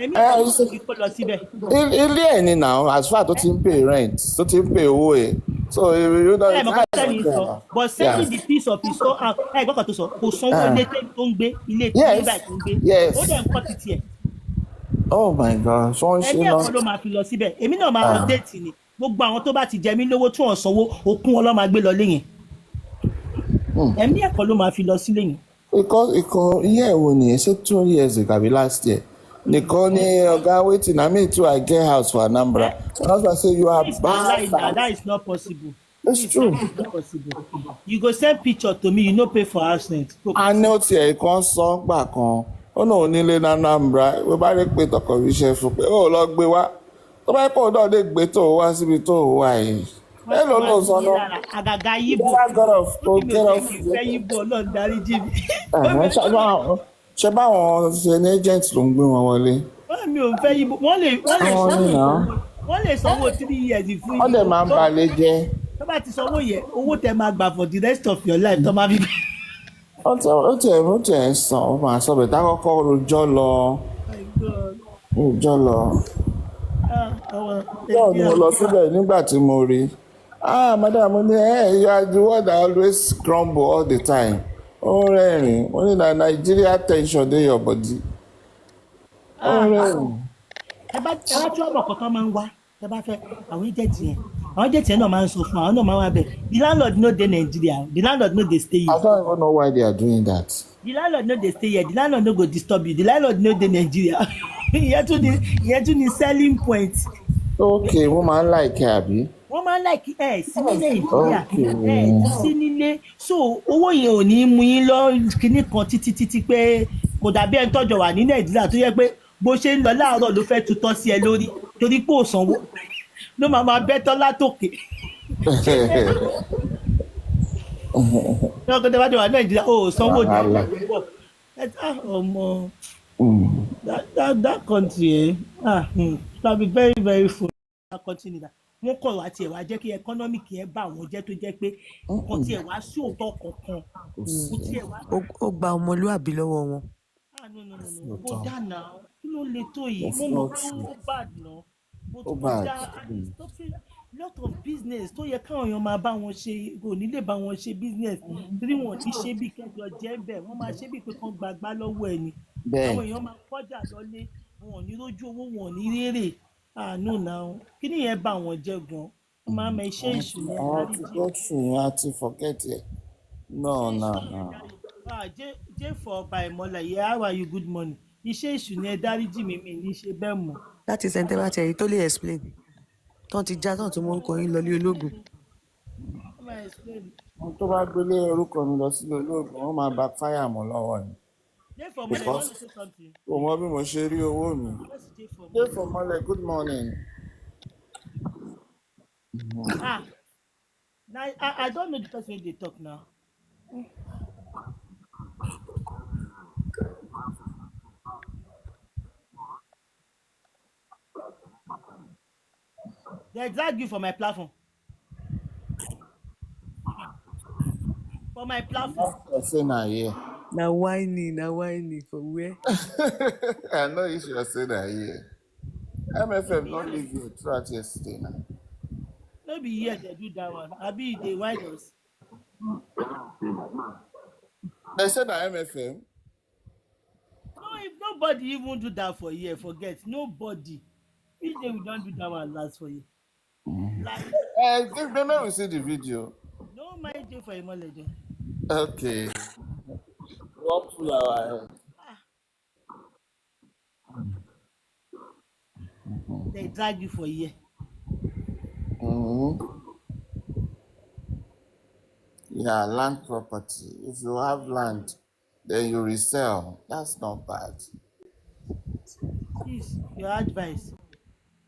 Èmi ẹ̀kọ́ ló fi kó lọ síbẹ̀. ilé ẹ̀ ni now as far tó ti ń pay rent tó ti ń pay owó ẹ̀ so you know Ẹ mọ̀ kọ́ tẹ́lẹ̀ sọ but selling the piece of his own house ẹ gbọ́kàn tó sọ kò sanwó ilé tó ń gbé ilé tí ilé báyìí tó ń gbé ó dẹ̀ ń kọ́ títì ẹ̀. Oh my God ṣé wọ́n ń ṣe Ẹ̀mí náà. ẹ̀kọ́ ló máa fi lọ síbẹ̀ èmi náà máa rán déètì ni gbogbo àwọn tó bá ti jẹ mí lówó tí wọ́n sanwó òkun wọn lọ́ máa gbé lọ lé yẹn. Ẹ̀mí ẹ̀kọ́ ló máa fi lọ sílé yẹn. Ìkan year wo nìyẹn ṣé 2 years ago àbí last year nìkan ní ọ̀gá wetin na me too I get house for Anambra my husband say you are bad. That is not possible. It's true. Not possible. You go send picture to me you no pay for house rent. A ní ó tiẹ̀ kan sọ gbà kan ó náà onílé ní Anambra bó bá rí pé tọkọ rí iṣẹ́ fún pé ó lọ gbé wá tó bá pọ̀ náà lè gbé tó wá síbi tó wà yìí. Hello ló sọ náà. Àgàgà Yíbò. Ó gẹ́rọ̀ ìfẹ́ Yíbò Ọlọ́run dárí jì mí. Ṣé báwọn ṣe ní agent ló ń gbé wọn wọlé? Mi ò fẹ́ Yíbò wọ́n lè sanwó 3 years fún yín. Wọ́n dẹ̀ máa ń balẹ̀ jẹ́. Tó bá ti sanwó yẹn owó tẹ máa gbà for the rest of your life tó máa fi. Ó tiẹ̀ ń sàn ó máa sọ bẹ̀ tá kọ́kọ́ rojọ́ lọ. Bẹ́ẹ̀ ni mo lọ síbẹ̀ nígbà tí mo rí. Madam ní you are the one that always crumble all the time. Ó rẹ́rìn-ín ó ní na Nigeria tension dey your body. Ó rẹ́rìn-ín. Ẹ bá tí ọmọ kọ̀ọ̀kan máa ń wá ẹ bá fẹ́ àwọn agent yẹn náà máa ń sọ fún àwọn náà máa wá bẹ̀ the landlord no dey Nigeria the landlord no dey stay here. I don't even know why they are doing that. The landlord no dey stay here the landlord no go disturb you the landlord no dey Nigeria ìyẹn tún ni selling point. Okay wọ́n máa ń like àbí. Wọ́n máa ń like sí nílé Nàìjíríà sí nílé so owó yẹn ò ní mú yín lọ kíní kan títí pé kò dàbí ẹni tọ́jọ́ wà ní Nàìjíríà tó yẹ pé bó ṣe ń lọ láàárọ̀ ló fẹ́ tutọ́ sí ẹ lórí torí pé ò sanwó ló máa bẹ́tọ́ látòkè. Ṣé ọkọ̀ tẹ́ bá dé wà ní Nàìjíríà ò sanwó ní ọmọ that country that be very very full that country nìyà wọ́n kọ̀ wá tiẹ̀ wá jẹ́ kí economic yẹn bá àwọn jẹ́ tó jẹ́ pé nǹkan tiẹ̀ wá sí òótọ́ kankan kò tiẹ̀ wá. Ó gba ọmọlúwàbí lọ́wọ́ wọn. No kò dáná kí ló lè tó yìí mo mọ̀ pé ó bad náà ó dá lot of business tó yẹ káwọn èèyàn máa bá wọn ṣe kò ní lè bá wọn ṣe business torí wọn ti ṣe bí kẹjọ jẹ́ bẹ́ẹ̀ wọ́n máa ṣe bí pé kán gbàgbá lọ́wọ́ ẹ̀ ni àwọn èèyàn máa kọjá lọlé wọn ò ní rójú owó wọn ò ní rérè àánú náà kí ni yẹn bá wọn jẹ́ gan wọ́n máa mọ iṣẹ́ ìṣù ní ẹ̀dárí jẹ́. Godfrey a ti forget it. No. J for by Mola yeah how are you good morning iṣẹ́ ìṣù ní ẹ̀dárí jì mí ní ṣe bẹ́ẹ̀ mọ̀. Láti sẹ́ńtẹ́ bá tẹ̀rí tó lè explain tán ti já tán tó mọ orúkọ yín lọ lé ológun. Wọ́n tó bá gbélé orúkọ mi lọ sílé ológun wọ́n máa bá fáyà mọ́ lọ́wọ́ ni. Kò mọ bí mo ṣe rí owó mi. J for Mole good morning. I don't know the person they talk now. They drag you for my platform. For my platform. Say na here. Na whining for where? I know you should say na here. MFM not leave you throughout yesterday now. No be here they do that one. Abi they whine us. They said na MFM. No, if nobody even do that for here, forget. Nobody. If they will don't do that one last for you. Like, maybe we see the video. No, my day for a manager. Okay. What pull our head? They drag you for a year. Yeah, land property. If you have land, then you resell. That's not bad. Please, your advice.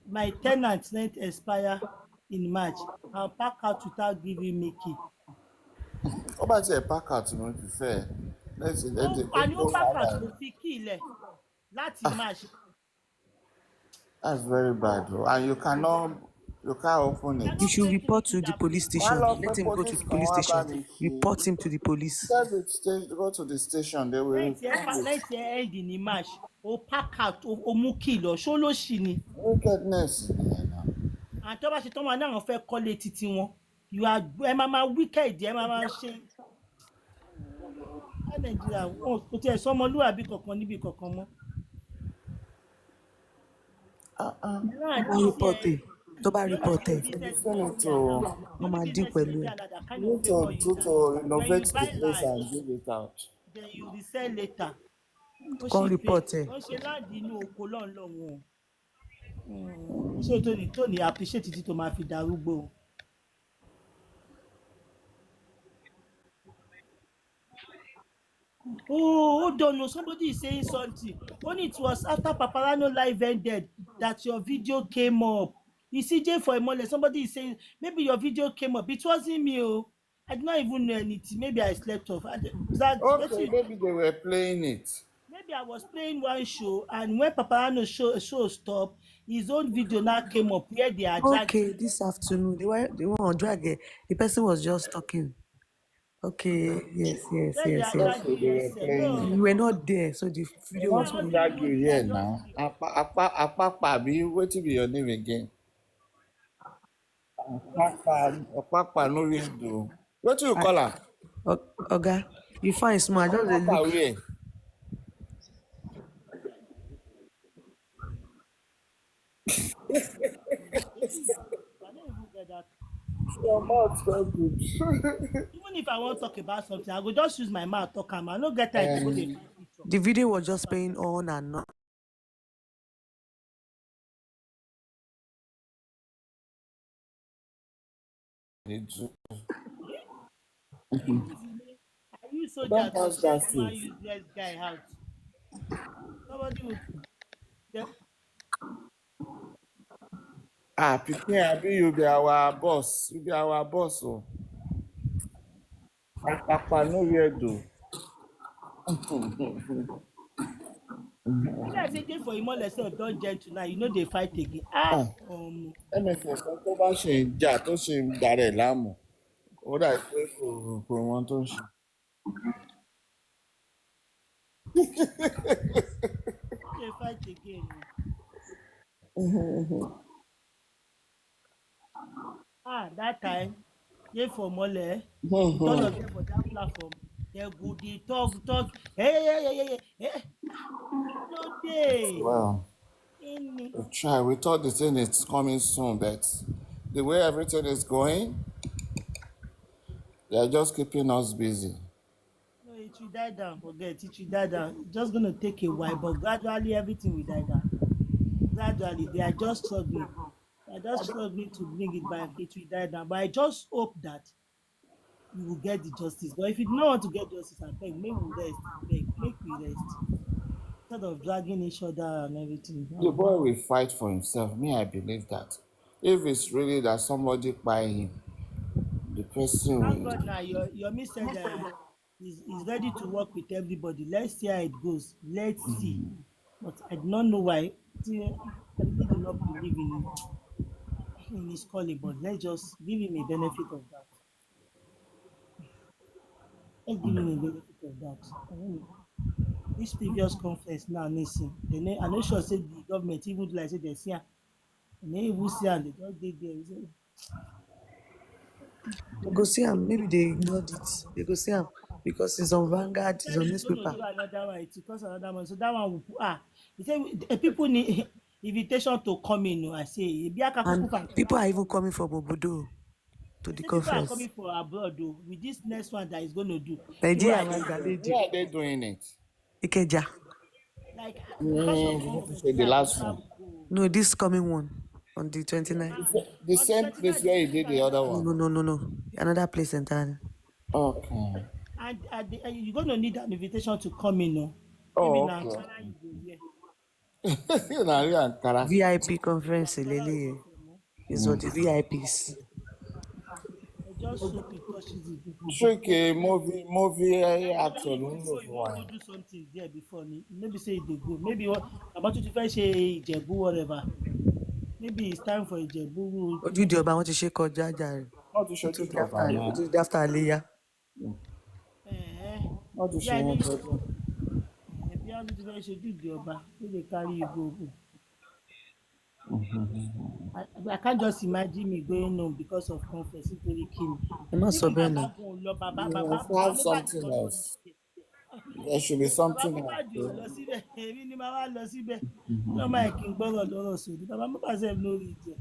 My tenant rent expire in March. I'll pack out without giving me key. How about you pack out to be fair? Let's and you pack out to fi key lẹ̀ láti March. That's very bad, bro. And you can't open it. You should report to the police station. Let him go to the police station. Report him to the police. Go to the station. They will. Let's end in March. o pack out o mú kì lọ ṣó ló ṣì ni. Wickedness nìyẹn náà. And tó bá ṣe tán wọn náà fẹ́ kọ́lé títí wọn you are ẹ máa wicked ẹ máa ṣe. Ní Nàìjíríà kò tiẹ̀ sọmọlúwàbí kankan níbi kankan mọ́. tó bá report ẹ Business You women need see allow to, wọ́n only máa dín business pẹ̀lú women ẹ. allow that kind you of need favour to, you to, now. to When innovate you the buy place land and give it out. then you resell later. Ó Kàn sì pay report ẹ. wọ́n ṣe láǹdì inú oko lọ́nlọ́wọ́n ṣé tó ní appreciate títí tó máa fi darúgbó. Oh, hold on. No, somebody is saying something. Only it was after Paparano live ended that your video came up. You see, Jay for a moment, somebody is saying maybe your video came up. It wasn't me. Oh, I did not even know anything. Maybe I slept off. What Okay, you maybe they were playing it. maybe I was playing one show, and when Paparano show stopped, his own video now came up where they are Okay, dragging. this afternoon they were on drag ẹ. The person was just talking. Okay, Where they are yes. Okay, dragging they were yourself. playing it. You were not there, so the We video want was I to wasn't playing. drag even you there. I here just now. sleep. Apapa, what will be your name again? Apapa, no real do. What do you I, call her? Oga, you fine small. I just dey Apapa look. where? I don't even get that. Your mouth so good. Even if I wan talk about something I go just use my mouth talk am I no get time to go dey find picture. The video was just playing on and on. I use soldier Don't to pass that check one stage. useless guy out. Somebody will dem Pikin, abi you be our boss. You be our boss. Oh. Apapa, no real do. e be like say dey for imole sef don gentle now you no dey fight again. Ah, MFM kan tó bá ṣe ń jà tó ṣe ń darẹ̀ láàmú. Ó dà pé kò wọn tó ń ṣe. no dey fight again o. Dat time dey for mole with all of dem for dat platform dem go dey talk kí ló dé Well, kí ni. we try. We thought the thing is coming soon, but the way everything is going, they are just keeping us busy. No, it will die down. Forget it will die down. It's just gonna take a while, but gradually everything will die down. Gradually, they are just struggling. They are just struggling to bring it back. It will die down. But I just hope that we will get the justice. But if you do not want to get justice, I beg, make we rest. Beg, make we rest. Instead of dragging each other and everything. The boy will fight for himself. Me, I believe that. If it's really that somebody buy him, the person Thank will. God now your miss said is ready to work with everybody. Let's see how it goes. Let's see. But I do not know why. I really do not believe in his calling, but let's just give him a benefit of that. Let's give him a benefit of that. I mean, this previous conference now, listen, I no sure say the government even do like say they see am. They no even see am, they just dey there. Say, They go see him. Maybe they ignored it. They go see him because it's on Vanguard, he it's said on he's going to newspaper. do another one. It will cost another one. So that one will he said people need invitation to come in. I say, Ibiaka And Kuku can people are come. even coming from Obodo to They the say people are conference. coming from abroad though with this next one that he's going to do. People Nigeria are máa just gbàlejò. Where are they doing it? Ìkẹjà. like because of You this want to say conference, me the I go last one. travel go. No, this coming one on the 29th. The On the same place 29th, they where will you do did the another other No, one. no, one. no, no, no. Another place entirely. Okay. And you're going to need an invitation to come in. No? Maybe Oh, now okay. Ankara you go here. Nari Ankara. VIP Maybe conference Ankara or Lele MFM. No? is for the VIPs. I just hope it touches the people. Tricky movie Like actor maybe ló if ń you lò go, you fún wa won't go yẹn. do something there before. Maybe say they go. Maybe what about you to first say Ijebu, whatever. Maybe it's time for Ijebu. Ojúde ọba wọn ti ṣe kọjá jàre. Wọ́n ti Ó ṣojú tún di ìjọba after ó náà. tún di after Iléyá. Eh, Wọ́n ti ṣe yeah, yẹn ní tọ́jú. bí ló ti fẹ́ ṣojú ìdí ọba wey dey carry you go. I can't just imagine me going home because of conference nítorí kíni. Ẹ má sọ Even bẹ́ẹ̀ bàbá náà. gan ò lọ You must have Mohbad something gan náà ò lọ else. síbẹ̀. There should be Bàbá something else. Mohbad ò lọ síbẹ̀ èmi ni màá wá lọ síbẹ̀. Ọlọ́run máa kí n gbọ́rọ̀ lọ́rọ̀ sódì. Bàbá Mohbad sef no reach there.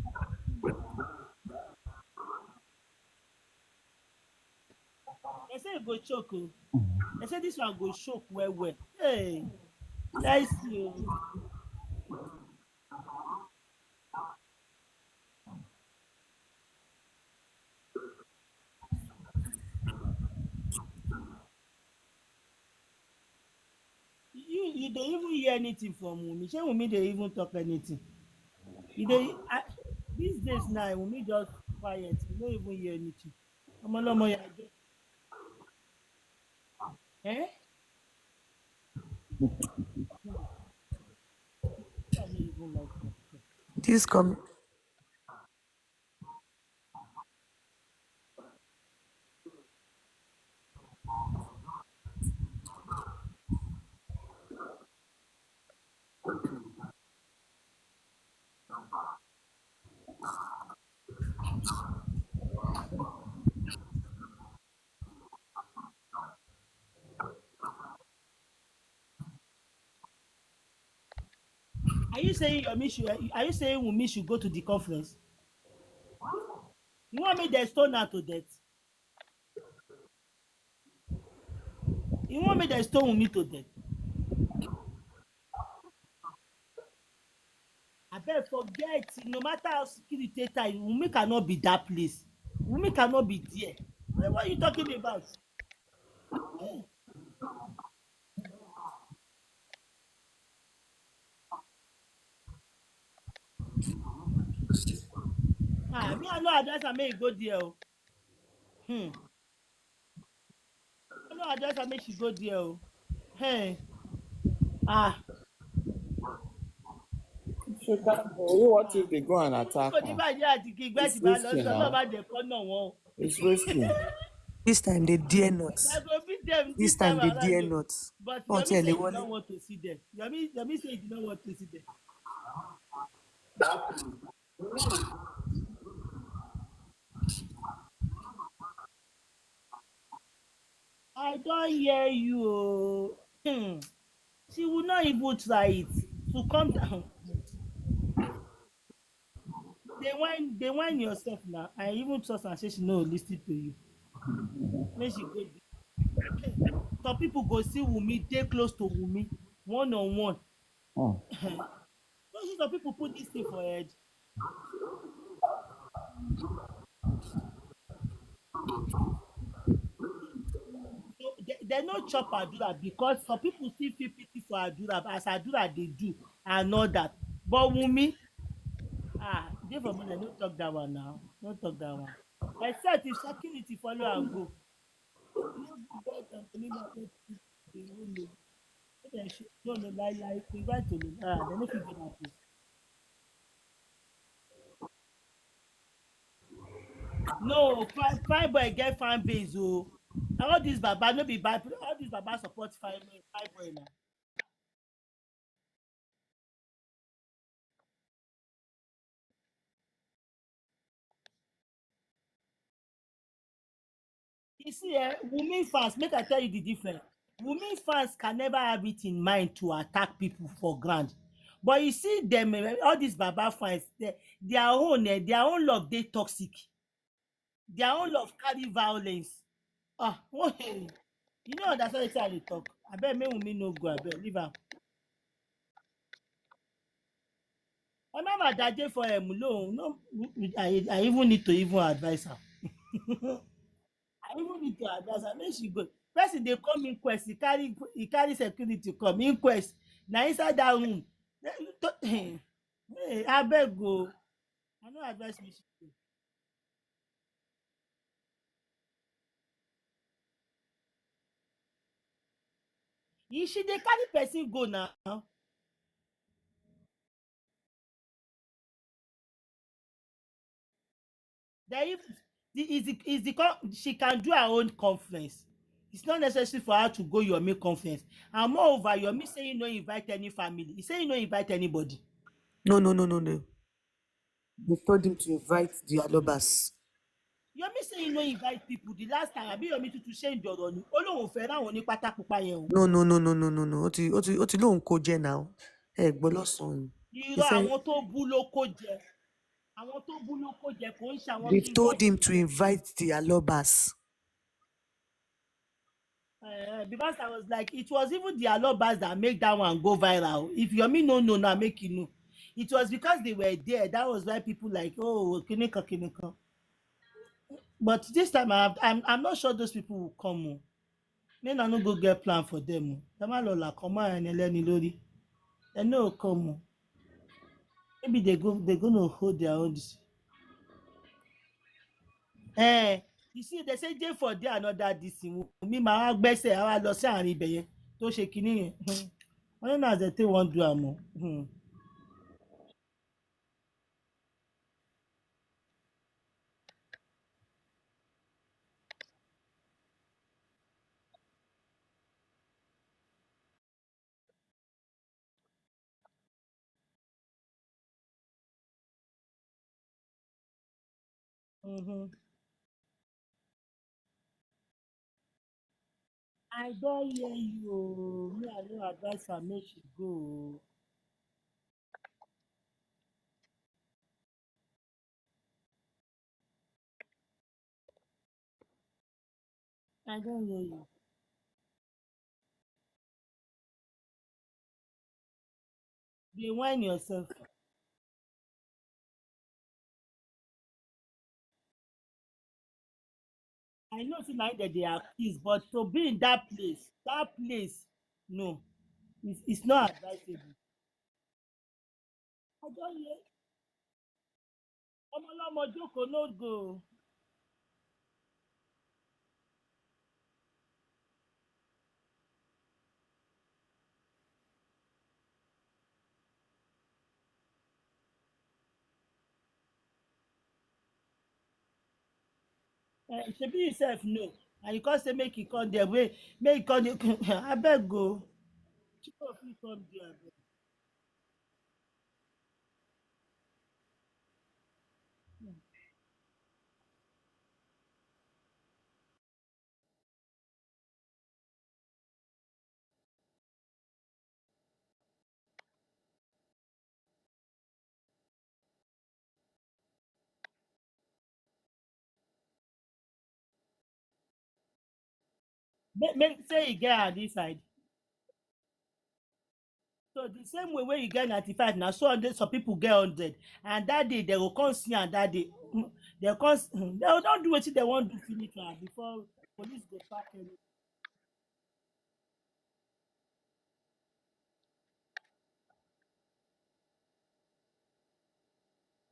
They say e go choke o. They say this one go choke well well. Hey, let's see o. You dey even hear anything from Wunmi? Shey Wunmi dey even talk anything? You dey these days now Wunmi just quiet, you no even hear anything. Ọmọlọ́mọ yà jẹ́. Eh? I no even like that. This com Are you saying are you saying Wunmi should go to the conference? You want me dey stone her to death? You want me dey stone Wunmi to death? Abeg forget, no matter how security take time, Wunmi cannot be that place. Wunmi cannot be there. What are you talking about? Me I no advise am make e go there o. I no advise am make she go there o. um ah She can't go. What if they go and Wunmi attack kò ní her? bàjẹ́ àti kí ìgbà tí It's màá lọ risky sí Ọlọ́run now. má jẹ́ kó nà wọ́n o. It's risky. this time they dare not. I go beat them This this time time they around dare o. not. But Wọ́n Yomi tiẹ̀ say lè he did wọlé. not want to see them. Yomi say he did not want to see them. I don hear you o. She will not even try it to come down. Dey whine yourself na. I even trust am say she no go lis ten to you. Make she go there. Some people go see Wunmi dey close to Wunmi one on one. Hmm. No see some people put dis thing for head. So dem no chop Adura because some people still feel pity for Adura as Adura dey do and all that. But Wunmi, dey for mind, no talk that one now. No talk that one. Except if security follow am go. No be God and Tolina let people dey hold o. Make dem show no no lie invite Tolina dem no fit go that place. No, fine boy get fan base o. Na all dis baba no be bad all dis baba support fine boy na. You see Wunmi fans make I tell you the difference. Wunmi fans can never have it in mind to attack people for ground. But you see dem all dis baba fans their own love dey toxic. Their own love carry violence. You no understand wetin I dey talk. Abeg make Wunmi no go abeg leave am. Mama Daje for no I even need to even advise am. I even need to advise am make she go. Person dey come inquest e carry security come inquest na inside dat room. Abeg o I no advise make she go. She dey carry person go now. Den if she can do her own conference. It's not necessary for her to go Yomi conference. And moreover, Yomi say he no invite any family. He say he no invite anybody. No, no, no, no, no. They told him to invite the Alobas. Yomi say he no invite people. The last time àbí Yomi tuntun change ọ̀rọ̀ ni. Ó lóun ò fẹ́ ráwọn ní pátá pupa yẹn o. No, no, no, no, no, no, no. Ó ti lóun kó jẹ now. Ẹ gbọ́ lọ́sàn-án. He Irọ́ said àwọn tó bú ló kó jẹ. Àwọn tó bú ló kó jẹ kò ń ṣe àwọn they've King told Kong. him to invite the Alobas. Because I was like, it was even the alobas that make that one go viral. If Yomi no know now, make you know. It was because they were there. That was why people like, oh, kinika kinika. But this time, I'm not sure those people will come. Oh. Then I no go get plan for them. Oh. Them alola come on and let lori. They no come. Oh. Maybe they're gonna hold their own. Eh, you see, they say J for there another this thing. Me máa gbẹ́sẹ̀ àwa lọ sí àárín ibẹ̀ yẹn tó ṣe kinní yẹn. I don't know as they take wan do am o. I don hear you o. Me I no advise am make she go o. I don hear you. Dey whine yourself. I know say na im dem dey accuse but to be in that place no, it's not advisable. I don hear ọmọlọ́mọ jókòó no go o. Shebi you sef know and you come say make you come there wey make you come dey abeg o. Chike fit come there abeg. Make say e get her this side. So the same way wey you get 95 na so some people get 100 and that day they go come see am that day they come they go don do wetin they wan do finish am before police go pack everything.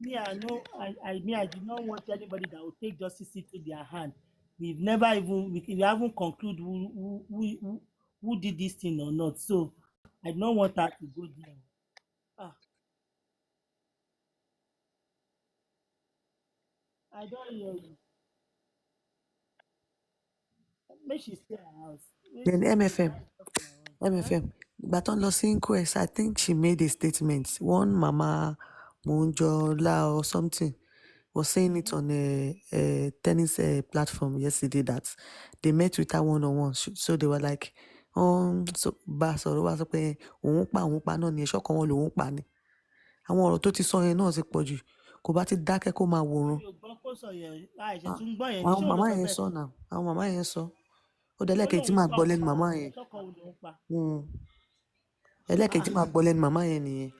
Me I no I do not want anybody that will take justice into their hand. We've never even we haven't conclude who did this thing or not, so I don't want her to go there. Ah, I don hear you. Make she stay her house. Make Then she stay MFM, make she talk for her own. Eh? MFM. Ìgbà tó ń lọ sí inquest, I think she made a statement. One Mama Monjola or something was saying it on a tennis platform yesterday that they met with her one on one. So they were like, so bá a sọ̀rọ̀ wá sọ pé òun pa náà ni ẹ̀ṣọ́ kan wọn lòun pa ni. Àwọn ọ̀rọ̀ tó ti sọ yẹn náà ti pọ̀ jù. Kò bá ti dákẹ́ kó máa wòran. Mi ò gbọ́ kó sọ yẹn àìṣẹ̀ Ah, tún gbọ́ yẹn ní àwọn ṣé òun ló màmá sọ yẹn bẹ́ẹ̀. sọ náà, àwọn màmá yẹn sọ. Ó dẹ̀ Ó ẹlẹ́kejì tí lóun màá pa gbọ́ òun lẹ́nu pa màmá òun yẹn. ẹ̀ṣọ́ kan òun lòun pa. Ẹlẹ́kejì tí Ah, màá gbọ́ lẹ́nu màmá yẹn nìyẹn.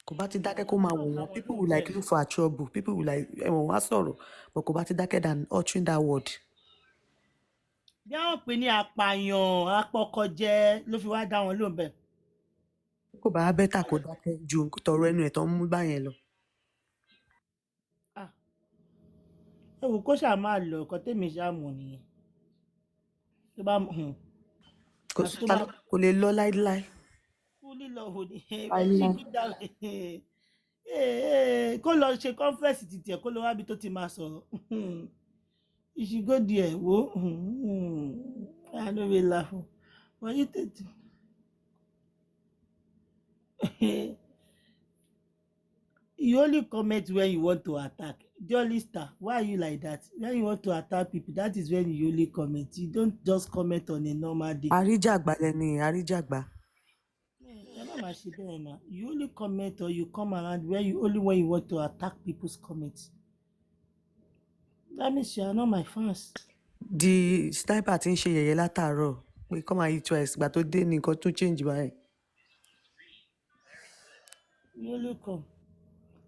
Kò bá ti dákẹ́ kó máa wò wọ́n, àwọn people yóò will like bẹ́ẹ̀. look for her trouble, people will like ẹ̀wọ̀n wá sọ̀rọ̀, but kò bá ti dákẹ́ than uttering that word. Bí wọ́n pè ní apààyàn apọkọjẹ ló fi wá dá wọn lóhùn bẹ́ẹ̀. Kò bá bẹ́tà kó dákẹ́ ju tọrọ ẹnu ẹ̀ tó ń mú báyẹn lọ. Ah, ẹ wò kó ṣáà máa lọ ọkọ tèmi ṣáà mọ̀ nìyẹn. Tó bá Kò àfi sí tó ta bá ló kò lè lọ láíláí. kú lílọ òní ṣì Láíláí. kí dá kó lọ ṣe conference ti tiẹ̀ kó lọ wábi tó ti máa sọ̀rọ̀. You should go there. Wo. I no be laugh. But you you only comment when you want to attack. Jolly star, why are you like that? When you want to attack people, that is when you only comment. You don't just comment on a normal day. Àríjàgbá lẹni yẹn, àríjàgbá. Ẹ má máa ṣe bẹ́ẹ̀ náà. You only comment or you come around when you want to attack people's comments. That means you are not my fans. Di sniper ti ń ṣe yẹ̀yẹ́ látàárọ̀ pé come and eat twice ìgbà tó dé ní nǹkan tó change báyìí. You only come.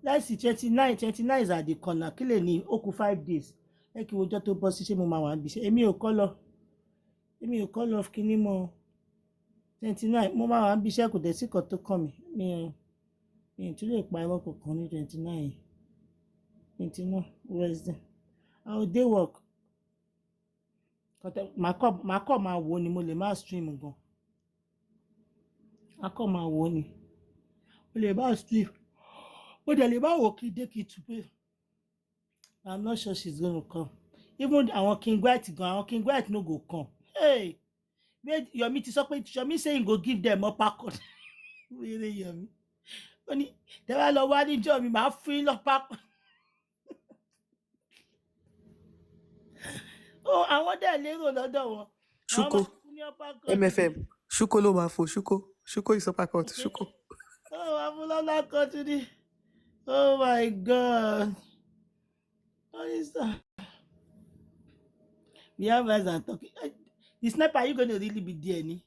Let's see 29 is at the corner. Kí lè ní ó kù 5 days. Ẹ kí ọjọ́ tó bọ́ sí ṣé mo máa wà níbi iṣẹ́. Èmi ò kọ́ lọ kíní mọ́ 29 mo máa wà níbi iṣẹ́ kò dẹ̀ sí kan tó kàn mí. Mi ò tún lè pa irọ́ kankan ní 29 yìí. 29 Wednesday. I will dey work. Màá kọ́ máa wò ni mo lè má stream gan. Màá kọ́ máa wò ni. Mo lè má stream. Mo dẹ̀ lè má wò kí dé kí tù pé. I'm not sure she's gonna come. Even àwọn King White gan, àwọn King White no go come. Hey! Yomi ti sọ pé Yomi say he go give them upper cut. Wéré Yomi. Ó ní tẹ́ bá lọ wá níjọ́ mi, màá fún yín lọ́pàá cut. Àwọn dẹ̀ lérò lọ́dọ̀ wọn. Ṣúkó MFM Ṣúkó ló máa fò Ṣúkó is upper cut Ṣúkó. Amúlọ́lá kan tún ní. Oh my God. What is that? We have eyes and talking. The sniper, are you going to really be there, ni?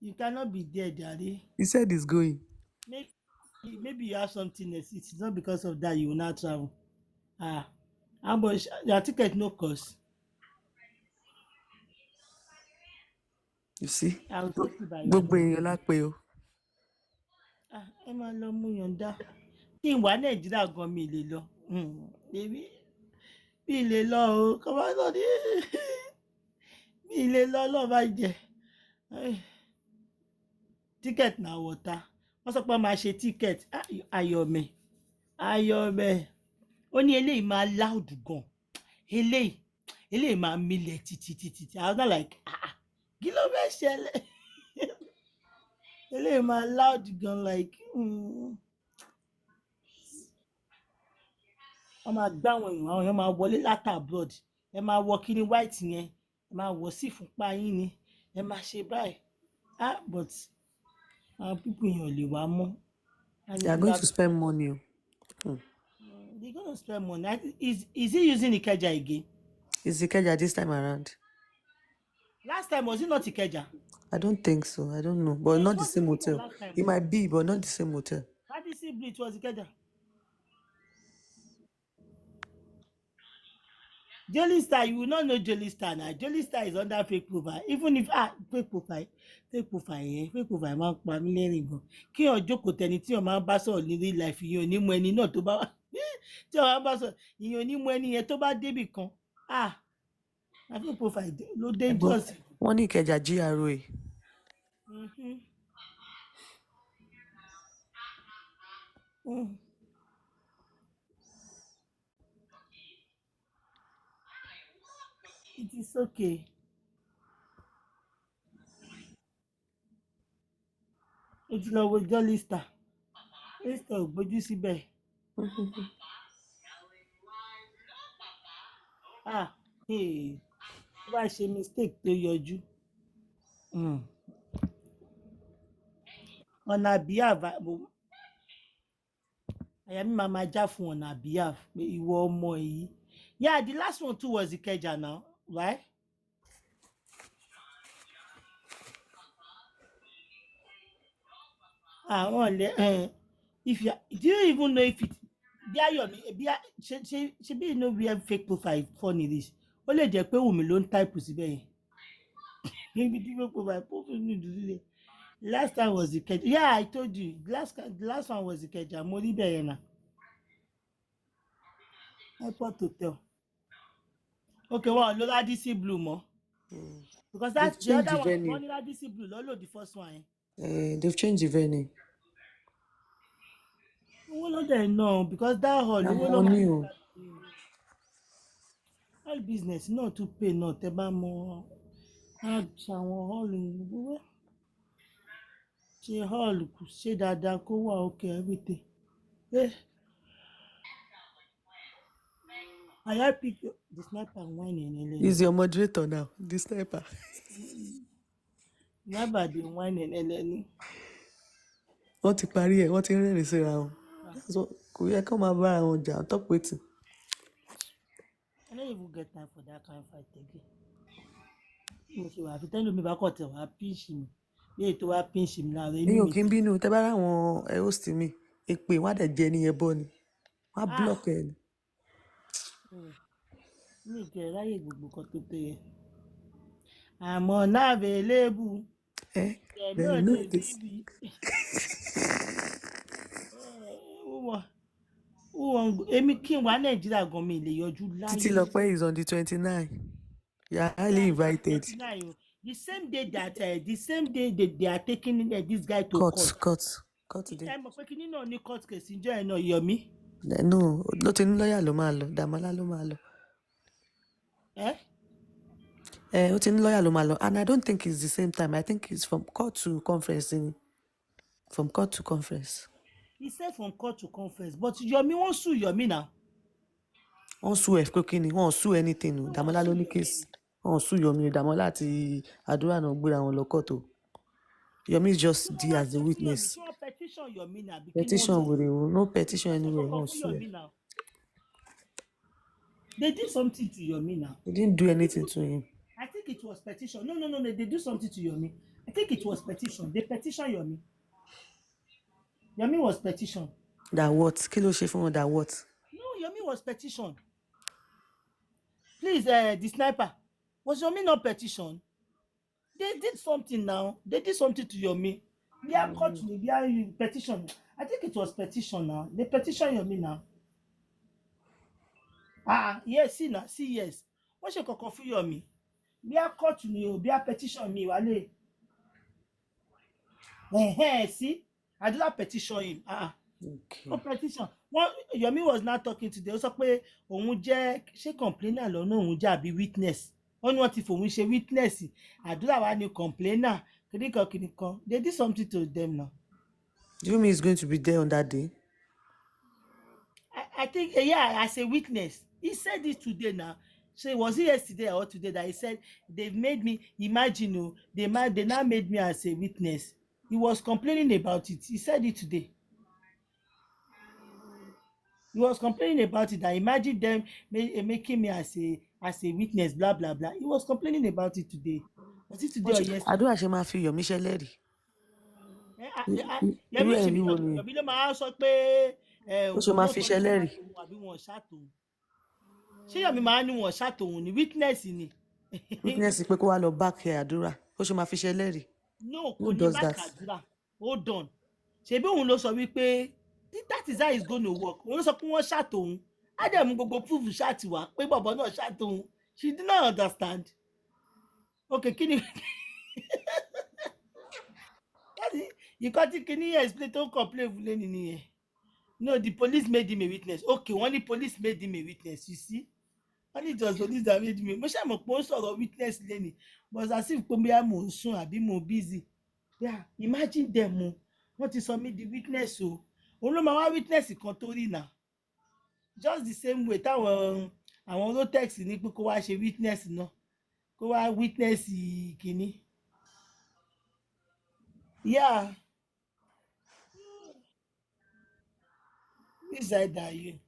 You cannot be there, Daddy. He said he's going. Maybe you have something else. It's not because of that you will not travel. How much? Your ticket no cost. You see? I'll take you by Gbogbo èèyàn la pè o. Ẹ máa lọ mú yọ̀ǹda. Kí n wà Nàìjíríà gan mi lè lọ. Mi lè lọ o. Kọ́má lọ ní. Mi lè lọ lọ́ọ́ bá jẹ. Ticket na water. Wọ́n sọ pé máa ṣe ticket. Ayọ̀mẹ̀. Ó ní eléyìí máa loud gan. Eléyìí máa milẹ̀ títí. I was not like, kí ló fẹ́ ṣẹlẹ̀? Eléyìí máa loud gan like. Wọ́n máa gbá àwọn èèyàn máa wọlé láti abroad. Ẹ máa wọ kíní white yẹn. Ẹ máa wọ sí ìfúnpá yín ni. Ẹ máa ṣe báyìí. But àwọn people yẹn ò lè wá mọ́. They are going to spend money. They're going to spend money. Is he using Ikeja again? Is Ikeja this time around? Last time, was it not Ikeja? I don't think so. I don't know. But not the same hotel. It might be, but not the same hotel. How did he bleach was Ikeja? Jolly Star, you will not know Jolly Star now. Jolly Star is under fake profile. Even if fake profile máa ń pa mí lẹ́rìn gan. Kí ọ̀ jókòó tẹni tí ọ̀ máa ń bá sọ̀rọ̀ ní real life ìyẹn ò ní mú ẹni náà tó bá wà. Tí ọ̀ máa ń bá sọ̀rọ̀ ìyẹn ò ní mú ẹni yẹn tó bá débì kan. Fake profile ló dangerous. Wọ́n ní Ìkẹjà GRA. It is okay. O ti lọ wo Jolly Star. Esther ò gbójú síbẹ̀. Tó bá ṣe mistake tó yọjú. On her behalf, àyà mi máa já fún on her behalf pé ìwọ ọmọ yìí. Yeah, the last one too was Ikeja now, right? If you do you even know if it ṣebí you know where fake profile funny this? Ó lè jẹ́ pé Wùmí ló ń type síbẹ̀ yẹn. Maybe the fake profile sílẹ̀. Last time was Ikeja. Yeah, I told you. The last one was Ikeja. Mo rí bẹ́ẹ̀ yẹn náà. Airport hotel. Okay, well, no DC blue more. Because that's the other one. Money DC blue. Lolo the first one. They've changed the venue. No, they know because that hall. hall business náà tún pay náà tẹ́ bá mọ ṣàwọn hall wíwẹ́ ṣe hall ṣe dáadáa kó wà okay everything. Eh, I help pick the sniper wine in Eleni. He's your moderator now, the sniper. Sniper dey wine in Eleni. Wọ́n ti parí ẹ̀, wọ́n ti ń rẹ́rìn síra wọn. Ah, Kò yẹ kán máa bára wọn jà top wetin. I no even get time for that kind fight again. Mo ṣe wà àfi tẹ́lómi bá kọ̀ tẹ̀ wá pinch mi bí èyí tó wá pinch mi lára inú Ẹ̀yin ò mi kí ń ti. bínú tẹ́ bá ráwọn host mi, èpè wọ́n á dẹ̀ jẹ ẹni yẹn bọ́ ni. Wọ́n á block ẹ̀ ni. Mi ì tiẹ̀ ráyè gbogbo nǹkan tó tó yẹ. Àmọ́ náà available dem no Dem no dey dey see me. Who wan go èmi kí n wá Nàìjíríà gan mi lè yọjú láyé. Titilope is on the 29. You are highly Yeah, invited. 29 o. The same day that they are taking this guy to court. Court today. Ẹ mọ̀ pé kinní náà ní court case ìjọ ẹ̀ náà Yomi. No, ló ti ní lọ́ọ̀yà ló máa lọ, Dàmọ́lá ló máa lọ. Ó ti ní lọ́ọ̀yà ló máa lọ, and I don't think it's the same time. I think it's from court to conference. From court to conference. He said from court to conference, but Yomi won't sue Yomi now. Wọ́n sue ẹ̀ pé kí ni, wọ́n sue anything o. Dàmọ́lá ló ní case. Wọ́n sue Yomi, Dàmọ́lá àti Àdúrà náà gbéra wọn lọ court o. Yomi is just there as a witness. Ṣé wọ́n petition Yomi náà àbí kí ni wọ́n Petition ṣe? wèrè o, no petition Wọ́n ṣe anywhere, kankan wọ́n fún sue Yomi ẹ̀. now. They did something to Yomi now. They didn't do anything to him. I think it was petition. No. They do something to Yomi. I think it was petition. They petition Yomi. Yomi was petition. That what? Kí ló ṣe fún wọn that what? No, Yomi was petition. Please, the sniper. Was Yomi not petition? They did something now. They did something to Yomi. They are court me. They are petition. I think it was petition now. They petition Yomi now. Yes, see, yes. Wọ́n ṣe kankan fún Yomi. Bí a court ni o, bí a petition mi wálé. See, I do not petition him. Okay. No petition. Yomi was not talking today. Ó sọ pé òun jẹ́ ṣé complainer lọ́nà òun jẹ́ àbí witness. Wọ́n ní wọ́n ti fòun ṣe witness. Àdúrà wa ni complainer. Kìnìkan. They did something to them now. Do you mean he's going to be there on that day? I think, yeah, as a witness. He said this today now. So was it yesterday or today that he said they've made me imagine they now made me as a witness. He was complaining about it. He said it today. He was complaining about it that imagine them making me as a witness, blah blah blah. He was complaining about it today. Was it today or yesterday? Àdúrà ṣe máa fi Yomi ṣẹlẹ́rìí. Yomi ṣe bí Yomi ló máa sọ pé ó ṣe máa fi ṣẹlẹ́rìí. àbí wọn ṣàtòun. Ṣé Yomi máa ní wọn ṣàtòun ni witness ni? Witness pé kó wá lọ back ẹ Àdúrà ó ṣe máa fi ṣẹlẹ́rìí. No, kò ní back Àdúrà. Hold on. Ṣebí òun ló sọ wípé that is how it's going to work. Òun ló sọ pé wọ́n ṣàtòun. Á dẹ̀ mú gbogbo proof ṣáàtì wá pé bọ̀bọ̀ náà ṣàtòun. She did not understand. Okay, kí ni? Ìkọ́ tí kìíní explain tó ń complain fún lẹ́nu nìyẹn. No, the police made him a witness. Okay, wọ́n ní police made him a witness, you see? Wọ́n ní it was police that made me. Mo ṣàmọ̀ pé ó ń sọ̀rọ̀ witness lẹ́nu. But as if pé bóyá mò ń sùn àbí mò ń busy. Yeah, imagine them o. Wọ́n ti sọ mí di witness o. Òun ló máa wá witness kan tó rí náà. Just the same way táwọn àwọn rotex ní pé kó wá ṣe witness náà. Kó wá witness kìíní. Yeah. Which side are you?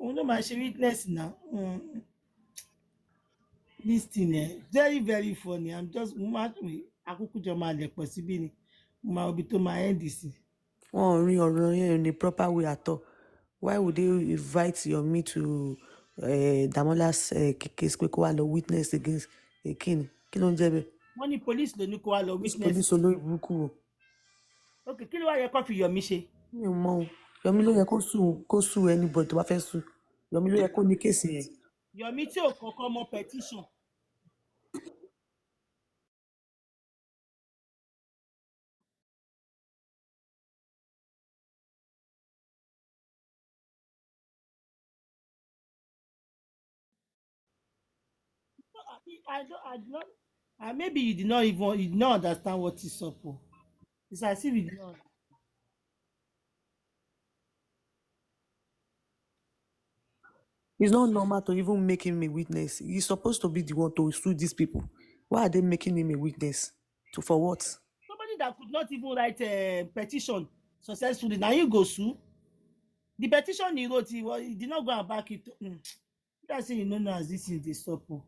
Òun ló máa ṣe witness now. This thing very very funny. I'm just akúkú jọ máa lẹ̀ pọ̀ síbí ni. Mo máa obi tó máa end sí. Wọ́n ò rí ọ̀rọ̀ yẹn in a proper way at all. Why would they invite Yomi to Damola's case pé kó wá lọ witness against Ekini? Kí ló ń jẹ́ bẹ́ẹ̀? Wọ́n ní police ló ní kó wá lọ witness. Police olórí burúkú o. Okay, kí ló wá yẹ kó fi Yomi ṣe? Mi ò mọ̀ o. Yomi ló yẹ kó sue anybody tó bá fẹ́ sue. Yomi ló yẹ kó ní kéèsì yẹn. Yomi tí ò kọ́kọ́ mọ petition. I did not. Maybe you did not understand what is up. Oh. It's as if you did not. It's not normal to even make him a witness. He's supposed to be the one to sue these people. Why are they making him a witness? To for what? Somebody that could not even write a petition successfully, now you go sue. The petition he wrote, he did not go and back it. That's say you no know as this is the stop. Oh.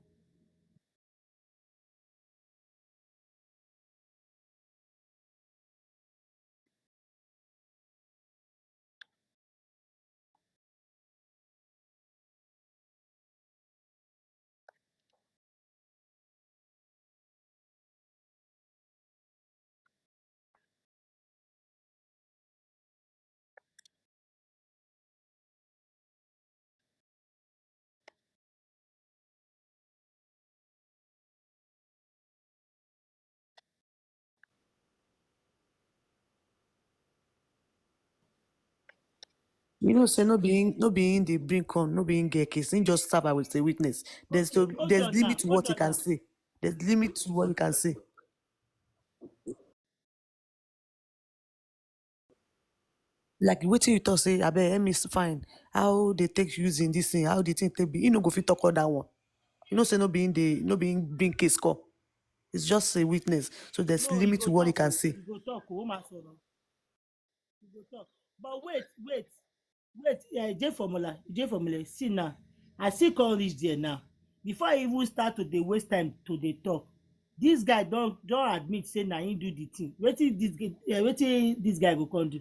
You know, say no being the bring come, no being get case. He just serve as a witness. Okay, hold There's on limit now, to hold what he on can now. say. There's limit to what he can say. Like wetin you talk say, abeg help me fine. How they take using this thing? How the thing take be? You no go fit talk all that one. You know, say no being bring case call. It's just a witness. So there's No, you limit go to what he talk. can Oh, say. you go talk. Oh, ma sọ̀rọ̀. You go talk. But wait. J formula. See now, I still come reach there now. Before I even start to dey waste time to dey talk, this guy don admit say na him do the thing. Wetin this guy go come do?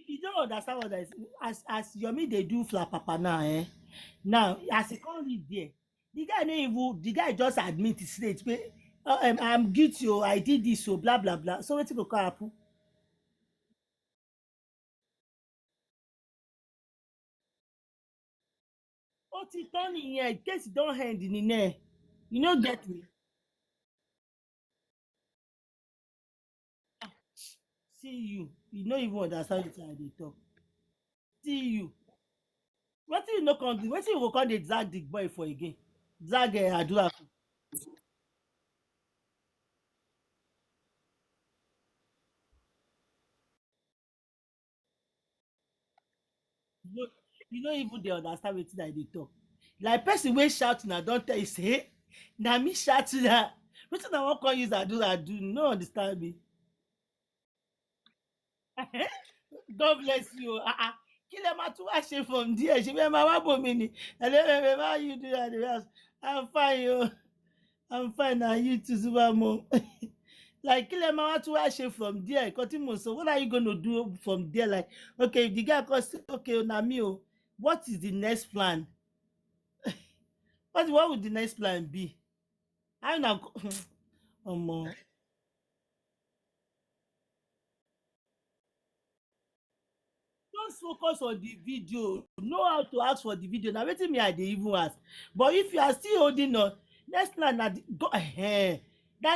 You don't understand what I as Yomi dey do flapapa now now as he come reach there, the guy just admit straight pe I'm guilty o, I did this o, bla bla bla, so wetin go come happen? Ó ti tán nìyẹn, case don end nìyẹn, you no get me? See you no even understand wetin I dey talk. See you, wetin you no come do, wetin you go come dey drag the boy for again, drag Adura for? you no you no even dey understand wetin I dey talk. Like person wey shout na don tell you say na me shout na, wetin I wan come use Adura do, you no understand me? God bless you o, kí lẹ máa tún wá ṣe from there, ṣe bẹ́ẹ̀ máa wá bòmí ni, ẹlẹ́mẹ̀mẹ̀ máa you do that the I'm fine o, I'm fine na you too super mum. Like kí lẹ máa wá tún wá ṣe from there, nǹkan tí mo sọ, what are you gonna do from there? Like okay, if the guy come say okay na me o, what is the next plan? What would the next plan be? How una go omo. Just focus on the video, know how to ask for the video, na wetin me I dey even ask. But if you are still holding on, next plan na the go na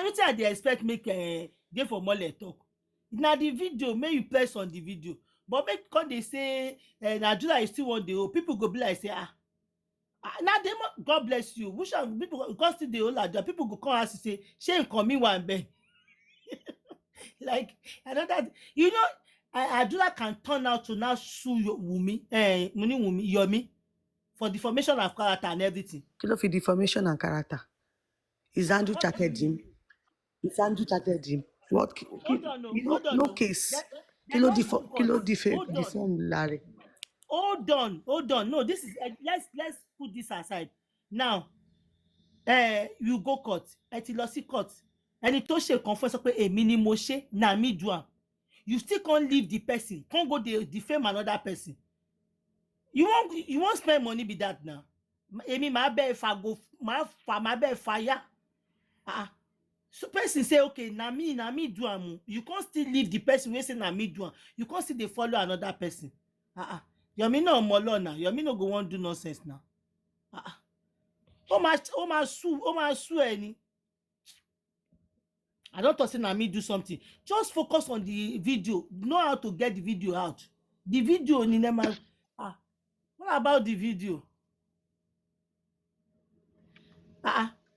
wetin I dey expect make dey for mole talk. Na the video, make you press on the video, but make you come dey say Nigeria you still wan dey hold, people go be like say na dem God bless you, which one people go come still dey hold Nigeria, people go come ask you say shey nkan mi wà ńbẹ̀? Like another, you know, Adura can turn out to now sue Wumi, Wumi, Yomi, for defamation of character and everything. Kí ló fi defamation and character? Is Andrew What do you chatted him? mean? Is Andrew chatted him? What? Hold on, no, You know, hold on, no no. case. They don't go Kí court. ló Hold on, defame Larry? hold on. No, this is let's put this aside. Now, you go court, ẹ ti lọ sí court. Ẹni tó ṣe nǹkan fún ẹ sọ pé èmi ni mo ṣe, na me do am. You still can't leave the person, can't go dey defame another person. You wan spend money be that now? Èmi màá bẹ́ẹ̀ fago, màá bẹ́ẹ̀ fàyà. So person say okay na me do am o, you can't still leave the person wey say na me do am, you can't still dey follow another person. Yomi náà mọ law na, Yomi no go wan do nonsense now. Ó máa sue ẹ ni. I don't talk say na me do something. Just focus on the video. Know how to get the video out. The video ni nema. What about the video?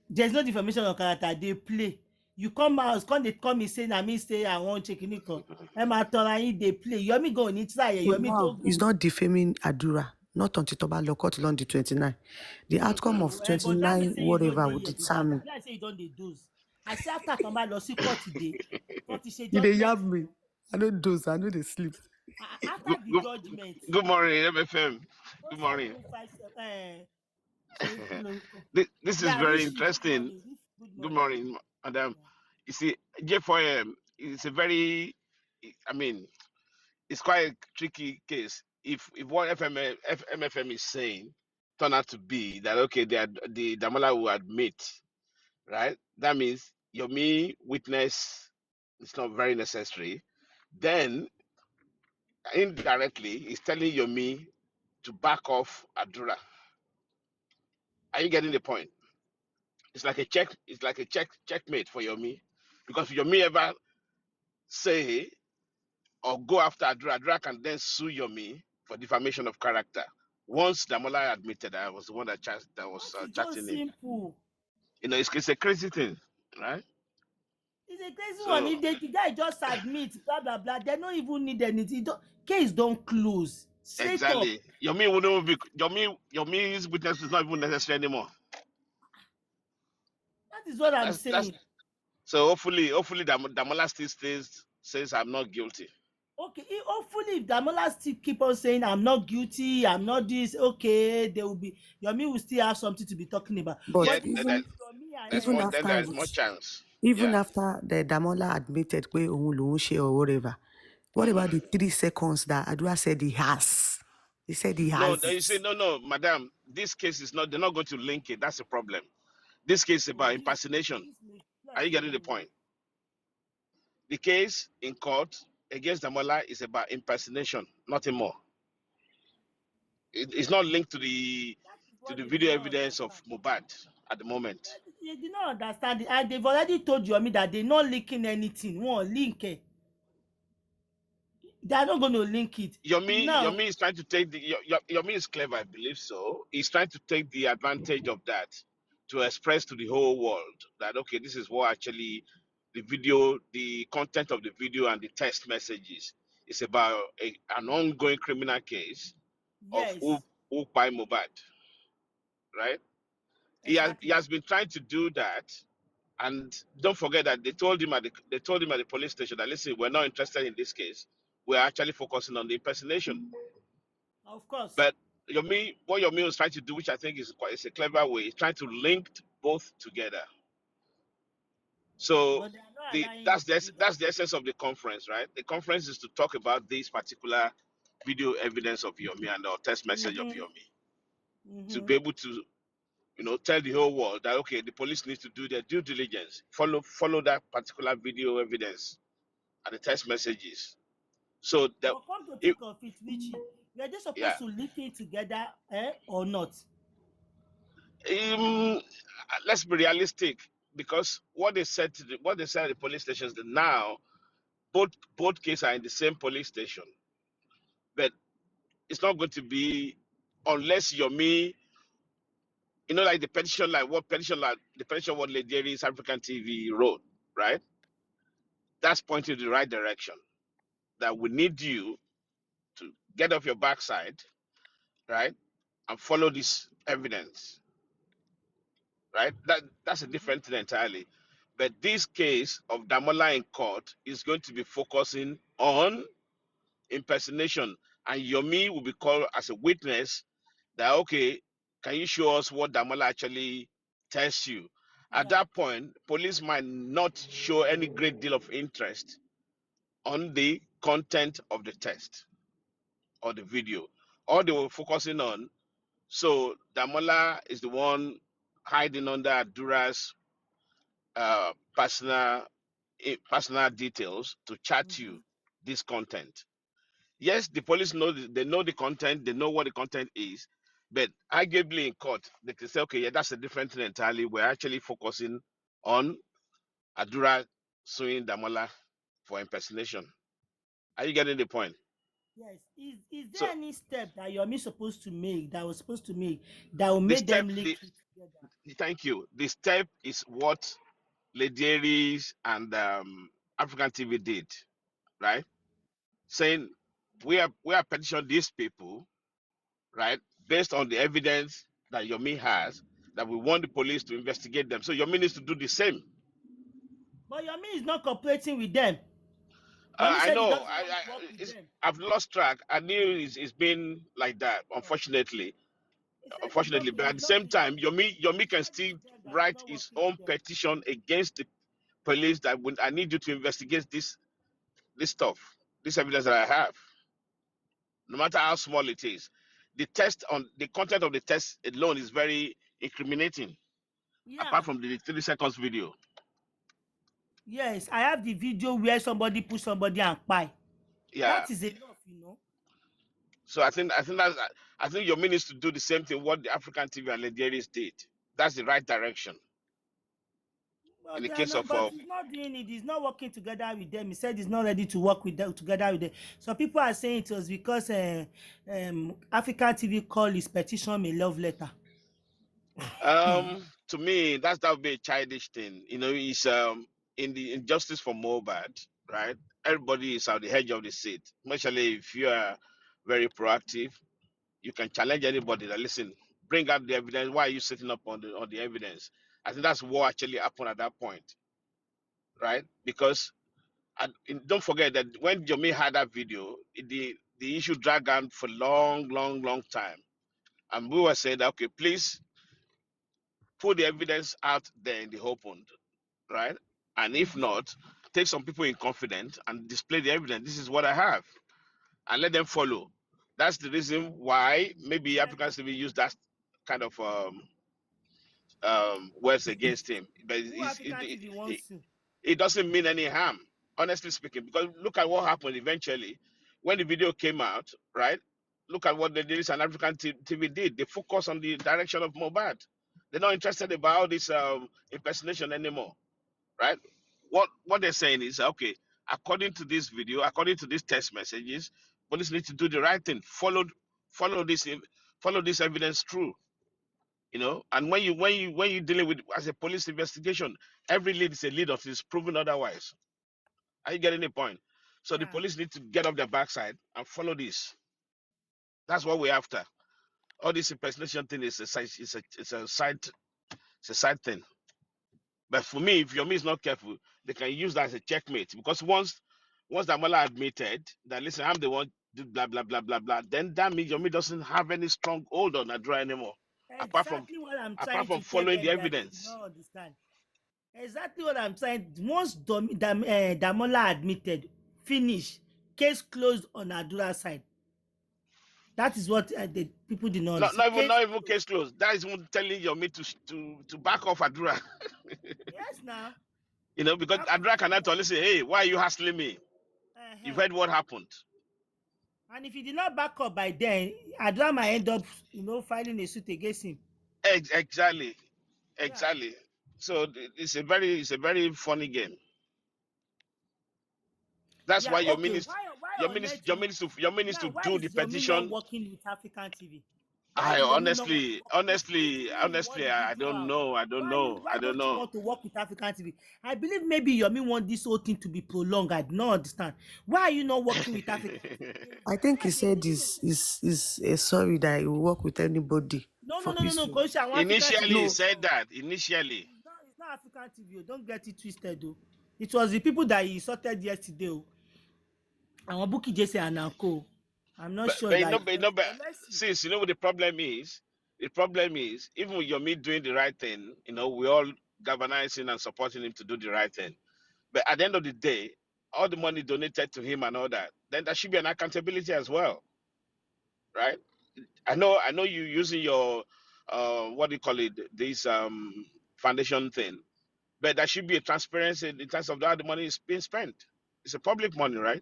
There's no defamation of character. They play. You come out, come dey call me say na me say I wan ṣe kinní kan. Ẹ máa tanra yín dey play. Yomi gan ò ní try ẹ̀. But Yomi tó now it's not defaming Adura, not until Toba law court on the 29. The outcome of but that mean 29 say you no whatever dey will here be that. determine. Be like say you don dey doze. I say after tán bá lọ sí court dey, tán ti ṣe You dey judgement. yab me. I don't doze, I know they sleep. After Good, the good, judgement, good morning, MFM. no Good sef morning. even five ṣe kí lorúkọ. This is Yeah, very Rishi, good interesting. morning. Good Good morning. morning, madam. Yeah. You see, J4M is a very, I mean, it's quite a tricky case. If what MFM is saying turn out to be that okay, the Damola will admit, right? That means your me witness is not very necessary. Then indirectly, he's telling your me to back off Adura. Are you getting the point? It's like a check. It's like a checkmate for Yomi, because if Yomi ever say or go after Adura, Adura can then sue Yomi for defamation of character. Once Damola admitted that I was the one that was That is just chatting him, simple. it's a crazy thing, right? It's a crazy one. So If the guy just admit, blah blah blah, they don't even need anything. Case don't close. Straight up. exactly, Yomi wouldn't be Yomi's witness is not even necessary anymore. That is what I'm That's saying. so hopefully Damola still says I'm not guilty. Okay, hopefully if Damola still keep on saying I'm not guilty, I'm not this, okay, there will be Yomi will still have something to be talking about. But Yeah, But the moment Yomi there's even more. Then after there is more it, chance. even Yeah. after the Damola admitted pé òun lòun ṣe or whatever, what about the 3 seconds that Adura said he has? He said he No, has you it. say no, madam. This case is not. They're not going to link it. That's the problem. This case is oh, about impersonation. this may Are like you say getting no the link. point? The case in court against Damola is about impersonation, nothing more. It's not linked That is what to the they did video not evidence of understand. MOHBAD at the moment. They did not understand it, and they've already told Yomi that they're not linking anything. One link it. They are not going to link it. Now, Yomi is trying to take Yomi is clever, I believe so. He's trying to take the advantage of that to express to the whole world that okay, this is what actually the video, the content of the video and the text messages is about an ongoing criminal case of yes, who by MOHBAD, right? He exactly. has been trying to do that, and don't forget that they told him at the police station that listen, we're not interested in this case. We're actually focusing on the impersonation. Of course. But what Yomi is trying to do, which I think is a clever way, is trying to link both together. So But they are not allowing him that's to do that. the essence of the conference, right? The conference is to talk about this particular video evidence of Yomi and or text message of Mm-hmm. Yomi to Mm-hmm. be able to tell the whole world that okay, the police need to do their due diligence, follow that particular video evidence and the text messages. So that But come to it, think of it, Richie, were they supposed yeah. to link it together, or not? Um, let's be realistic, because what they said at the police stations that now both cases are in the same police station, but it's not going to be unless you're me, like the petition, the petition what Lady African TV wrote, right? That's pointing in the right direction. That we need you to get off your backside, right, and follow this evidence, right? That's a Mm-hmm. different thing entirely. But this case of Damola in court is going to be focusing on impersonation, and Yomi will be called as a witness. That okay, can you show us what Damola actually tells you? At Yeah, that point, police might not show any great deal of interest on the content of the text or the video. All they were focusing on. So Damola is the one hiding under Adura's personal details to chat mm-hmm. you this content. Yes, the police they know the content, they know what the content is, but arguably in court they can say, okay, yeah, that's a different thing entirely. We're actually focusing on Adura suing Damola for impersonation. Are you getting the point? Yes. Is there So any step that Yomi supposed to make that was supposed to make that will the make step, them link it together? thank you. The step is what Lady Aries and African TV did, right? Saying we are petitioning these people, right, based on the evidence that Yomi has, that we want the police to investigate them. So Yomi needs to do the same. But Yomi is not cooperating with them. Yomi I said he know. doesn't want to work with them. I've lost track. I knew it's been like that, Yeah. unfortunately. He said Unfortunately, but at the same time, Yomi he can said still it's them that is write not his working with own them. petition against the police that I need you to investigate this stuff, this evidence that I have, no matter how small it is. The content of the test alone is very incriminating, Yeah. apart from the 3 seconds video. Yes, I have the video where somebody push somebody and pie. Yeah. That is enough, you know. So I think Yomi needs to do the same thing what the African TV and Nigerians did. That's the right direction. In But the they are case not. of But he's not doing it. He's not working together with them. He said he's not ready to work with them together with them. So people are saying it was because African TV called his petition a love letter. to me, that would be a childish thing. It's in the injustice for MOHBAD, right? Everybody is at the edge of the seat. Especially if you are very proactive, you can challenge anybody that listen, bring out the evidence. Why are you sitting up on the evidence? I think that's what actually happened at that point, right? Because don't forget that when Jomi had that video, the issue dragged on for long, long, long time. And we were saying that, okay, please put the evidence out there in the open, right? And if not, take some people in confidence and display the evidence. This is what I have, and let them follow. That's the reason why maybe Africans TV use that kind of words against him. But Who African TV wants to? it doesn't mean any harm, honestly speaking, because look at what happened eventually when the video came out, right? Look at what the Daily and African TV did. They focus on the direction of MOHBAD. They're not interested about this impersonation anymore, right? What they're saying is, okay, according to this video, according to these text messages, police need to do the right thing. Follow this evidence through. And when you dealing with as a police investigation, every lead is a lead until it's proven otherwise. Are you getting the point? So the Yeah. police need to get off their backside and follow this. That's what we're after. All this impersonation thing is a side, it's a side thing. But for me, if Yomi is not careful, they can use that as a checkmate. Because once Damola admitted that, listen, I'm the one do blah blah blah blah blah, then that means Yomi doesn't have any strong hold on Adra anymore. Apart from Exactly what I'm apart trying from to tell following the them that they did evidence. not understand. Exactly what I'm trying. Once Damola admitted, finish, case closed on Adura's side. That is what the people did not Not, understand. not even Case not even closed. case closed. That is even telling Yomi to back off Adura. Yes, now. Because Back off Adura from cannot what? only say, hey, why are you hassling me? You've Uh-huh. heard what happened. And if he did not back up by then, Adura might end up, filing a suit against him. Exactly. Yeah. Exactly. So it's a very funny game. That's Yeah. why your Okay. minister Why your on minister earth your would minister your minister now? to Why do the is Yomi not petition. working with African TV? Why I is Yomi not want to honestly, work? If honestly, really you want honestly, the I video don't out, know. I don't know. why I don't don't you know. want to work with African TV? I believe maybe Yomi want this whole thing to be prolonged. I do not understand. Why are you not working with African TV? I think he Yes, said is sorry that he will work with anybody no, no, for no, no, no. peaceful. Because I want African Initially, he TV. said that. Initially, It's not African TV. Don't get it twisted, though. It was the people that he insulted yesterday. Àwọn Bukky Jesse and Anko. I'm not but sure but you that know, he but, you went know, to, but but let's see. since you know what the problem is, even with Yomi doing the right thing, we all galvanizing and supporting him to do the right thing. But at the end of the day, all the money donated to him and all that, then there should be an accountability as well, right? I know you using your what do you call it, this foundation thing, but there should be a transparency in terms of how the money is being spent. It's a public money, right?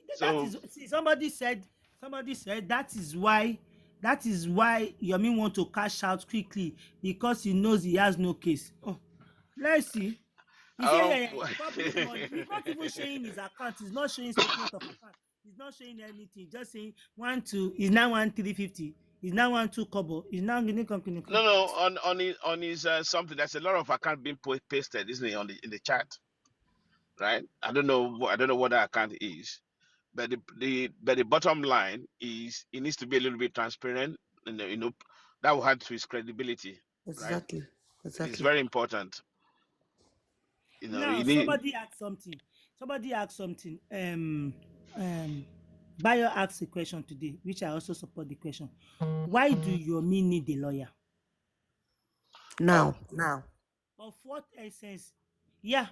That So is, see, somebody said that is why Yomi want to cash out quickly because he knows he has no case. Oh, let's see. He said, it's public money. He's not even showing his account. He's not showing statement of account. He's not showing anything. Just saying 1 2. He's now 1 350. He's now 1 2 kobo. He's now getting company. No, on his something. There's a lot of account being pasted, isn't it, on the in the chat, right? I don't know. I don't know what that account is, but the bottom line is it needs to be a little bit transparent, and that will add to his credibility, right? Exactly. It's Exactly. very important. Now You need. somebody asked something. Somebody asked something. Bayo asked a question today, which I also support the question. Why do Yomi need a lawyer? Oh, Now. Of what essence? Yeah.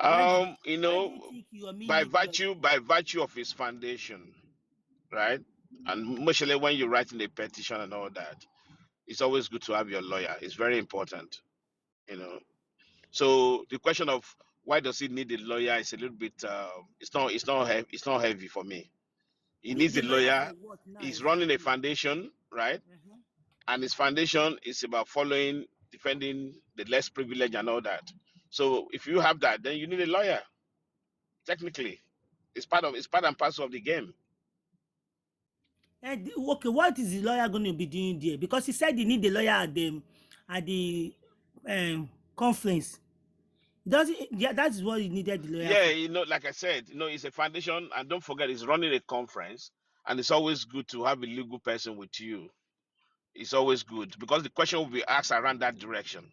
um, Why do you think Yomi by need lawyer? virtue of his foundation, right? And mostly when you're writing a petition and all that, it's always good to have your lawyer. It's very important, you know. So the question of why does he need a lawyer is a little bit. It's not heavy for me. He needs Need a a lawyer lawyer. for what now He's running a exactly? foundation, right? Uh-huh. And his foundation is about following, defending the less privileged and all that. So if you have that, then you need a lawyer. Technically, it's part and parcel of the game. Okay, what is the lawyer going to be doing there? Because he said he need a lawyer at the conference. Does it? Yeah, that is what he needed the lawyer Yeah, for. like I said, it's a foundation, and don't forget, it's running a conference, and it's always good to have a legal person with you. It's always good because the question will be asked around that direction.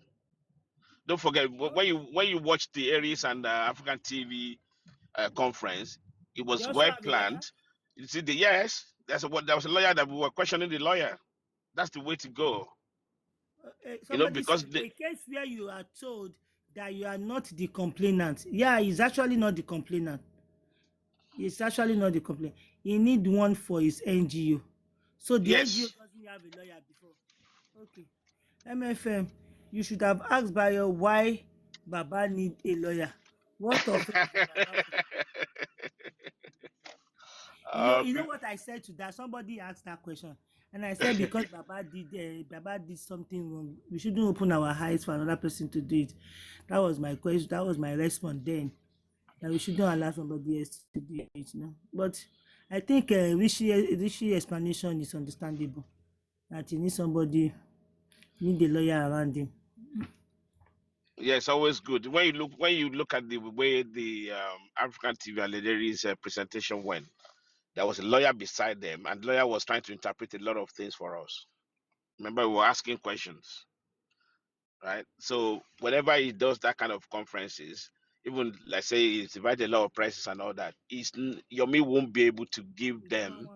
Don't forget Okay. when you watch the Aries and African TV conference, it They was also well have a lawyer. planned. You see, yes, there was a lawyer that we were questioning the lawyer. That's the way to go. Somebody Because said for a case where you are told that you are not the complainant. Yeah, he's actually not the complainant. He's actually not the complainant. He need one for his NGO. So the NGO yes, doesn't have a lawyer before. Okay. MFM, you should have asked Bayo why Baba need a lawyer. What offense did Baba for? uh, You know what I said to that? Somebody asked that question, and I said because Baba did something wrong, we shouldn't open our eyes for another person to do it. That was my question. That was my response then. That we shouldn't allow somebody else to do it. But I think Rishi explanation is understandable. That you need somebody, you need a lawyer around him. yes, always good. When you look at the way the African TV and Ladies presentation went, there was a lawyer beside them, and the lawyer was trying to interpret a lot of things for us. Remember, we were asking questions, right? So whenever he does that kind of conferences, even like say he's invited a lot of prices and all that, Yomi won't be able to give them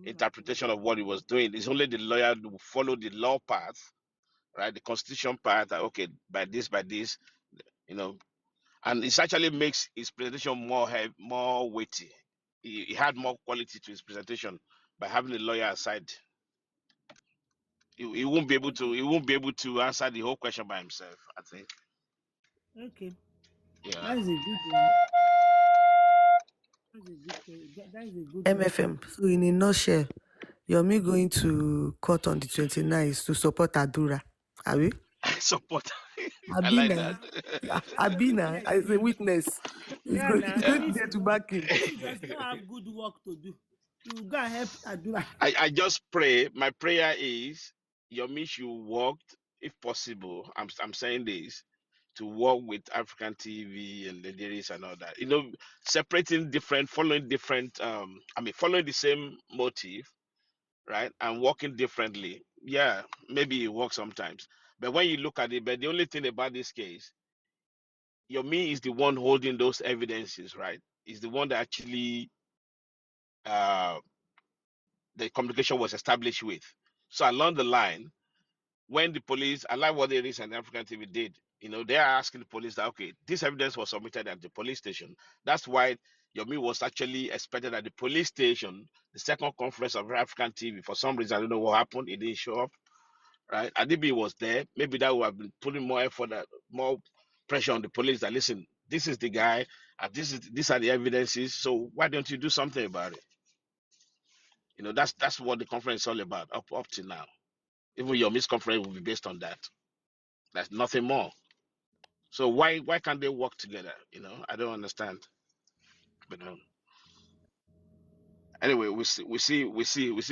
interpretation of what he was doing. It's only the lawyer who follow the law path, right? The constitution path. That, okay, by this, you know, and it actually makes his presentation more weighty. He had more quality to his presentation by having a lawyer aside. He won't be able to. Okay, He won't be able to answer the whole question by himself. I think. okay, Yeah. that is a good one. That's a good that is a good question. MFM. So in a nutshell, Yomi going to court on the 29th to support Adura. Are we? I support. I like Abina. that. Yeah, Abina witness as a now. witness. He's Yeah, going, now he's going to be if there you to don't, back him. if he does not have good work to do, he will go and help Adura. I just pray. My prayer is your mission worked, if possible. I'm saying this to work with African TV and the lyrics and all that. Separating different, following different. Following the same motive, right, and working differently. Yeah, maybe it works sometimes, but when you look at it, but the only thing about this case, Yomi is the one holding those evidences, right? Is the one that actually uh, the communication was established with. So along the line, when the police, I like what the Aries and African TV did, they are asking the police that, okay, this evidence was submitted at the police station. That's why Yomi was actually expected at the police station, the second conference of African TV. For some reason, I don't know what happened. It didn't show up, right? Adibi was there. Maybe that would have been putting more effort, more pressure on the police that, listen, this is the guy, and these are the evidences. So why don't you do something about it? That's what the conference is all about up to now. Even your misconference will be based on that. That's nothing more. So why can't they work together? I don't understand. But anyway, we see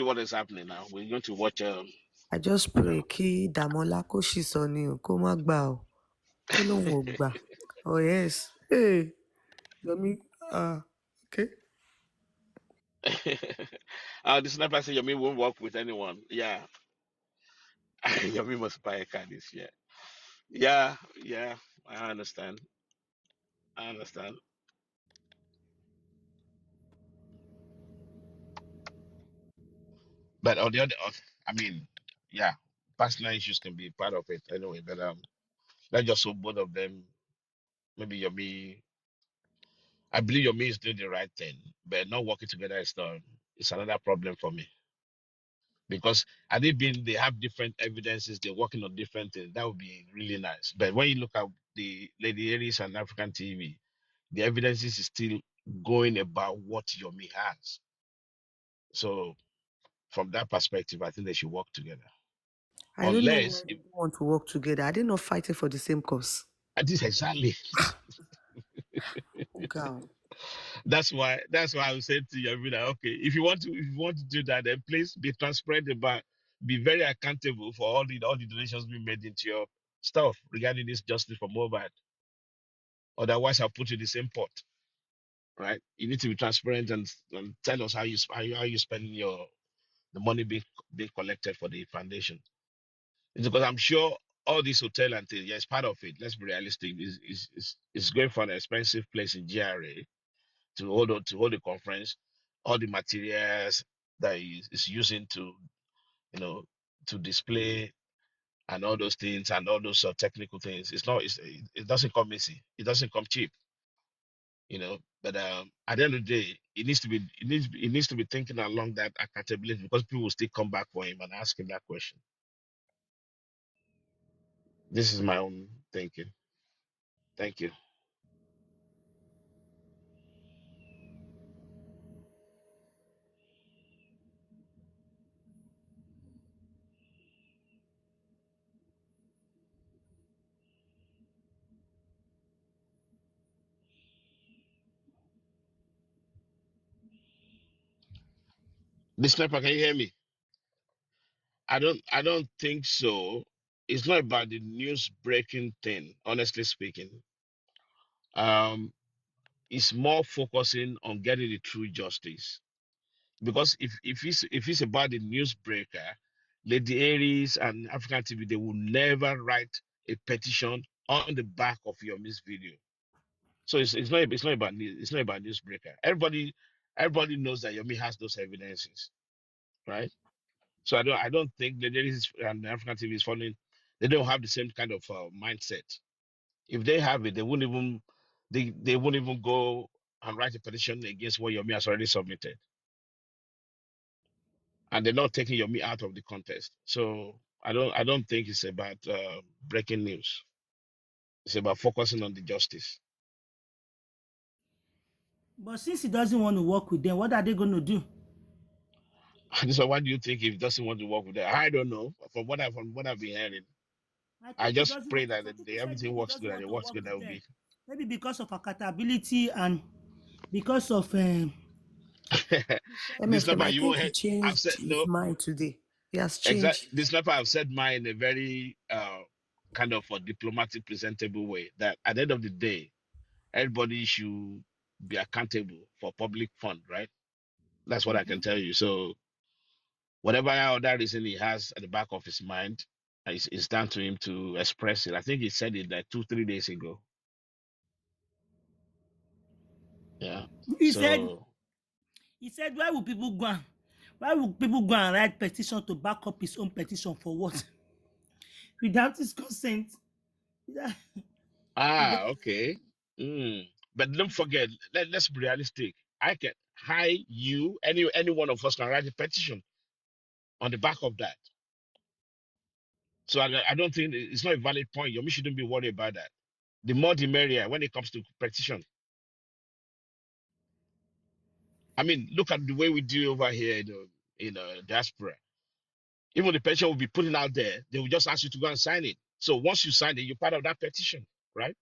what is happening now. We're going to watch. I just You pray know, kí Dàmọ́lá kó ṣì sọ ni o, kó má gbà o, kó lóun ò gbà. Oh yes. Hey, Yomi, okay. the sniper said Yomi won't work with anyone. Yeah, Yomi must buy a car this year. Yeah, yeah, I understand. I understand. But on the other, I mean, yeah, personal issues can be part of it anyway. But let's just hope both of them. Maybe Yomi, I believe Yomi is doing the right thing, but not working together is not. It's another problem for me because had it been they have different evidences, they're working on different things. That would be really nice. But when you look at the Lady Aries and African TV, the evidences is still going about what Yomi has. So from that perspective, I think they should work together. I don't know why Unless they if don't want to work together. Are they not fighting for the same cause? this exactly. Oh, God. That's why I would say to you, that okay, if you want to do that, then please be transparent about, be very accountable for all the donations being made into your stuff regarding this justice for MOHBAD. Otherwise, I'll put you in the same pot, right? You need to be transparent and tell us how you spending the money being collected for the foundation. It's because I'm sure all this hotel and things, yeah, it's part of it. Let's be realistic. It's going for an expensive place in GRA to hold the conference, all the materials that is using to display and all those things and all those technical things. It doesn't come easy. It doesn't come cheap. But at the end of the day, it needs to be thinking along that accountability because people will still come back for him and ask him that question. This is my own thinking. Thank you. This sniper, can you hear me? I don't think so. It's not about the news breaking thing, honestly speaking. Um, it's more focusing on getting the true justice. Because if it's about the newsbreaker, Lady Aries and African TV, they will never write a petition on the back of your miss video. So it's not about newsbreaker. Everybody knows that Yomi has those evidences, right? So I don't think the ladies and African TV is following. They don't have the same kind of mindset. If they have it, they wouldn't even go and write a petition against what Yomi has already submitted, and they're not taking Yomi out of the contest. So I don't think it's about breaking news. It's about focusing on the justice. But since he doesn't want to work with them, what are they going to do? So why do you think if he doesn't want to work with them? I don't know. From what I've been hearing, I I think he just doesn't pray want. that Some people said everything maybe he works doesn't good and want it to works work good. That with will them. be. Maybe because of accountability and because of This MFM, number I you think won't. he I've changed said his no. mind today. He has Exact. changed. This number I've said mine in a very kind of a diplomatic, presentable way. That at the end of the day, everybody should be accountable for public fund, right? That's what I can tell you. So whatever other reason he has at the back of his mind, it's down to him to express it. I think he said it like 2 3 days ago. Yeah. he said So he said why will people go and write petition to back up his own petition for what? Without his consent. Without- without- okay. Mm. But don't forget, let's be realistic. Any one of us can write a petition on the back of that. So I don't think it's not a valid point. Yomi shouldn't be worried about that. The more the merrier when it comes to petition. I mean, look at the way we do over here in diaspora. Even the petition will be putting out there, they will just ask you to go and sign it. So once you sign it, you're part of that petition, right?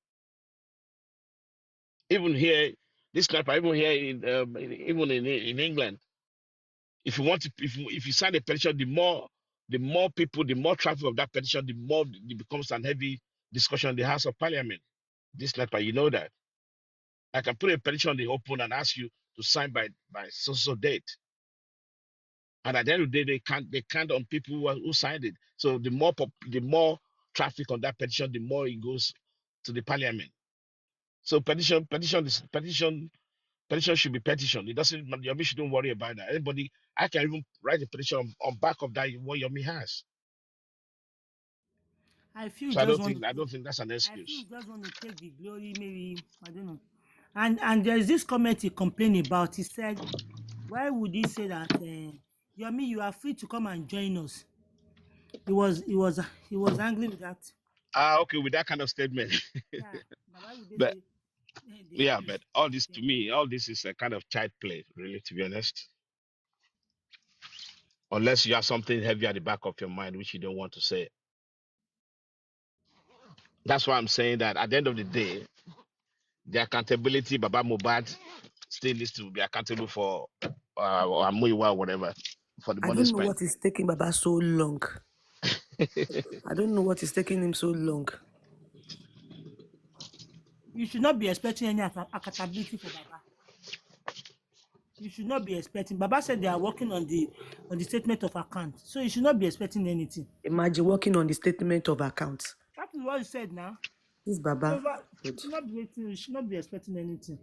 Even here, this sniper, even here even in England, if you want to, if you sign a petition, the more people, the more traffic of that petition, the more it becomes an heavy discussion in the House of Parliament. This sniper, you know that. I can put a petition on the open and ask you to sign by so date. And at the end of the day, they count on people who signed it. So the more traffic on that petition, the more it goes to the parliament. So petition should be petition. It doesn't. Yomi shouldn't worry about that. Anybody, I can even write a petition on back of that what Yomi has. I feel So just want to I take, don't think that's an I feel excuse. just want to take the glory, maybe I don't know. And there is this comment he complained about. He said, "Why would he say that? Yomi, you are free to come and join us." He was angry with that. Ah, okay, with that kind of statement. Yeah, but why would they But say yeah, you but should all come and this to join us? me, all this is a kind of child play, really, to be honest. Unless you have something heavy at the back of your mind which you don't want to say. That's why I'm saying that at the end of the day, the accountability, Baba Mubad still needs to be accountable for or Amuiwa or whatever for the I money don't know spent. what is taking Baba so long. I don't know what is taking him so long. You should not be expecting any accountability for Baba. You should not be expecting. Baba said they are working on the statement of account, so you should not be expecting anything. Imagine working on the statement of accounts. That is what you said now. This So Baba. but Good. you should not be expecting anything.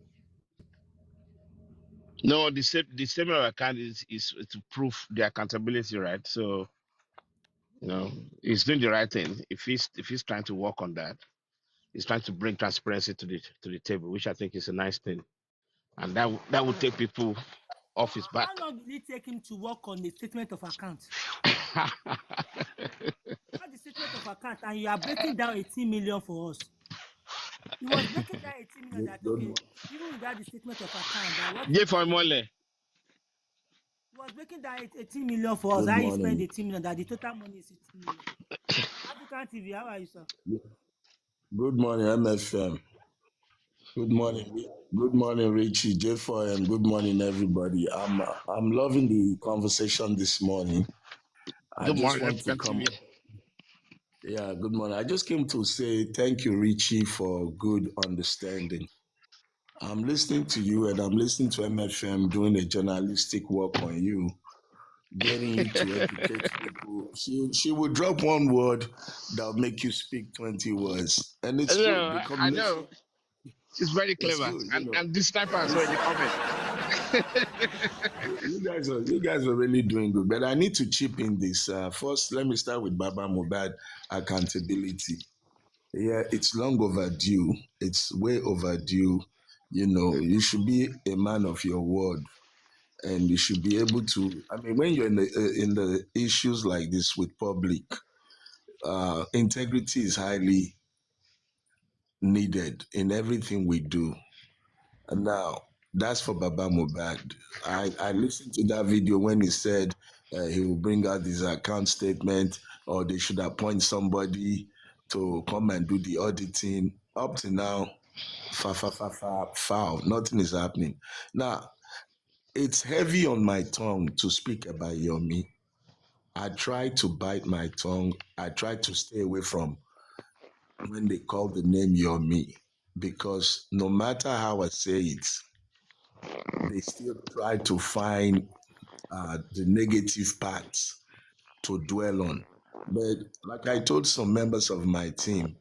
No, the statement of account is to prove the accountability, right? So he's doing the right thing. If he's trying to work on that, he's trying to bring transparency to the table, which I think is a nice thing, and that would take people But off his back. how long did it take him to work on the statement of account? Not the statement of account, and you are breaking down 18 million for us. He was breaking down 18 million Good, that good, okay, even without the statement of account, that what he Yeah, for spent. Imole. He was breaking down 18 million for us. good How he spent morning. 18 million, that the total money is 18 million. African TV, how are you, sir? Good morning, MFM. Good morning. Good morning, Richie, J4M. Good morning, everybody. I'm loving the conversation this morning. I Good just morning, want to African come. TV. Yeah, good morning. I just came to say thank you, Richie, for good understanding. I'm listening to you and I'm listening to MFM doing a journalistic work on you, getting you to educate people. She will drop one word that'll make you speak 20 words. And it's good. No, The I combination know. It's very is clever. good, And this sniper I saw in the comment. You guys are really doing good, but I need to chip in this. First, let me start with Baba Mubad accountability. Yeah, it's long overdue. It's way overdue. You should be a man of your word, and you should be able to. I mean, when you're in the issues like this with public, integrity is highly needed in everything we do. And now, that's for Baba Mubad. I listened to that video when he said he will bring out his account statement or they should appoint somebody to come and do the auditing. Up to now, foul. Nothing is happening. Now, it's heavy on my tongue to speak about Yomi. I try to bite my tongue. I try to stay away from when they call the name Yomi because no matter how I say it, they still try to find the negative parts to dwell on. But like I told some members of my team,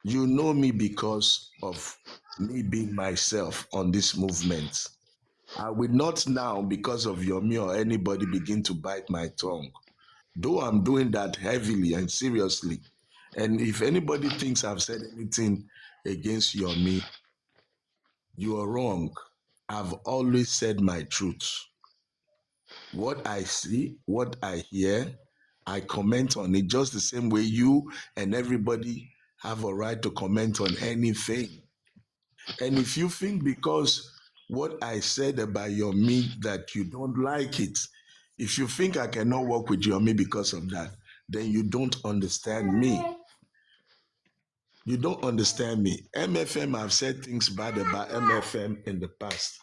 you know me because of me being myself on this movement. I will not now, because of your me or anybody, begin to bite my tongue. Though I'm doing that heavily and seriously. And if anybody thinks I've said anything against your me, you are wrong. I've always said my truth. What I see, what I hear, I comment on it just the same way you and everybody have a right to comment on anything. And if you think because what I said about your me that you don't like it, if you think I cannot work with your me because of that, then you don't understand me. You don't understand me. MFM, I've said things bad about MFM in the past.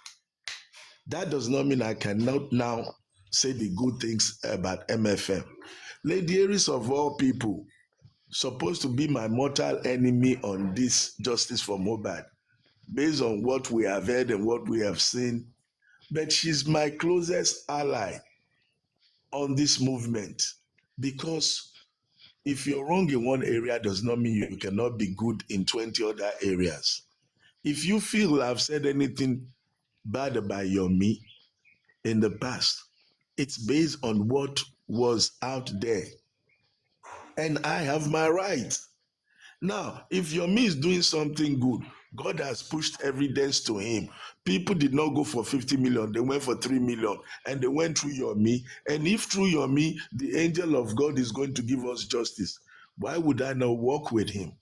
That does not mean I cannot now say the good things about MFM. Lady Aries of all people, supposed to be my mortal enemy on this justice for MOHBAD, based on what we have heard and what we have seen. But she's my closest ally on this movement, because if you're wrong in one area does not mean you cannot be good in 20 other areas. If you feel I've said anything bad about Yomi in the past, it's based on what was out there. And I have my right. Now, if Yomi is doing something good, God has pushed evidence to him. People did not go for 50 million, they went for 3 million, and they went through Yomi. And if through Yomi, the angel of God is going to give us justice, why would I not walk with him?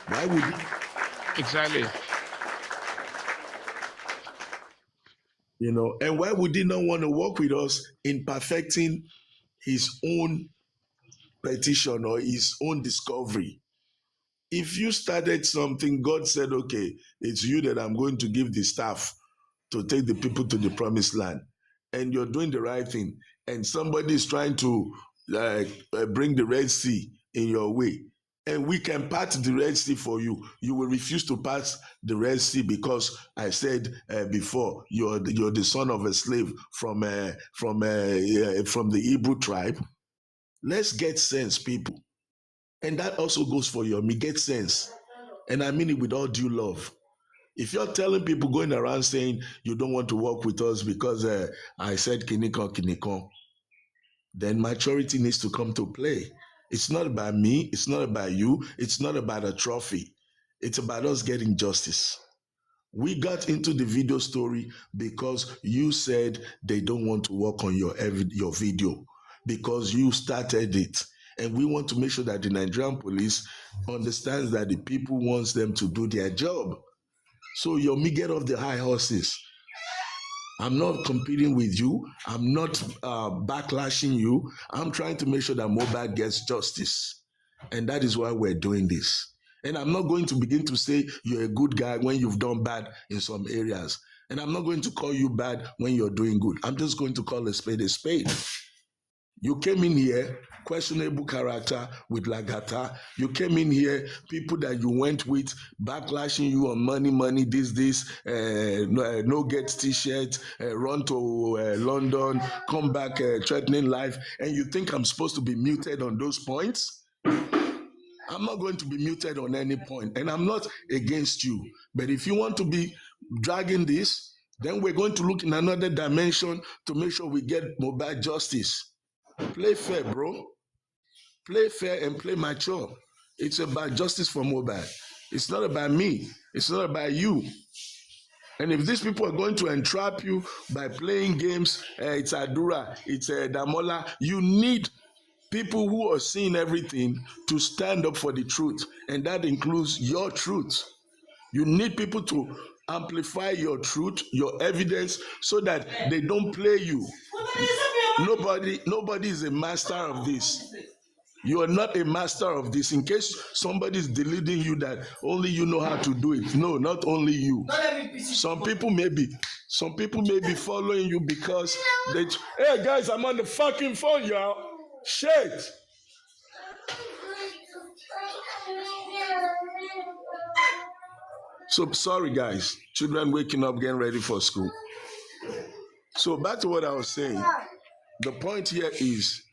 Why would Exactly. and why would he not want to work with us in perfecting his own petition or his own discovery? If you started something, God said, okay, it's you that I'm going to give the staff to take the people to the promised land, and you're doing the right thing, and somebody is trying to bring the Red Sea in your way, and we can part the Red Sea for you, you will refuse to pass the Red Sea because I said before you're the son of a slave from the Hebrew tribe. Let's get sense, people, and that also goes for you. Me get sense, and I mean it with all due love. If you're telling people going around saying you don't want to work with us because I said kinikon, then maturity needs to come to play. It's not about me. It's not about you. It's not about a trophy. It's about us getting justice. We got into the video story because you said they don't want to work on your video because you started it. And we want to make sure that the Nigerian police understands that the people wants them to do their job. So Yomi, get off the high horses. I'm not competing with you. I'm not backlashing you. I'm trying to make sure that MOHBAD gets justice. And that is why we're doing this. And I'm not going to begin to say you're a good guy when you've done bad in some areas. And I'm not going to call you bad when you're doing good. I'm just going to call a spade a spade. You came in here, questionable character with Lagata. You came in here, people that you went with, backlashing you on money, this, no get t-shirt, run to London, come back threatening life, and you think I'm supposed to be muted on those points? I'm not going to be muted on any point, and I'm not against you. But if you want to be dragging this, then we're going to look in another dimension to make sure we get MOHBAD justice. Play fair, bro. Play fair and play mature. It's about justice for MOHBAD. It's not about me. It's not about you. And if these people are going to entrap you by playing games, it's Adura, it's Damola, you need people who are seeing everything to stand up for the truth. And that includes your truth. You need people to amplify your truth, your evidence, so that they don't play you. Nobody is a master of this. You are not a master of this. In case somebody is deluding you that only you know how to do it. No, not only you. Some people may be following you because they. Hey guys, I'm on the fucking phone, y'all. Shit. So sorry, guys. Children waking up, getting ready for school. So back to what I was saying. The point here is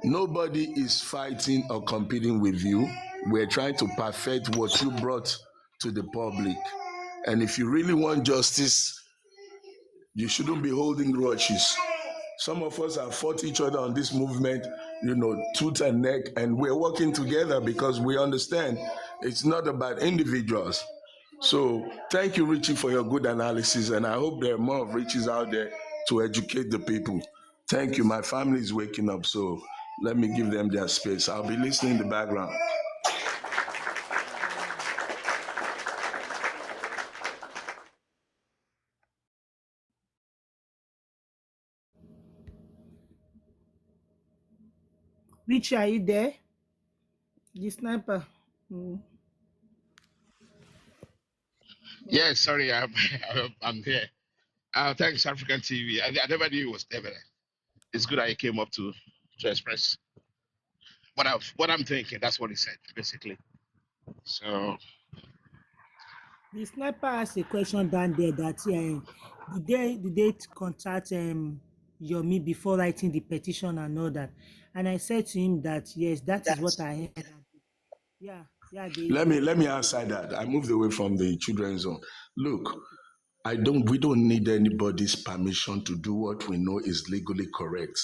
nobody is fighting or competing with you. We're trying to perfect what you brought to the public. And if you really want justice, you shouldn't be holding grudges. Some of us have fought each other on this movement, tooth and neck, and we're working together because we understand it's not about individuals. So thank you, Richie, for your good analysis, and I hope there are more of Richies out there to educate the people. Thank you. My family is waking up, so let me give them their space. I'll be listening in the background. Richie, are you there? The sniper. Mm. Yes, sorry, I'm here. Thanks, African TV. I never knew it was there. But it's good that he came up to express what I'm thinking. That's what he said, basically. So The sniper has a question down there that did they contact Yomi before writing the petition and all that? And I said to him that yes, that is what I heard. Yeah, yeah, Let me answer that. I moved away from the children's zone. Look, okay. we don't need anybody's permission to do what we know is legally correct.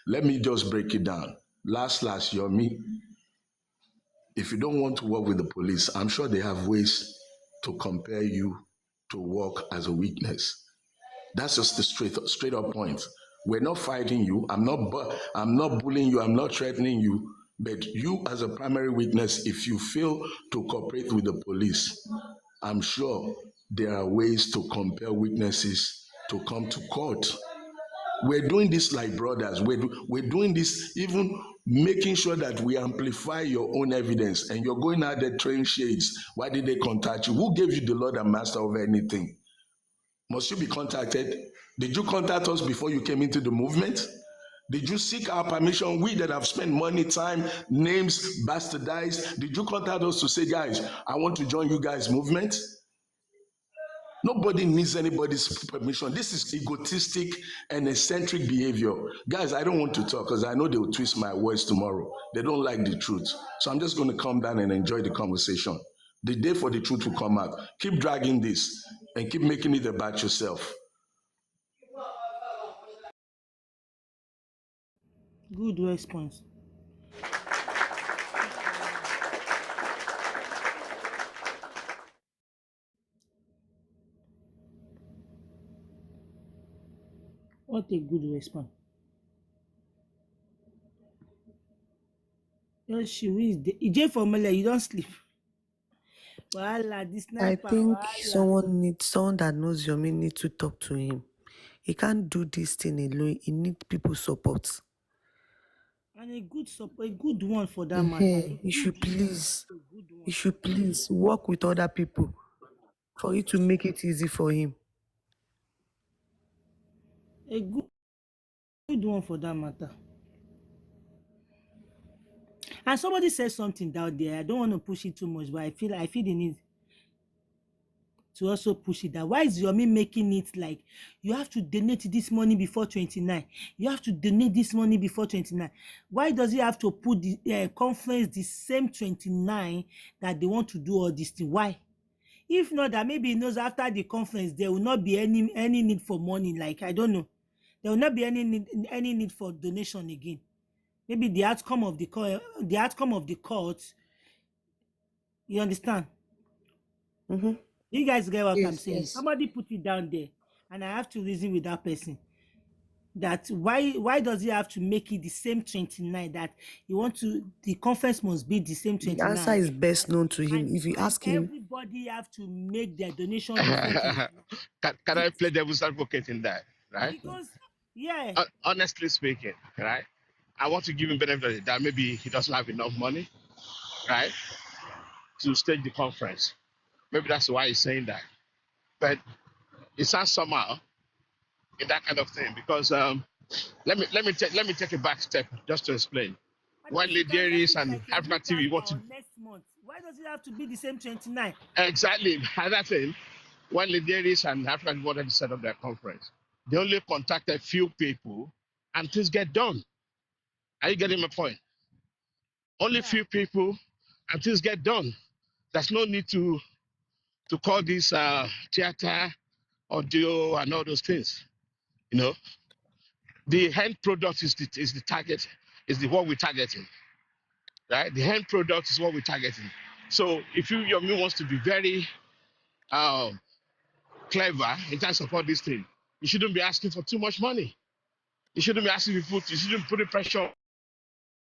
Let me just break it down. Last, Yomi, if you don't want to work with the police, I'm sure they have ways to compel you to work as a witness. That's just the straight up point. We're not fighting you. I'm not bullying you. I'm not threatening you. But you, as a primary witness, if you fail to cooperate with the police, I'm sure there are ways to compel witnesses to come to court. We're doing this like brothers. We're doing this even making sure that we amplify your own evidence. And you're going out there throwing shades. Why did they contact you? Who gave you the Lord and Master of anything? Must you be contacted? Did you contact us before you came into the movement? Did you seek our permission? We that have spent money, time, names, bastardized. Did you contact us to say, guys, I want to join you guys' movement? Nobody needs anybody's permission. This is egotistic and eccentric behavior. Guys, I don't want to talk because I know they will twist my words tomorrow. They don't like the truth. So I'm just going to calm down and enjoy the conversation. The day for the truth will come out. Keep dragging this and keep making it about yourself. Good response. What a good response. Yes, she is the EJ Formula, you don't sleep. Wahala, the I sniper, think wahala. someone that knows Yomi need to talk to him. He can't do this thing alone. He need people's support. And a good support, a good one for that matter. A You should good one. please, A good you one. should please work with other people for you to make it easy for him. A good one for that matter. And somebody said something down there. I don't want to push it too much, but I feel the need to also push it. That why is Yomi making it like you have to donate this money before 29? You have to donate this money before 29. Why does he have to put the conference the same 29 that they want to do all this thing? Why? If not, that maybe he knows after the conference there will not be any need for money. Like I don't know, there will not be any need for donation again. Maybe the outcome of the court, you understand? Mm-hmm. You guys get what I'm Yes, saying? yes. Somebody put it down there, and I have to reason with that person. That why does he have to make it the same 29? That the conference must be the same The answer 29, is best known to him. If you and ask him, everybody have to make their donation before 29. can I play devil's advocate in that? Right? Because yeah, Honestly speaking, right? I want to give him benefit of the doubt. Maybe he doesn't have enough money, right, to stage the conference. Maybe that's why he's saying that. But it sounds somehow in that kind of thing because let me take a back step just to explain. at When least you can make Ladies it and like a African week TV after want or to next month. Why does it have to be the same 29? exactly that thing, when Ladies and African wanted to set up their conference, they only contacted few people and things get done. Are you getting my point? Only Yeah. few people and things get done. There's no need to call this theater, audio, and all those things. You know, the end product is the target, is the what we're targeting, right? The end product is what we're targeting. So if your me wants to be very um, clever in terms of all these things, you shouldn't be asking for too much money. You shouldn't be asking people. You shouldn't put pressure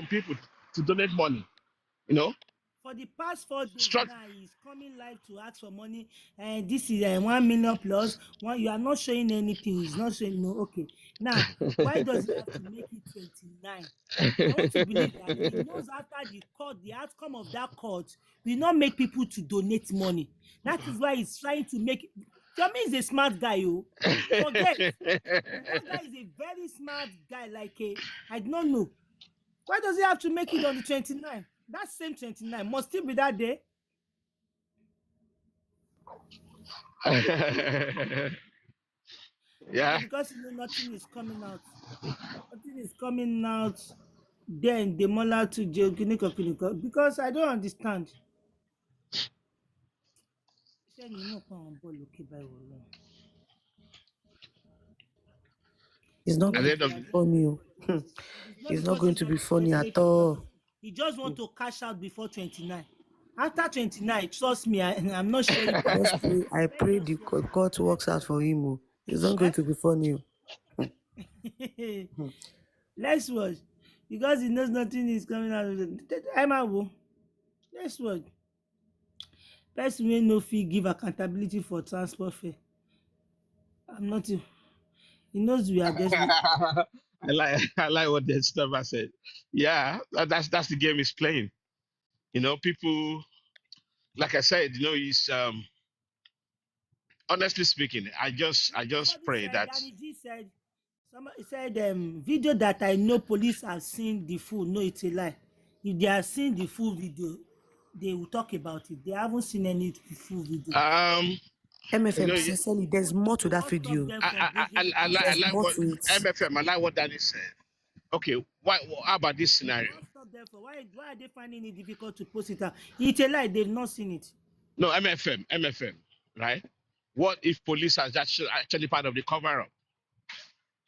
on people to donate money. You know, For the past 4 days struck. now, he's coming live to ask for money, and this is 1 million plus one. You are not showing anything. He's not showing no. Okay, Now, why does he have to make it 29? I want to believe that he knows after the court, the outcome of that court will not make people to donate money. That is why he's trying to make. Yomi is a smart guy, oh. Forget. That guy is a very smart guy. Like I don't know. Why does he have to make it on the 29? That same 29 must still be that day. Or Yeah. because nothing is coming out. Nothing is coming out. Then the mola to jail clinical because I don't understand. Ṣé ẹni náà pa àwọn bọ́ọ̀lù òkè báyìí wọ̀ lọ? It's He not At going the knows end to we of are be just funny. Oh. it's not It's not because going he's to be funny at underestimating all. us. He just want to cash out before 29. After 29, trust me, I'm not sharing my Just pray. I let me pray just the watch court works out for him. Oh. It's not going to be funny. it. Let's watch. Because he knows nothing is coming out of it. I'm out. Let's watch. Person wey no fit give accountability for transport fare. I'm not he knows we are just waiting. I like what the stubber said. Yeah, that's the game he's playing. People like I said, he's honestly speaking, I just Somebody pray said, that Danny G said, somebody said, video that I know police have seen the full. No, it's a lie. If they have seen the full video, they will talk about it. They haven't seen any full video. um MFM, yeah, sincerely, there's more to So that what stopped video. them from I, I, bringing I, it I, out? like, I There's like more what to it. MFM. I like what Danny said. Okay, how about this scenario? What stopped them from? Why are they finding it difficult to post it out? It's a lie. They've not seen it. No, MFM, right? What if police are actually part of the cover up?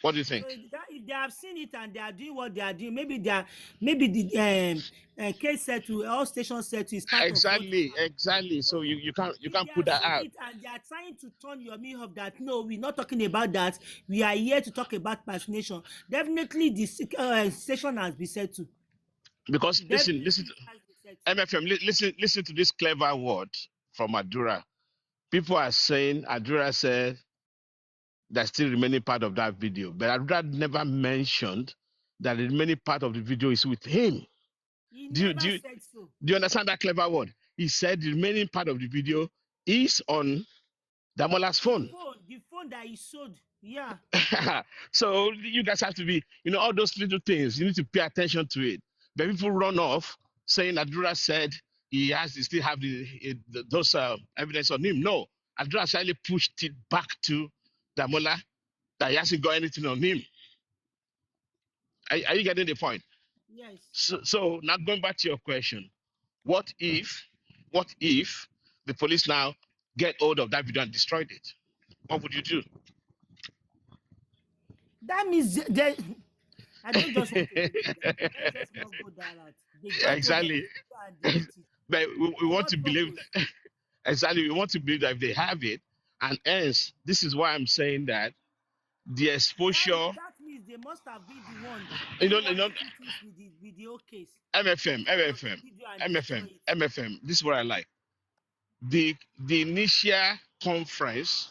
What do you So think? if they have seen it and they are doing what they are doing, maybe the case settle, all station settle is part of what is happening. Exactly. So So you if they can't put have that seen out it and they are trying to turn your me up that no, we're not talking about that. We are here to talk about vaccination. Definitely, the station has been settled. because listen Definitely, to it has been settled. MFM. Listen to this clever word from Adura. People are saying Adura said that's still remaining part of that video, but Adura never mentioned that the remaining part of the video is with him. He Do you never do you, said so. do you understand that clever word? He said the remaining part of the video is on Damola's phone. The phone that he sold, yeah. So you guys have to be, all those little things. You need to pay attention to it. But people run off saying Adura said he still have those evidence on him. No, Adura actually pushed it back to Damola that he hasn't got anything on him. Are you getting the point? Yes. So now going back to your question, what if, the police now get hold of that video and destroyed it? What would you do? That means I don't just want to believe them. Let's just not go that route. They get hold of the Exactly. video and delete it. But we For want to what believe purpose? exactly. We want to believe that if they have it, and hence, this is why I'm saying that the exposure, That means they must have been the one you know, doing you one know, or two things with the whole case. MFM, Get hold of the MFM, video and destroy MFM, it. MFM. This is what I like. The initial conference,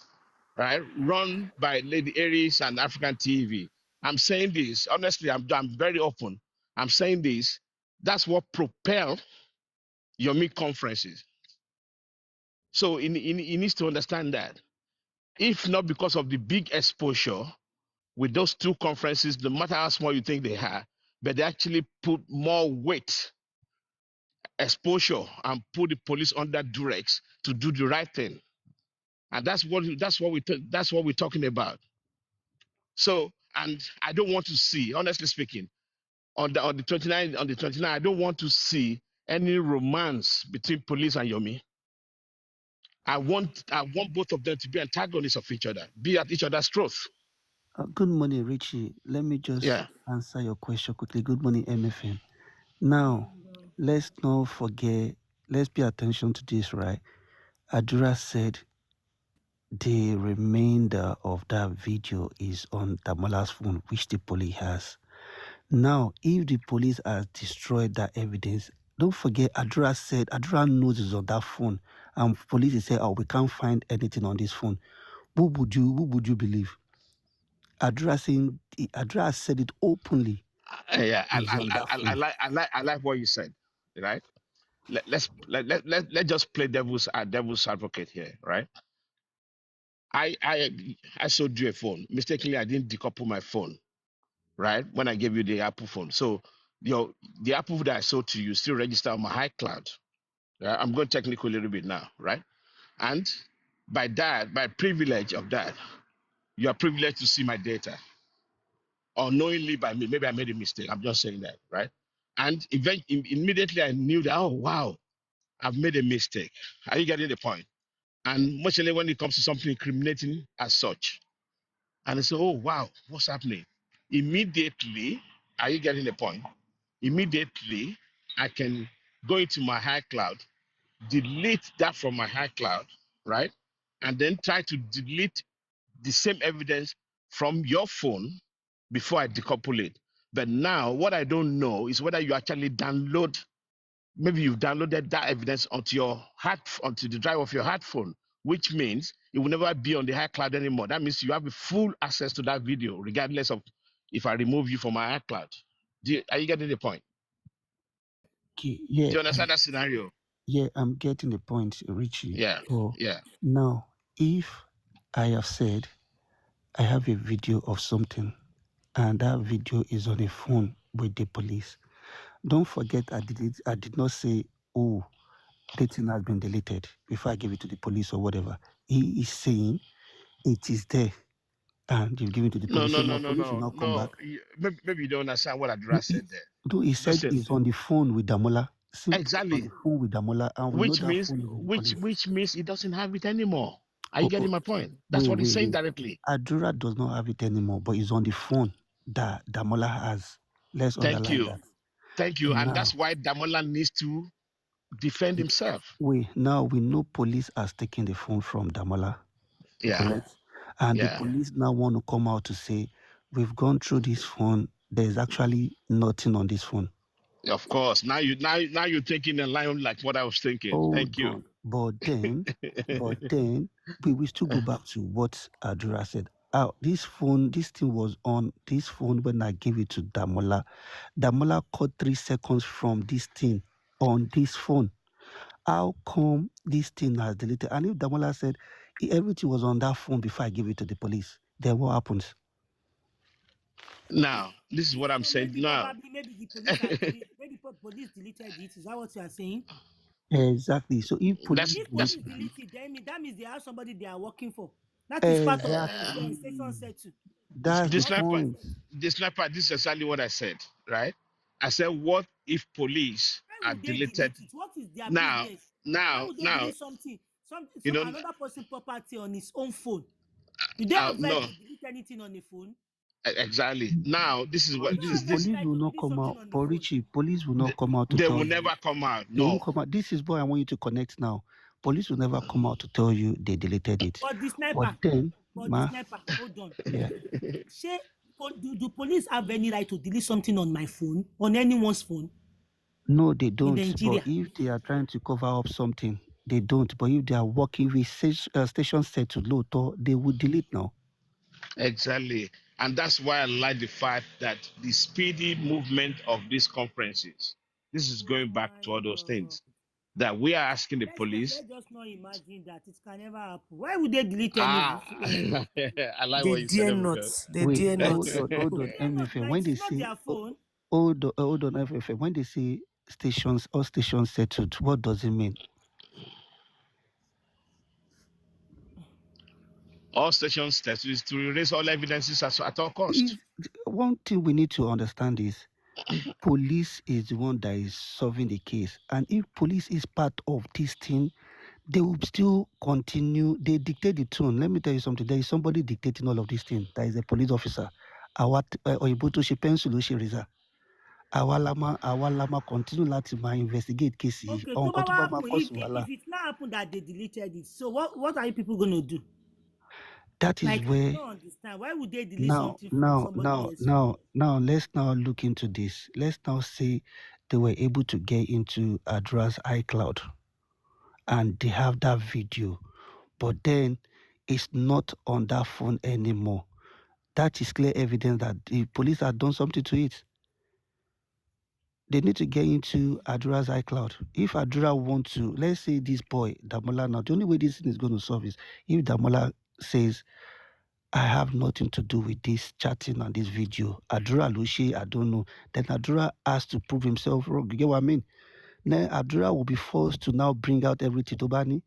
right, run by Lady Aries and African TV. I'm saying this honestly. I'm very open. I'm saying this. That's what propel your mid conferences. So he needs to understand that. If not because of the big exposure with those two conferences, no matter how small you think they are, but they actually put more weight, exposure, and put the police under duress to do the right thing. And that's what we're talking about. So, and I don't want to see, honestly speaking, on the 29, I don't want to see any romance between police and Yomi. I want both of them to be antagonists of each other, be at each other's throat. Good morning, Richie. Let me just Yeah. answer your question quickly. Good morning, MFM. Now, let's not forget, let's pay attention to this, right? Adura said the remainder of that video is on Tamala's phone, which the police has. Now, if the police has destroyed that evidence, don't forget Adura said Adura knows it's on that phone. And police say, oh, we can't find anything on this phone. Who would you believe? Adra said it openly. Yeah, He's on that phone. I like what you said, right? Let's just play devil's advocate here, right? I sold you a phone. Mistakenly, I didn't decouple my phone, right? When I gave you the Apple phone. So the Apple that I sold to you still register on my iCloud. Right? I'm going technical a little bit now, right? And by privilege of that, you are privileged to see my data. Unknowingly by me, maybe I made a mistake. I'm just saying that, right? And immediately I knew that, oh wow, I've made a mistake. Are you getting the point? And mostly when it comes to something incriminating as such, and I say, oh wow, what's happening? Immediately, are you getting the point? Immediately, I can go into my iCloud, delete that from my iCloud, right? And then try to delete the same evidence from your phone before I decouple it. But now, what I don't know is whether you actually download, maybe you've downloaded that evidence onto the drive of your hard phone, which means it will never be on the high cloud anymore. That means you have a full access to that video, regardless of if I remove you from my iCloud. Are you getting the point? Okay, Do yeah, you understand that scenario? yeah, I'm getting the point, Richie. Yeah, So yeah. now, if I have said I have a video of something, and that video is on a phone with the police, don't forget I did not say, oh, the thing has been deleted before I give it to the police or whatever. He is saying it is there, and you give it to the No, police. no, So no, now no, police will no, not come back. no. Maybe you don't understand what No, Adura said there. he said Listen, he's on the phone with Damola. Simply on the exactly. phone with Damola, and we know Which that means phone is with the police. which means he doesn't have it anymore. Are you Oh, getting oh, my point? That's wait, what he's wait, saying wait. directly. Adura does not have it anymore, but it's on the phone that Damola has. Let's Thank underline you. that. Thank you. And Now, that's why Damola needs to defend himself. now we know police has taken the phone from Damola, Yeah. correct? And the Yeah. police now want to come out to say, we've gone through this phone. There's actually nothing on this phone. Of course. Now you're taking a line like what I was thinking. Thank Hold you. on. But then, we will still go back to what Adura said. This thing was on this phone when I gave it to Damola. Damola caught 3 seconds from this thing on this phone. How come this thing has deleted? And if Damola said everything was on that phone before I gave it to the police, then what happens? Now, this is what I'm So saying maybe now. probably maybe the police have deleted, maybe police deleted it. Is that what you are saying? Exactly. So if police If delete police delete it, then that means they have somebody they are working for. That is part of station exactly, settle. that's The the Or sniper, point. the sniper, this is exactly what I said, right? I said, what if police why are would they deleted delete it? What is their now, business? Why now, would they now, delete something, you some know, another person property on his own phone? Do they have right no, to delete anything on the phone? exactly. Now, this is They what don't Richie, have any police right will to not delete come something out. on the But phone. Richie, police will not come out to they tell will you. never come out. They will not No. come out. This is what I want you to connect now. Police will never come out to tell you they deleted it. But the But sniper, then, hold on. yeah, Say, do police have any right to delete something on my phone, on anyone's phone no, they in don't. But Nigeria? if they are trying to cover up something, they don't. But if they are working with station set to low, they will delete now. Exactly. And that's why I like the fact that the speedy movement of these conferences, this is Oh going back my to all those God. things that we are asking the Let's police. just not imagine that it can never happen. Why would they delete any Ah, I like They what you said, dare not. Ebuka. They Wait, dare not. hold on, They're not MFM. now. When It they is not say, their phone. hold on, MFM. When they say all stations settled, what does it mean? All stations test is to erase all evidences at all cost. If one thing we need to understand is police is the one that is solving the case, and if police is part of this thing, they will still continue. They dictate the tone. Let me tell you something. There is somebody dictating all of these things. There is a police officer. Àwa òyìnbó tó ṣe pencil ló ṣe razor. Àwa la máa continue láti máa investigate case yìí. Okay, Àwọn tó nǹkan bá tó wá bá máa happen, cause wàhálà. if it now happen that they deleted it, so what are you people gonna do? That is Like, I where don't understand. Why would they delete now, something from now, somebody now, else's phone? now, now, let's now look into this. Let's now say they were able to get into Adra's iCloud and they have that video, but then it's not on that phone anymore. that is clear evidence that the police had done something to it. They need to get into Adura's iCloud. If Adura wants to, let's say this boy, Damola, now, the only way this thing is going to solve is if Damola says, I have nothing to do with this chatting and this video. Adura Lushi, I don't know. Then Adura has to prove himself wrong. You get what I mean? Then Adura will be forced to now bring out everything to Bani.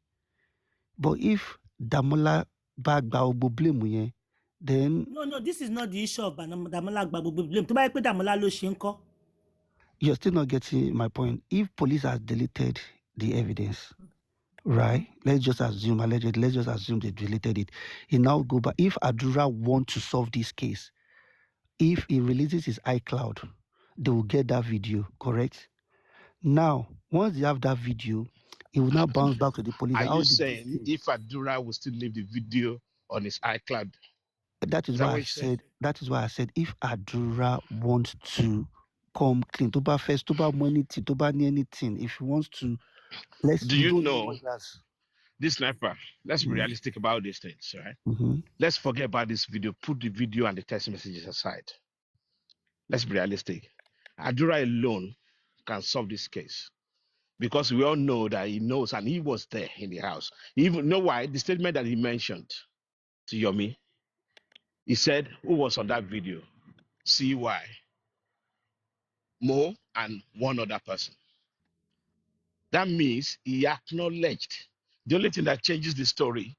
But if Damola bag blame yẹn, then No, this is not the issue of Damola gba gbogbo blame. Tó bá yẹ pé Damola ló ṣe ńkọ́? you're still not getting my point. If police has deleted the evidence, right? Let's just assume, allegedly, let's just assume they deleted it. He now go back. If Adura wants to solve this case, if he releases his iCloud, they will get that video, correct? Now, once they have that video, he will now bounce back to the police. Are How you did this saying thing? if Adura will still leave the video on his iCloud? That is Is that why what I you said? said. That is why I said if Adura wants to come clean, to buy first, to buy money, to buy anything, if he wants to, Do we you don't know what know he has. this sniper? Let's be realistic about these things, right? Mm-hmm. Let's forget about this video. Put the video and the text messages aside. Let's be realistic. Adura alone can solve this case because we all know that he knows and he was there in the house. You even know why? The statement that he mentioned to Yomi, he said, who was on that video? CY, Mo, and one other person. That means he acknowledged. The only thing that changes the story,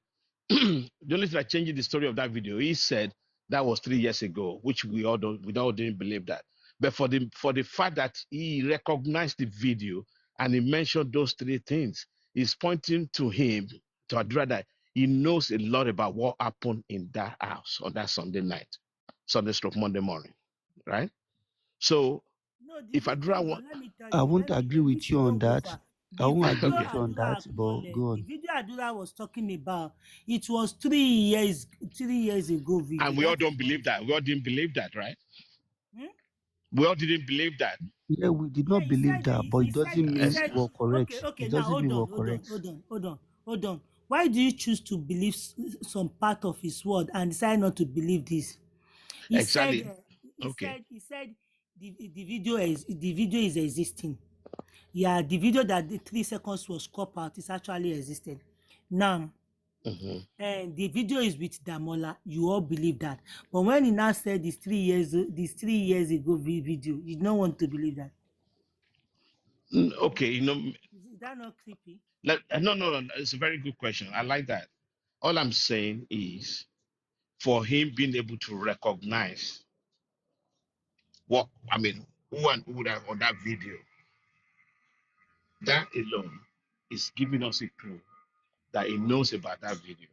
the only thing that changes the story of that video, he said that was 3 years ago, which we all didn't believe that. But for the fact that he recognized the video and he mentioned those three things, is pointing to him to address that he knows a lot about what happened in that house on that Sunday night, Sunday stroke Monday morning, right? So No, the if video, Adura hold want, on, let me tell I you, won't agree if with you you on don't go that. far. I The won't video agree okay, with you on Adura that, but acknowledged, go the on. video Adura was talking about, it was 3 years ago and video. we all That is don't what believe he that. said. We all didn't believe that, right? Hmm? We all didn't believe that. Yeah, we did Yeah, not he believe said, that, but it doesn't he mean Yes. it said, was okay, correct. okay, It now doesn't hold mean it on, was hold on, correct. hold on, hold on, hold on. Why do you choose to believe some part of his word and decide not to believe this? He said, Exactly. Okay. he said the video is existing. Yeah, the video that the 3 seconds was cropped out is actually existed. Now, Mhm. and the video is with Damola. You all believe that, but when he now said this 3 years ago video, you don't want to believe that. Okay. Is that not creepy? No. It's a very good question. I like that. All I'm saying is for him being able to recognize what I mean, who and who that on that video, that alone is giving us a clue that he knows about that video,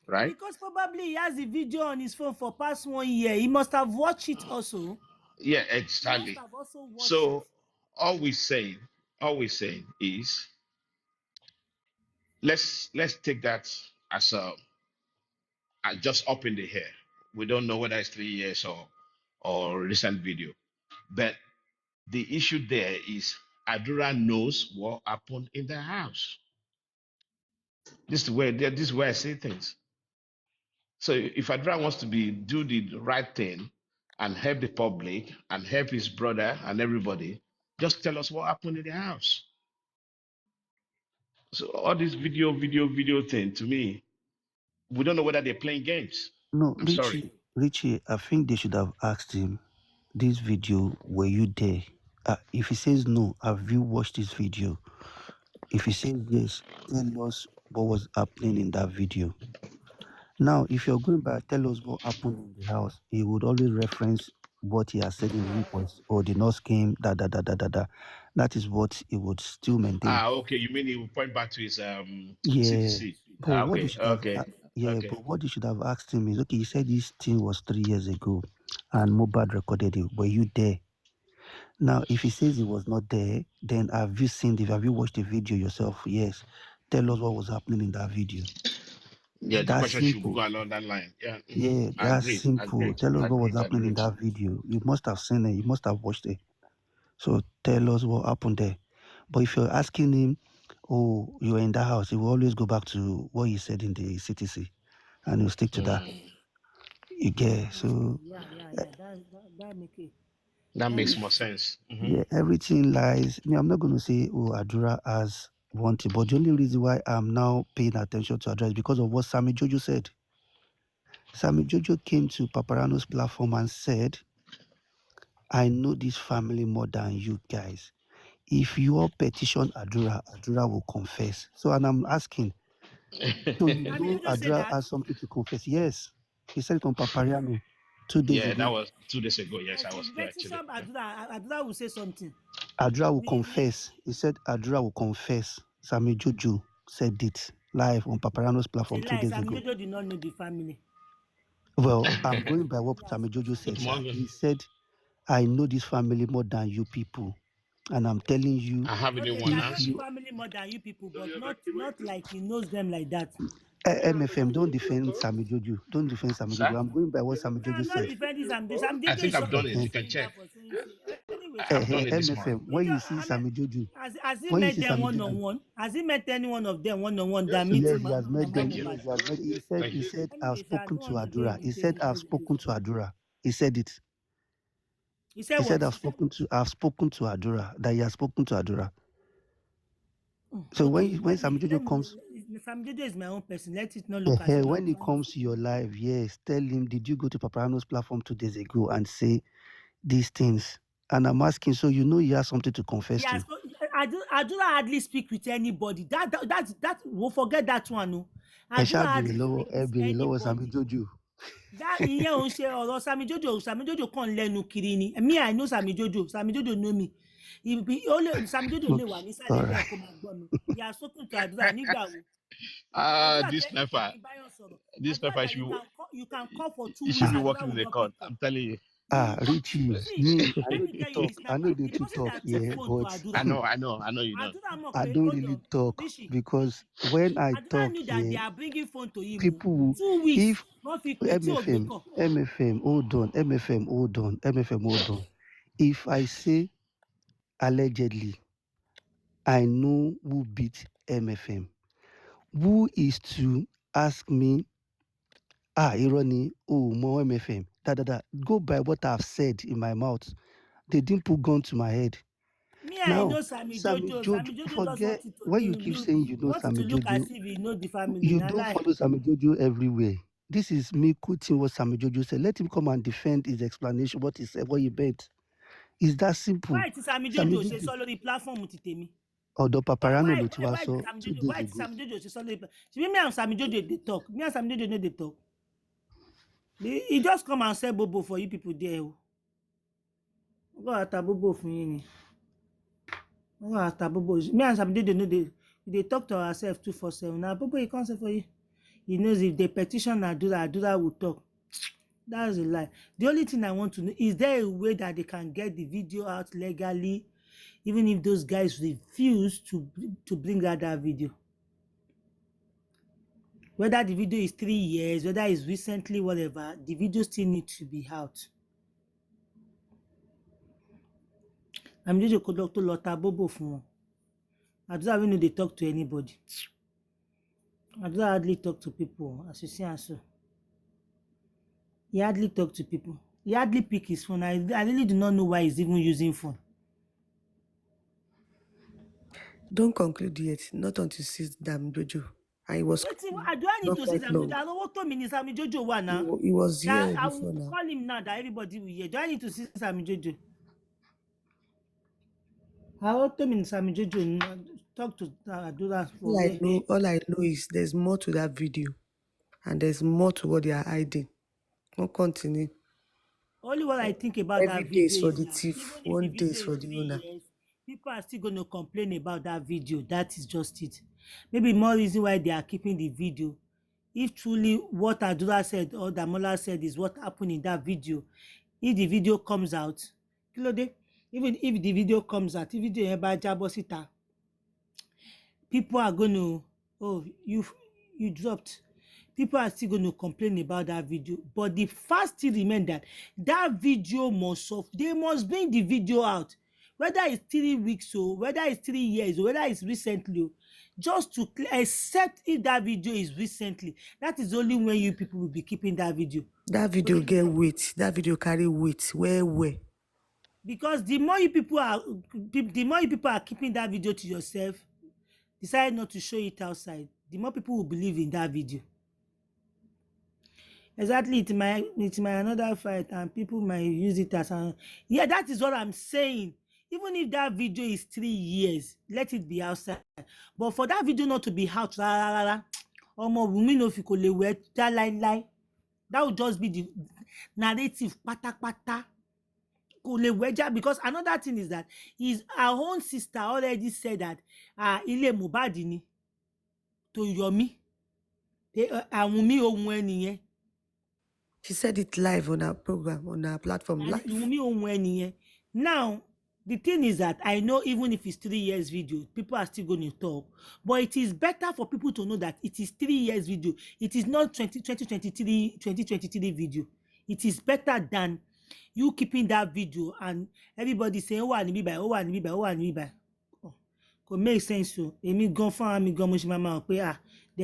right? Because probably he has the video on his phone for past 1 year. He must have watched it also. Yeah, He must exactly. have also watched it. So all we're saying is let's take that as a just up in the air. We don't know whether it's 3 years or recent video. But the issue there is Adura knows what happened in the house. This is where I say things. So if Adura wants to do the right thing and help the public and help his brother and everybody, just tell us what happened in the house. So all this video thing to me, we don't know whether they're playing games. No, I'm sorry. Richie, I think they should have asked him, this video, were you there? If he says no, have you watched this video? If he says yes, tell us what was happening in that video. Now, if you're going back, tell us what happened in the house. He would always reference what he has said in the inquest, or the nurse came, da da da da da da. That is what he would still maintain. Okay. You mean he will point back to his Yeah, CTC? but what they Okay, should have, okay, okay. but what they should have asked him is, okay, you said this thing was 3 years ago, and MOHBAD recorded it. Were you there? Now, if he says he was not there, then have you watched the video yourself? Yes. Tell us what was happening in that video. Yeah, the That's question should simple. go along that line. Yeah, Yeah, I that's agreed, simple. agreed, Tell us what was agreed, happening in agreed. that video. You must have seen it. You must have watched it. So tell us what happened there. But if you're asking him, oh, you were in that house, he will always go back to what he said in the CTC, and he'll stick to that. Mm. You get so Yeah. That make it. That That makes makes more sense. yeah, everything lies. I'm not going to say Adura has wanted, but the only reason why I'm now paying attention to Adura is because of what Sammy Jojo said. Sammy Jojo came to Paparano's platform and said, "I know this family more than you guys. If you all petition Adura, Adura will confess." So, and I'm asking, so you Sammy know Jojo said Adura that. has something to confess? Yes, he said it on Papariano 2 days Yeah, that ago. was 2 days ago. Yes, I Okay, was here actually. petition Adura will say something. Adura will We confess. He said Adura will confess. Sammy Jojo said it live on Paparano's it's a platform two lie. days Sammy ago. Jojo did not know the family. Well, I'm going by what Yes, Sammy Jojo Sammy said, Good Jojo. sir. morning. He said, "I know this family more than you people. And I'm telling you, I have a new Okay, one can now. know if the you family more than you people, but not like he knows them like that. MFM, don't defend Sammy Jojo. Don't defend Sammy Sir, Jojo. I'm going by what Sammy No, Jojo I'm not said. defending Sam Jojo. Sam I Jojo think is, I've done is it. You just can saying check. that for saying so. Anyway, I've done it this morning. MFM, when you see Sammy Jojo, has he when you met see them Sammy one on Jojo, one? Has he met any one of them one on one than yes, meeting he has met Mama them. Thank you. Yes, Mohbad? he has met. Thank He you. said, I've Anyway, so I spoken don't to want to go in Adura. He details said, I've because spoken to Adura. He said it. he said He said, what? I've spoken to Adura. That he has spoken to Adura. So Okay, when Sammy Jojo let comes, me. Sam Jojo is my own person. Let it not look as if I'm when he trying comes to. to your live, yes, tell him, did you go to Paparano's platform 2 days ago and say these things? And I'm asking, so you know he has something to confess Yes, to. I do not hardly speak with anybody. That we'll forget that one. No, Ẹ I do ṣáà not béèrè hardly lọ́wọ́ speak ẹ with béèrè lọ́wọ́ Sammy anybody. Jojo. That ìyẹn ò ń ṣe ọ̀rọ̀ Sami Jojo kàn lẹ́nu kiri ni. Me, I know Sami Jojo know me. Sami Jojo lè wà All nísàlẹ̀ bẹ́ẹ̀ right. kó máa gbọ́ mi. He has spoken to Àdúrà nígbà wo? Àdúrà This tẹ́ èmi pepper, kì í báyọ̀ sọ̀rọ̀. this Àdúrà pepper that you can call for two you should weeks, be Ah, Àdúrà working in will the not court. pick up. I'm telling you. Richie, See, me, let me tell you the I know sniper. they The too person talk, that took yeah, phone to but Àdúrà, I know you know. Àdúrà mọ̀ I pé don't hold really on, talk Rishi, because when I Àdúrà talk knew that they here, are bringing phone to him o. people will, 2 weeks if wọ́n fi pè tí ò gbé kọ̀. MFM, hold on. If I say allegedly, I know who beat MFM. Who is to ask me, irọ́ ni, oh, more MFM, Go by what I've said in my mouth. They didn't put gun to my head. Me, I Now, know Sammy Sammy Jojo. Jojo, Sammy Jojo just forget want it to when you do keep look. saying you He know wants it to Sammy look Jojo, as if he know the family. you Na don't lie. follow Sammy Jojo everywhere. This is me quoting what Sammy Jojo said. Let him come and defend his explanation, what he said, what he meant. It's that simple. Why ti Sammy Sammy Jojo ṣe Jojo, sọ lórí platform ti tèmi? ọ̀dọ̀ Paparano ló ti wá Why sọ 2 days Why ti ago. Sammy Jojo ṣe sọ lórí platform? Ṣebí me and Sammy Jojo dey talk. Me and Sammy Jojo no dey talk. He just come and sell bobo for you people there o. Go ata bobo fún yín ni. Go ata bobo. Me and Sammy Jojo no dey. We dey talk to ourselves 247. Na bobo he come sell for you. He knows if they petition Adura, Adura will talk. That's a lie. The only thing I want to know is there a way that they can get the video out legally, even if those guys refuse to bring out that video? Whether the video is 3 years, whether it's recently, whatever, the video still needs to be out. I'm just a to lota bobo fún wọn. Adura wey no dey talk to anybody. Adura hardly talk to people, as you see and so. He hardly talk to people. He hardly pick his phone. I really do not know why he's even using phone. Don't conclude yet, not until see Dam Jojo. I was Wetin do I need not to see quite Sammy Jojo? long. Àròwó tó mi ni Sammy Jojo wà He, now. he was That here I before will now. call him now that everybody will hear. Do I need to see Sammy Jojo? Àròwó tó mi ni Sammy Jojo talk to Adura for where? All I know is there's more to that video, and there's more to what they are hiding. We'll continue. Only what I think about Every that day is video for is the that thief, even if the 1 day video is is for the 3 owner. years, people are still going to complain about that video. That is just it. Maybe more reason why they are keeping the video. If truly what Adura said or Damola said is what happened in that video, if the video comes out, even if the video comes out, if video yẹn bá jábọ́ síta, people are going to, oh, you dropped. People are still going to complain about that video. But the fact still remains that that video they must bring the video out. whether it's 3 weeks or whether it's 3 years or whether it's recently, just to except if that video is recently, that is only when you people will be keeping that video. That video get weight. That video carry weight. Where? Because the more you people are keeping that video to yourself, decide not to show it outside, the more people will believe in that video. Exactly, it might another fight, and people might use it as yeah, that is what I'm saying. Even if that video is 3 years, let it be outside. But for that video not to be out, Wunmi no fi kò lè wẹ̀ já láíláí. That would just be the narrative pátápátá. Kò lè wẹ̀ já, because another thing is that our own sister already said that ilé Mohbad ni to Yomi. Wunmi ohun ẹ nìyẹn. She said it live on her program, on her platform live. Now, the thing is that I know even if it's 3 years video, people are still going to talk. But it is better for people to know that it is 3 years video. It is not 2023 video. It is better than you keeping that video and everybody saying, oh, and could make sense. So, there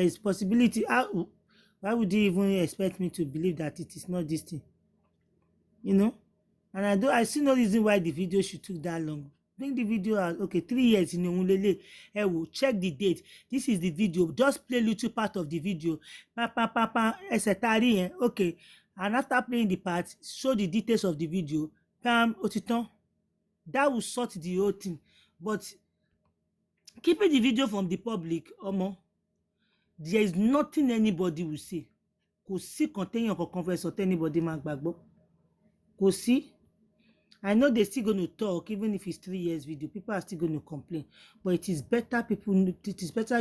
is possibility. Why would you even expect me to believe that it is not this thing? You know? And I see no reason why the video should take that long. Bring the video out. Okay, 3 years in Ulele. Will check the date. This is the video. Just play little part of the video. Okay. And after playing the part, show the details of the video. Otiton. That will sort the whole thing. But keeping the video from the public, there is nothing anybody will say. Kò sí content kankan fẹ́ sọ anybody máa gbàgbọ́. Kò sí. I know they're still going to talk, even if it's 3 years video. People are still going to complain. But it is better you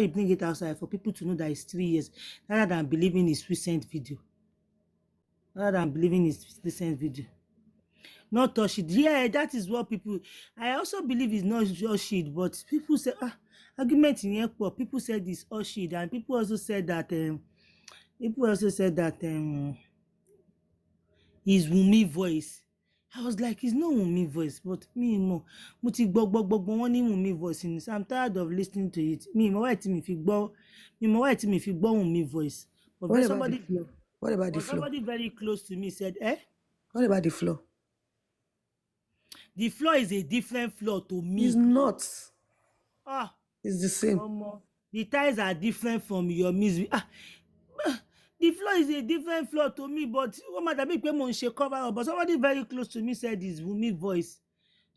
bring it outside for people to know that it's 3 years, rather than believing it's recent video. Not touch it. Yeah, that is what people. I also believe it's not just shit, but people say argument in here. People said this all shit, and people also said that is Wunmi voice. I was like, it's not Wunmi voice, but me mo ti gbọ́ wọ́n ní Wunmi voice in this. I'm tired of listening to it. Me mo why ti mi fi gbọ́ Wunmi voice. But What about the flow? Somebody very close to me said, What about the flow? The floor is a different floor to me. It's not. It's the same. The ties are different from your music. The floor is a different floor to me, but cover up. But somebody very close to me said it's Wunmi voice.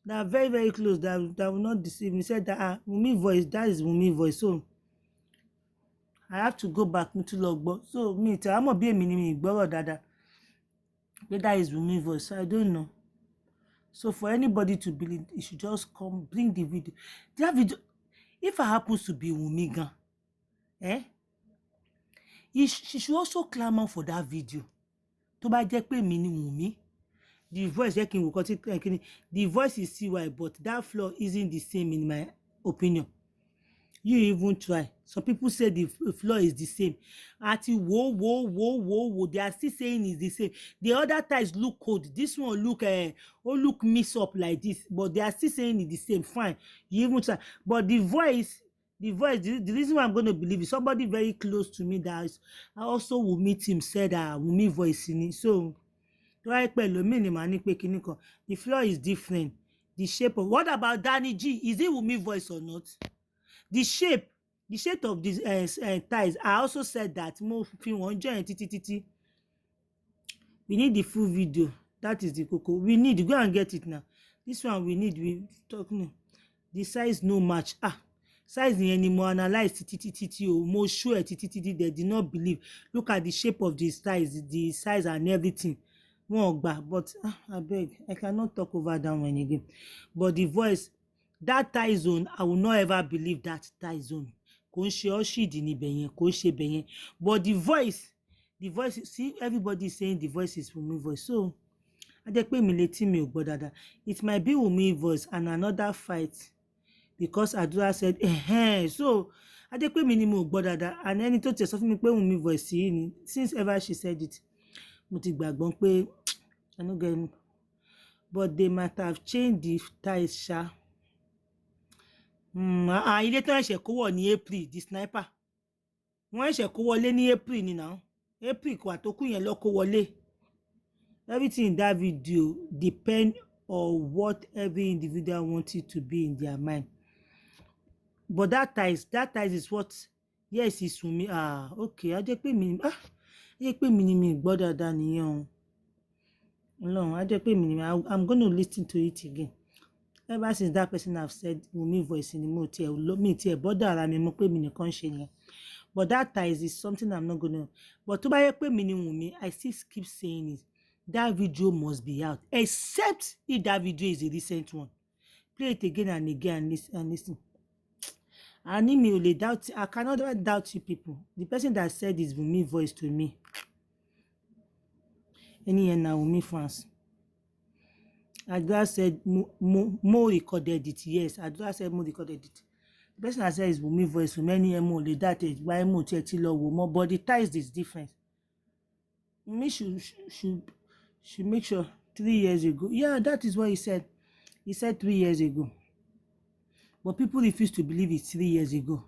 That very, very close, that will not deceive me. Said that Wunmi voice, that is Wunmi voice. So I have to go back into logbook. So me, I'm gonna be a minimum dada. But that is Wunmi voice. I don't know. So for anybody to believe, it should just come, bring the video. That video, if it happens to be Wunmi gan, she should also clamor for that video. Tó bá jẹ́ pé mi ni Wunmi, the voice the voice is CY, but that flow isn't the same in my opinion. You even try. Some people say the flow is the same. Whoa. They are still saying it's the same. The other ties look cold. This one look mix up like this. But they are still saying it's the same. Fine. You even try. But the voice, the reason why I'm going to believe is somebody very close to me that I also will meet him said Wunmi voice in it. So the flow is different. The shape of what about Danny G? Is it Wunmi voice or not? The shape of these ties. I also said that we need the full video. That is the cocoa. We need to go and get it now. This one we need. We talk no. The size no match. Size anymore analyze more sure they did not believe. Look at the shape of the size and everything. But I beg, I cannot talk over that one again. But the voice, that tie zone, I will not ever believe that tie zone. But the voice, see, everybody is saying the voice is Wunmi voice. So it might be Wunmi voice and another fight. Because Adura said, so Adepe minimum gbodada, and any to tell me pe Wunmi voice since ever she said it. Mo ti gbagbon pe I no get, but they might have changed the ties sha. ilé tó ẹ̀ṣẹ̀ kó wọ̀ ní April the sniper wọ́n ẹ̀ṣẹ̀ kó wọlé ní April ni now April kò àtòkù yẹn lọ kó wọlé. Everything in that video depend on what every individual wanted to be in their mind. But that ties is what yes is Wunmi. Okay, á jẹ́ pé mi ni mi gbọ́ dáadáa nìyẹn o. No, á jẹ́ pé mi ni I'm going to listen to it again. Ever since that person have said Wunmi voice ni mo tiẹ̀ bọ́dọ̀ ara mi mo pé mi nìkan ṣe yẹn. But that ties is something I'm not gonna. But tó bá yẹ pé mi ni Wunmi, I still keep saying it. That video must be out, except if that video is a recent one. Play it again and again and listen. I need me only doubt. I cannot doubt you people. The person that said is Wunmi voice to me. Any and now Wunmi fans. Adura said Mo recorded it. Yes, Adura said Mo recorded it. The person that said is Wunmi voice to many Mo only that is why Mo Tilo Womo, but the ties is different. Wunmi should make sure 3 years ago. Yeah, that is what he said. He said 3 years ago. But people refuse to believe it's 3 years ago.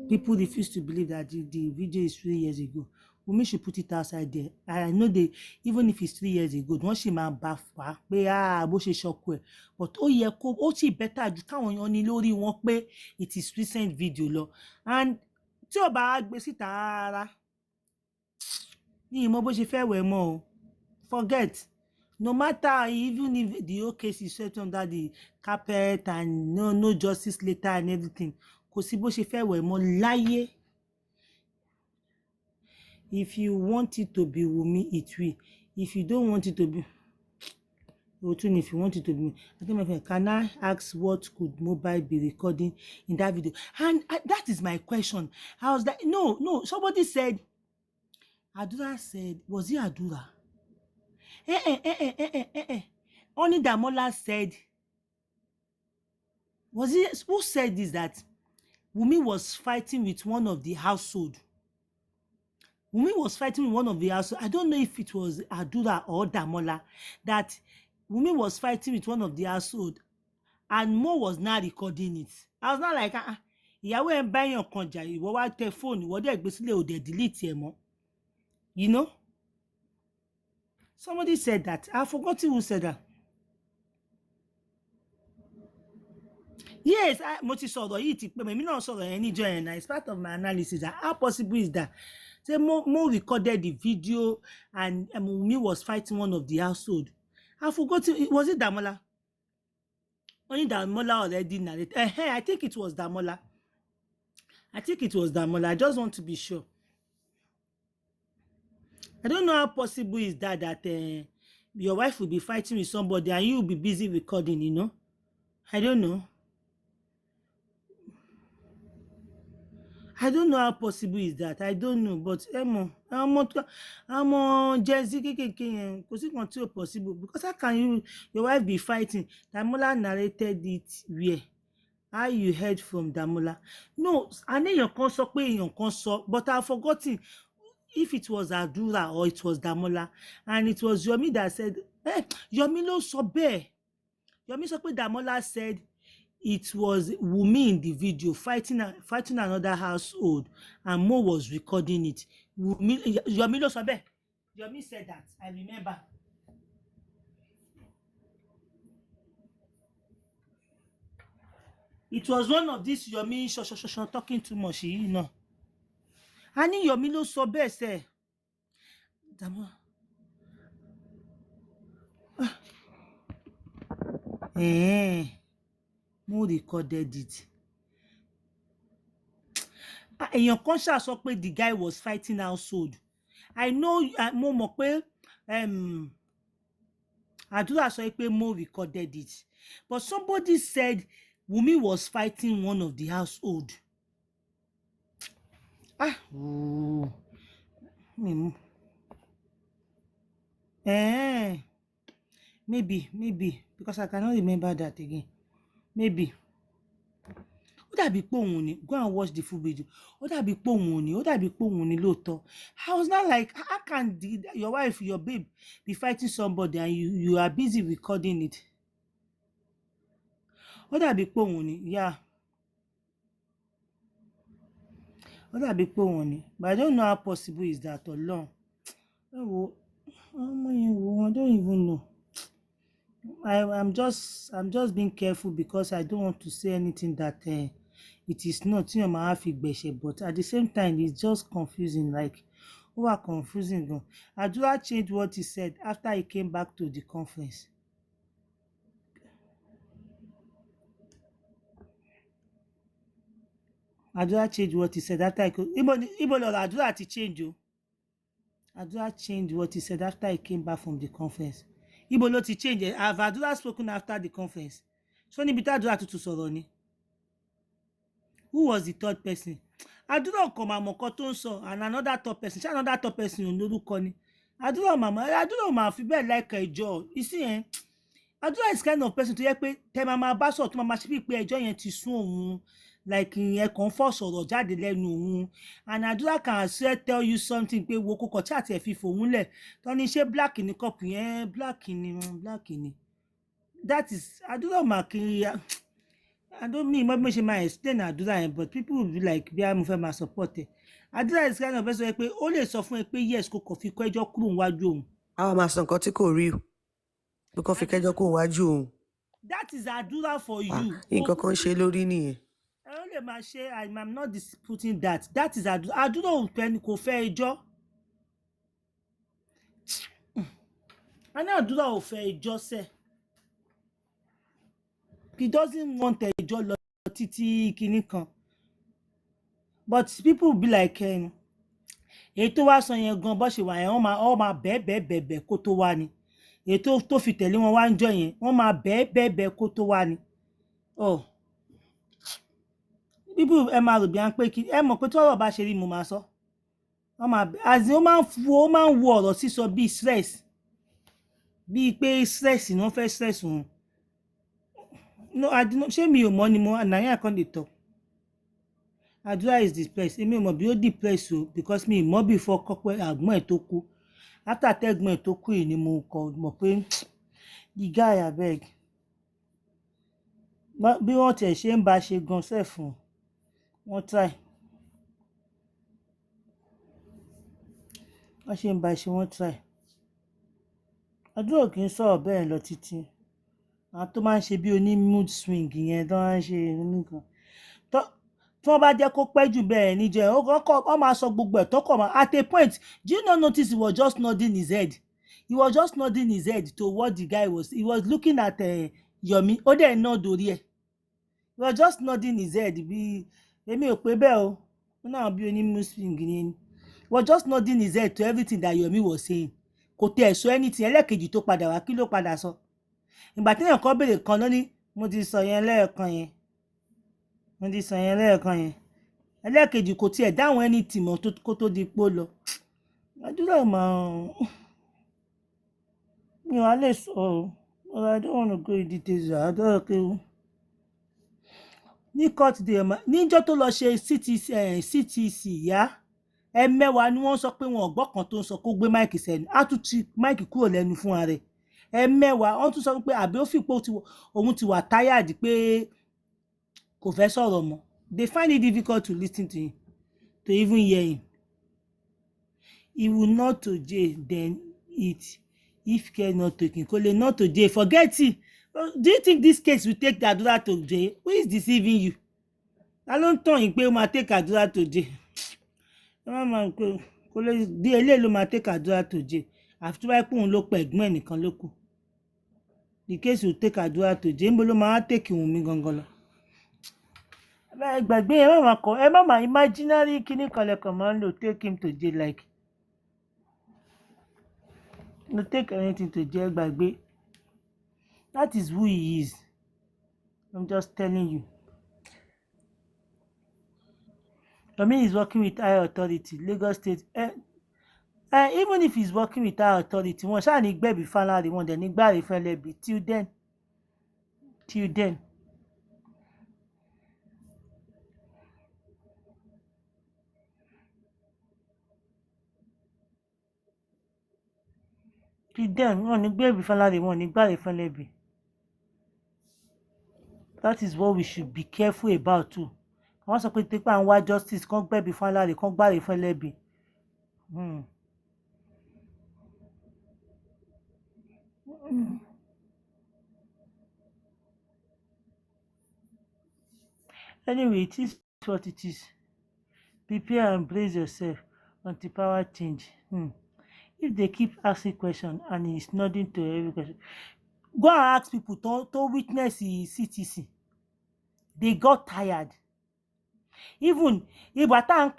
People refuse to believe that the video is 3 years ago. Wunmi should put it outside there. I know even if it's 3 years ago, wọ́n sì máa bá fà á pé bó ṣe ṣọkọ ẹ̀. But ó yẹ kó ó sì better ju káwọn èèyàn ní lórí wọn pé it is recent video lọ. And tí ò bá gbé síta rárá, ní ìmọ̀ bó ṣe fẹ́ wẹ̀ mọ́ o. Forget. No matter even if the whole case is swept under the carpet and no justice later and everything, kò sí bó ṣe fẹ́ wẹ̀ mọ́ láyé. If you want it to be Wunmi, it will. If you don't want it to be, if you want it to be, I think my friend, can I ask what could MOHBAD be recording in that video? And that is my question. I was like, no. Somebody said, Adura said, was it Adura? Only Damola said, was it who said this, that Wunmi was fighting with one of the household? Wunmi was fighting with one of the household. I don't know if it was Adura or Damola, that Wunmi was fighting with one of the household and Mo was not recording it. I was not like, ìyàwó ẹ̀ ń bá èèyàn kan jà, ìwọ wá tẹ fóònù, ìwọ dẹ̀ gbé sílẹ̀ ò dẹ̀ delete ẹ̀ mọ́. You know? Somebody said that. I've forgotten who said that. Yes, mo ti sọ̀rọ̀ yìí ti pé mi náà sọ̀rọ̀ yẹn níjọ́ yẹn na. It's part of my analysis. How possible is that? Say Mo recorded the video and Wunmi was fighting one of the household. I've forgotten. Was it Damola? Only Damola already narrated. I think it was Damola. I just want to be sure. I don't know how possible is that your wife will be fighting with somebody and you will be busy recording, you know? I don't know. I don't know how possible is that. I don't know, but I'm on Gen Z because it not possible. Because how can your wife be fighting? Damola narrated it where? How you heard from Damola? No, I know your consult, but I've forgotten if it was Adura or it was Damola. And it was Yomi that said, Yomi ló sọ bẹ́ẹ̀. Yomi sọ pé Damola said it was Wunmi in the video fighting another household and Mo was recording it. Yomi ló sọ bẹ́ẹ̀. Yomi said that. I remember. It was one of these Yomi talking too much, you know. I ní Yomi ló sọ bẹ́ẹ̀ sẹ́. Mo recorded it. Èèyàn kan ṣáà sọ pé the guy was fighting household. I know mo mọ̀ pé Adura sọ pé Mo recorded it. But somebody said Wunmi was fighting one of the household. Maybe because I cannot remember that again. Maybe. Ó dàbí pé òun ni. Go and watch the full video. Ó dàbí pé òun ni lóòótọ́. I was not like, how can your wife, your babe be fighting somebody and you are busy recording it? Ó dàbí pé òun ni. Yeah. ó dàbí pé òun ni, but I don't know how possible is that Ọlọ́run. Ẹ wo ọmọ yẹn wo, I don't even know. I'm just being careful because I don't want to say anything that it is not, tí èèyàn máa fi gbẹ̀ṣẹ̀, but at the same time it's just confusing, like ó wà confusing gan. Adura changed what he said after he came back to the conference. Adura changed what he said after he Ibo lọ̀rọ̀ Adura ti change o. Adura changed what he said after he came back from the conference. Ibo ló ti change ẹ̀? Have Adura spoken after the conference? So níbi tí Adura tuntun sọ̀rọ̀ ni. Who was the third person? Adura ọkọ̀ màmá ọkọ̀ tó ń sọ, and another third person. Ṣé another third person ò lórúkọ ni? Adura ò máa fi bẹ́ẹ̀ láìka ẹjọ́. You see, Adura is kind of person tó yẹ pé tẹ máa bá sọ̀rọ̀ tó máa ṣe pé ẹjọ́ yẹn ti sún òun, like ìyẹn kàn fọ́ sọ̀rọ̀ jáde lẹ́nu òun, and Adura can still tell you something pé wo kókò tí àti ẹ̀ fi fòun lẹ̀ tó ní ṣé black ni kọ́pù yẹn, black ni. That is Adura mà kiri. I don't mean bí mo ṣe máa explain Adura yẹn, but people will be like bí mo fẹ́ máa support ẹ̀. Adura is kind of person pé ó lè sọ fún ẹ pé yes kò kàn fi kọ́ ẹjọ́ kúrò níwájú òun. Àwọn máa sọ nǹkan tí kò rí o bí kò fi kẹ́jọ́ kó wájú òun. That is Adura for you. Nǹkan kan ṣe lórí nìyẹn. ẹ ó lè máa ṣe, I'm not disputing that. That is Adura kò fẹ́ ẹjọ́. A ní Adura ò fẹ́ ẹjọ́ sẹ́. He doesn't want ẹjọ́ lọ títí kinní kan. But people will be like èyí tó wá sọ yẹn gan bó ṣe wà yẹn wọ́n máa bẹ́ẹ̀ kó tó wá ni. Èyí tó fi tẹ̀lé wọn wá ń jọ yẹn wọ́n máa bẹ́ẹ̀ kó tó wá ni. People ẹ máa rò bí i pé kí ẹ mọ̀ pé tí ọ̀rọ̀ bá ṣe rí mo máa sọ. Ó máa ń wo ọ̀rọ̀ sísọ bíi stress, bíi pé stress ni wọ́n fẹ́ stress òun. No, ṣé mi ò mọ̀ ni mo ànáyà kan lè tọ̀. Adura is depressed. Èmi ò mọ̀ bí ó depressed o, because mi ì mọ̀ before kọ́pẹ́ àgbọ̀n ẹ̀ tó kú. After tẹ́gbọ̀n ẹ̀ tó kú yìí ni mo kọ̀ mọ̀ pé the guy abeg. Bí wọ́n tiẹ̀ ṣe ń bá ṣe gan sẹ́fún wọ́n try. Wọ́n ṣe ń bá ṣe wọ́n try. Adura kì í sọ̀rọ̀ bẹ́ẹ̀ lọ títí. Àwọn tó máa ń ṣe bí oní mood swing yẹn tó máa ń ṣe nìkan. Tí wọ́n bá jẹ́ kó pẹ́ jù bẹ́ẹ̀ níjẹ́ ó máa sọ gbogbo ẹ̀ tọ́kọ̀ máa. At a point, do you not notice he was just nodding his head? He was just nodding his head to what the guy was. He was looking at Yomi. Ó dẹ̀ nod orí ẹ̀. He was just nodding his head bí èmi ò pé bẹ́ẹ̀ o. Ó náà bí oní mood swing ni. He was just nodding his head to everything that Yomi was saying. Kò tẹ̀ sọ anything. Ẹlẹ́kejì tó padà wá kí ló padà sọ? Ìgbà tí èèyàn kan béèrè kan ló ní mo ti sọ yẹn lẹ́ẹ̀kan yẹn. Ẹlẹ́kejì kò tiẹ̀ dáhùn anything mọ́ kó tó di pó lọ. Adura mi ò wá lè sọ o. I don't want to go in details. Adura kéwù. Ní court day níjọ́ tó lọ ṣe CTC yá ẹ̀mẹ́wàá ni wọ́n sọ pé wọn ò gbọ́ kan tó ń sọ kó gbé máìkì sẹ́nu. Á tún ti máìkì kúrò lẹ́nu fún ara rẹ̀. Ẹ̀mẹ́wàá wọ́n tún sọ pé àbí ó fi pé òun ti wà tired pé kò fẹ́ sọ̀rọ̀ mọ́. They find it difficult to listen to him, to even hear him. He will not to jail then if care not taken. Kò lè not to jail. Forget it. Do you think this case will take Adura to jail? Who is deceiving you? Ta ló ń tàn yín pé ó máa take Adura to jail? Kò lè dé eléyìí ló máa take Adura to jail. Àfi tó bá yẹ pé òun ló pa ẹ̀gbọ́n ẹ̀ nìkan ló kù. The case will take Adura to jail. Níbo ló máa take Wunmi gangan lọ? Gbàgbé ẹ má máa imaginary kíní kan lẹ́kọ̀ọ́ máa ń lò take him to jail like. No take anything to jail gbàgbé. That is who he is. I'm just telling you. Yomi is working with high authority, Lagos State. Even if he's working with high authority, wọ́n ṣáà ní gbẹ̀bí fáláre wọn dẹ̀ ní gbàrè fẹ́lẹ́bí till then. Wọ́n ní gbẹ̀bí fáláre wọn ní gbàrè fẹ́lẹ́bí. That is what we should be careful about too. àwọn sọ pé tipa ń wá justice kan gbẹ̀bí fún aláre kan gbàre fún ẹlẹ́bi. Anyway, it is what it is. Prepare and brace yourself until power change. If they keep asking questions and he's nodding to every question, go and ask people to witness the CTC. They got tired. Even ìgbà tá ń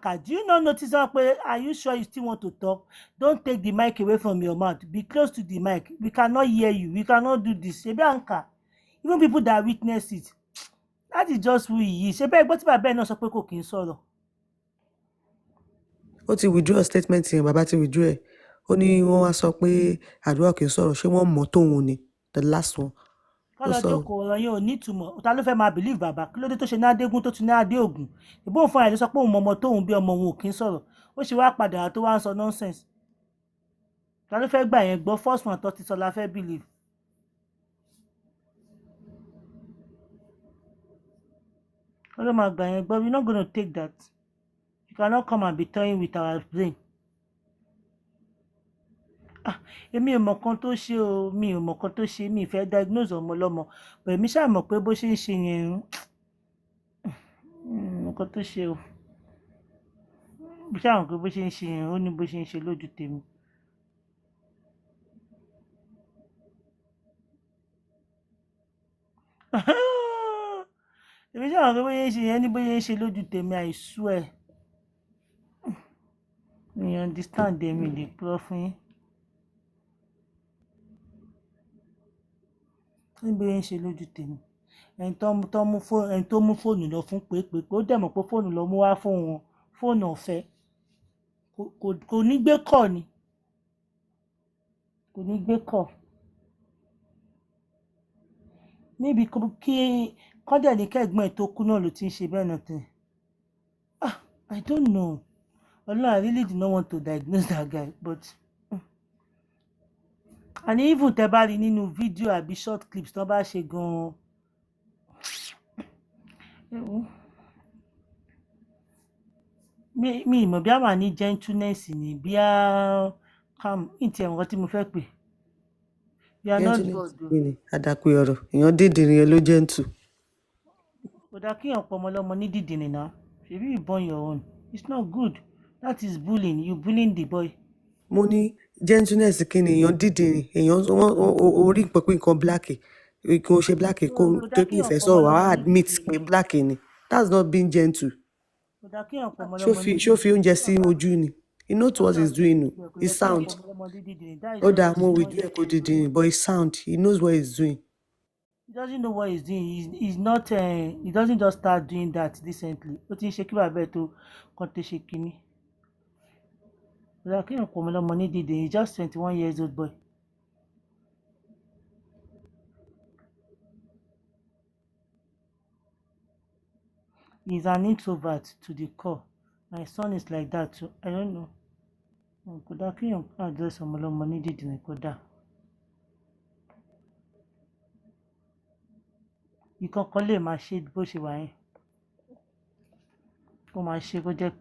kà, do you not notice that? Are you sure you still want to talk? Don't take the mic away from your mouth. Be close to the mic. We cannot hear you. We cannot do this. Ṣebí à ń kà. Even people that witness it, that is just who he is. Ṣebí ẹgbẹ́ tí bàbá ẹ̀ náà sọ pé kò kí ń sọ̀rọ̀. ó ti withdraw statement yẹn, bàbá ti withdraw ẹ̀. Ó ní wọ́n wá sọ pé àdúrà kì í sọ̀rọ̀, ṣé wọ́n mọ̀ tóun ni the last one. Kọ́ lọ jókòó, ọ̀rọ̀ yẹn ò ní ìtumọ̀. Ta ló fẹ́ máa believe bàbá? Kí ló dé tó ṣe ní Adégún tó tún ní Adé Ògùn? Ìbọn fún ẹ̀ ló sọ pé òun mọ ọmọ tóun bí ọmọ òun ò kí ń sọ̀rọ̀. Ó ṣe wá padà tó wá ń sọ nonsense. Ta ló fẹ́ gbà yẹn gbọ́? First one tó ti sọ la fẹ́ believe. Kọ́ ló máa gbà yẹn gbọ́? We're not gonna take that. You cannot come and be toying with our brain. Èmi ò mọ̀ kan tó ṣe o, mi ò mọ̀ kan tó ṣe, mi ì fẹ́ diagnose ọmọ ọlọ́mọ. But èmi ṣáà mọ̀ pé bó ṣe ń ṣe yẹn, mọ̀ kan tó ṣe o. Mo ṣáà mọ̀ pé bó ṣe ń ṣe yẹn, ó ní bó ṣe ń ṣe lójú tèmi. Èmi ṣáà mọ̀ pé bó ṣe ń ṣe yẹn ní bó ṣe ń ṣe lójú tèmi, I swear. Mi understand èmi lè purọ́ fún yín. Ní bó ṣe ń ṣe lójú tèmi. Ẹni tó mú fóònù lọ fún pé ó dẹ̀ mọ̀ pé fóònù lọ mú wá fún wọn, fóònù ọ̀fẹ́. Kò ní gbé kọ̀ ni. Kò ní gbé kọ̀. Níbi kí kọ́dẹ̀ ní kẹ́gbọ́n ẹ̀ tó kú náà ló ti ń ṣe bẹ́ẹ̀ náà tẹ̀. I don't know. Although I really did not want to diagnose that guy, but and even tẹ́ bá rí nínú fídíò àbí short clips tó bá ṣe gan-an. Mi ìmọ̀ bí a máa ní gentleness ni bí a calm ìtì ẹ̀wọ̀n tí mo fẹ́ pè. You are not God o. Àdàpè ọ̀rọ̀ èèyàn dídìrín yẹn ló gentle. Kò dá kí èèyàn pọ̀ ọmọ ọlọ́mọ ní dídìrín náà. Ṣebí you born your own. It's not good. That is bullying. You bullying the boy. Mo ní gentleness kí ni èèyàn dídìrín, èèyàn orí pẹ̀pẹ́ nǹkan black kò ṣe black kò tó kí ìfẹ́ sọ̀rọ̀ wá admit pé black ni. That's not being gentle. Kò dá kí èèyàn pọ̀ ọmọ ọlọ́mọ ní Ṣó fi oúnjẹ sí ojú ni. He knows what he's doing. He's sound. Ó dáa mo withdraw ẹ̀ kó dídìrín but he's sound. He knows what he's doing. He doesn't know what he's doing. He's not. He doesn't just start doing that recently. Ó ti ń ṣe kí bàbá ẹ̀ tó kàn tó ṣe kínní. Kò dá kí èèyàn pọ̀ ọmọ ọlọ́mọ ní dídìrín. He's just 21 years old boy. He's an introvert to the core. My son is like that too. I don't know. Kò dá kí èèyàn address ọmọ ọlọ́mọ ní dídìrín, kò dá. Ìkankan lè máa ṣe bó ṣe wà yẹn. Kó máa ṣe kó jẹ́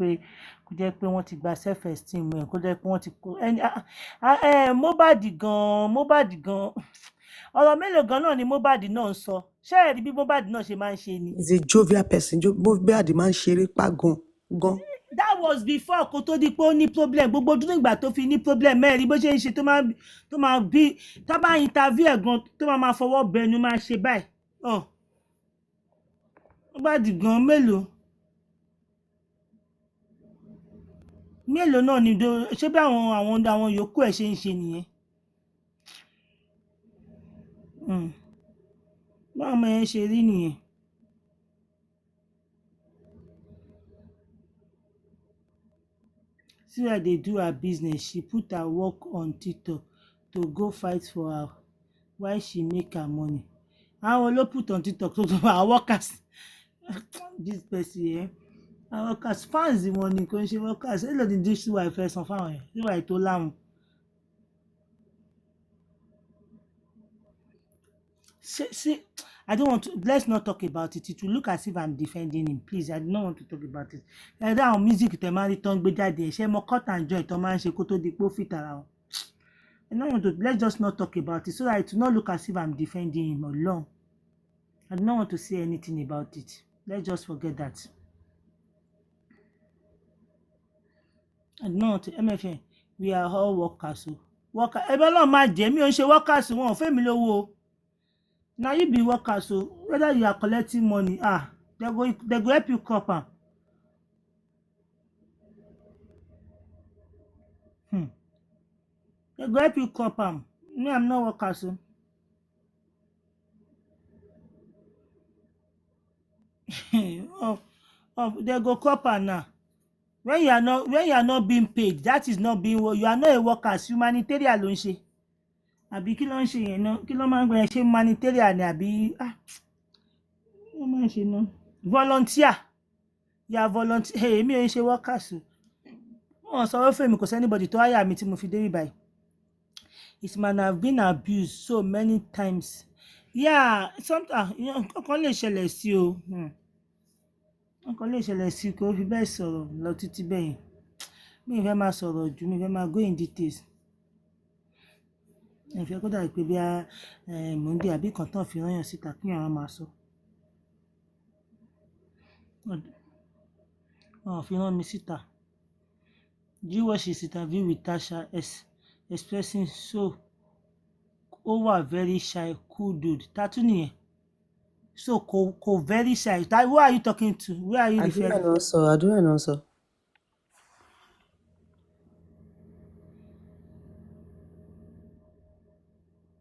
pé wọ́n ti gba self esteem ẹ̀, kó jẹ́ pé wọ́n ti kó ẹni MOHBAD gan ọ̀rọ̀ mélòó gan náà ni MOHBAD náà ń sọ. Ṣé ẹ rí bí MOHBAD náà ṣe máa ń ṣe ni? He's a jovial person. MOHBAD máa ń ṣeré pa gan. That was before kó tó di pé ó ní problem. Gbogbo ọdún nígbà tó fi ní problem mẹ́rin bó ṣe ń ṣe tó máa bí tá bá interview ẹ̀ gan tó máa fọwọ́ bẹnu máa ṣe báyìí. MOHBAD gan mélòó náà ni ṣé bí àwọn yòókù ẹ̀ ṣe ń ṣe nìyẹn. Báwọn ọmọ yẹn ṣe rí nìyẹn. See why they do her business. She put her work on TikTok to go fight for her while she make her money. Àwọn ló put on TikTok to our workers. This person our workers fans wọn ni kò ń ṣe workers. Ẹ lọ́ọ́ di sí wa ìfẹ́ san fáwọn yẹn sí wa ètò láwọn. I don't want to. Let's not talk about it. It will look as if I'm defending him. Please, I do not want to talk about it. Ẹ̀rọ àwọn music tẹ̀ máa ń rí tán gbé jáde ẹ̀ ṣe mọ cut and join tán máa ń ṣe kó tó di pé ó fit ara wọn. I don't want to. Let's just not talk about it so that it will not look as if I'm defending him alone. I do not want to say anything about it. Let's just forget that. I do not want to. MFM, we are all workers. Worker. Ẹ bẹ́ẹ̀ lọ́ọ́ máa jẹ́ mi ò ń ṣe workers wọn ò fẹ́ mi lówó o. Now you be worker, so whether you are collecting money, they go help you crop am. They go help you crop am. Me, I'm not worker, so. They go crop am now. When you are not being paid, that is not being you are not a worker. Humanitarian ló ń ṣe. Àbí kí ló ń ṣe yẹn náà? Kí ló máa ń gbé ṣe humanitarian ni àbí kí ló máa ń ṣe náà? Volunteer. You are volunteer. Hey, èmi ò ń ṣe workers o. Wọ́n sọ fún mi kò sí anybody tó hire mi tí mo fi dé báyìí. It might have been abused so many times. Yeah, sometimes nǹkan lè ṣẹlẹ̀ sí o. Nǹkan lè ṣẹlẹ̀ sí kò fi bẹ́ẹ̀ sọ̀rọ̀ lọ títí bẹ́yìn. Mi ò fẹ́ máa sọ̀rọ̀ jù, mi ò fẹ́ máa go in details. Ìfẹ́ kó dàbí pé bí mò ń dé àbí kan tán fi rányàn síta kí àwọn máa sọ. Wọ́n fi rán mi síta. Do you watch his interview with Tasha expressing so ó wà very shy cool dude tatu nìyẹn so kò very shy who are you talking to where are you referring to? Àdúrà náà sọ.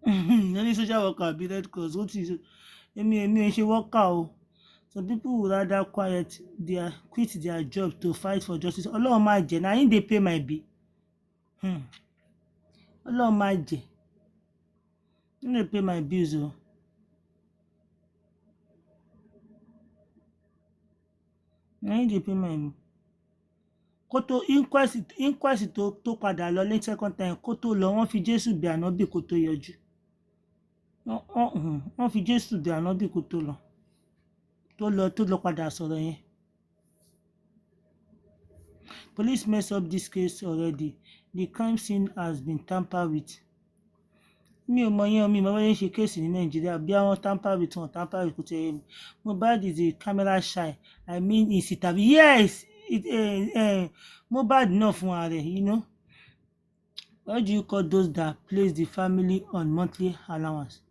Any social worker be red cross ó ti èmi ò ṣe worker o. Some people would rather quit their job to fight for justice. Ọlọ́run máa jẹ́ na him dey pay my bill. Ọlọ́run máa jẹ́. Him dey pay my bills o. Na him dey pay my bill. Kó tó inquest tó padà lọ ní second time kó tó lọ wọ́n fi Jésù bí ànábì kó tó yọjú. Wọ́n fi Jésù bí ànábì kó tó lọ. Tó lọ padà sọ̀rọ̀ yẹn. Police mess up this case already. The crime scene has been tampered with. Mi ò mọ yẹn mi mọ bóyá ṣe kéèsì ní Nàìjíríà bí àwọn tamper with wọn tamper with kò tẹ̀ ẹ́. Mohbad is a camera shy. I mean it's interview. Yes, Mohbad náà fún ara rẹ̀, you know. What do you call those that place the family on monthly allowance?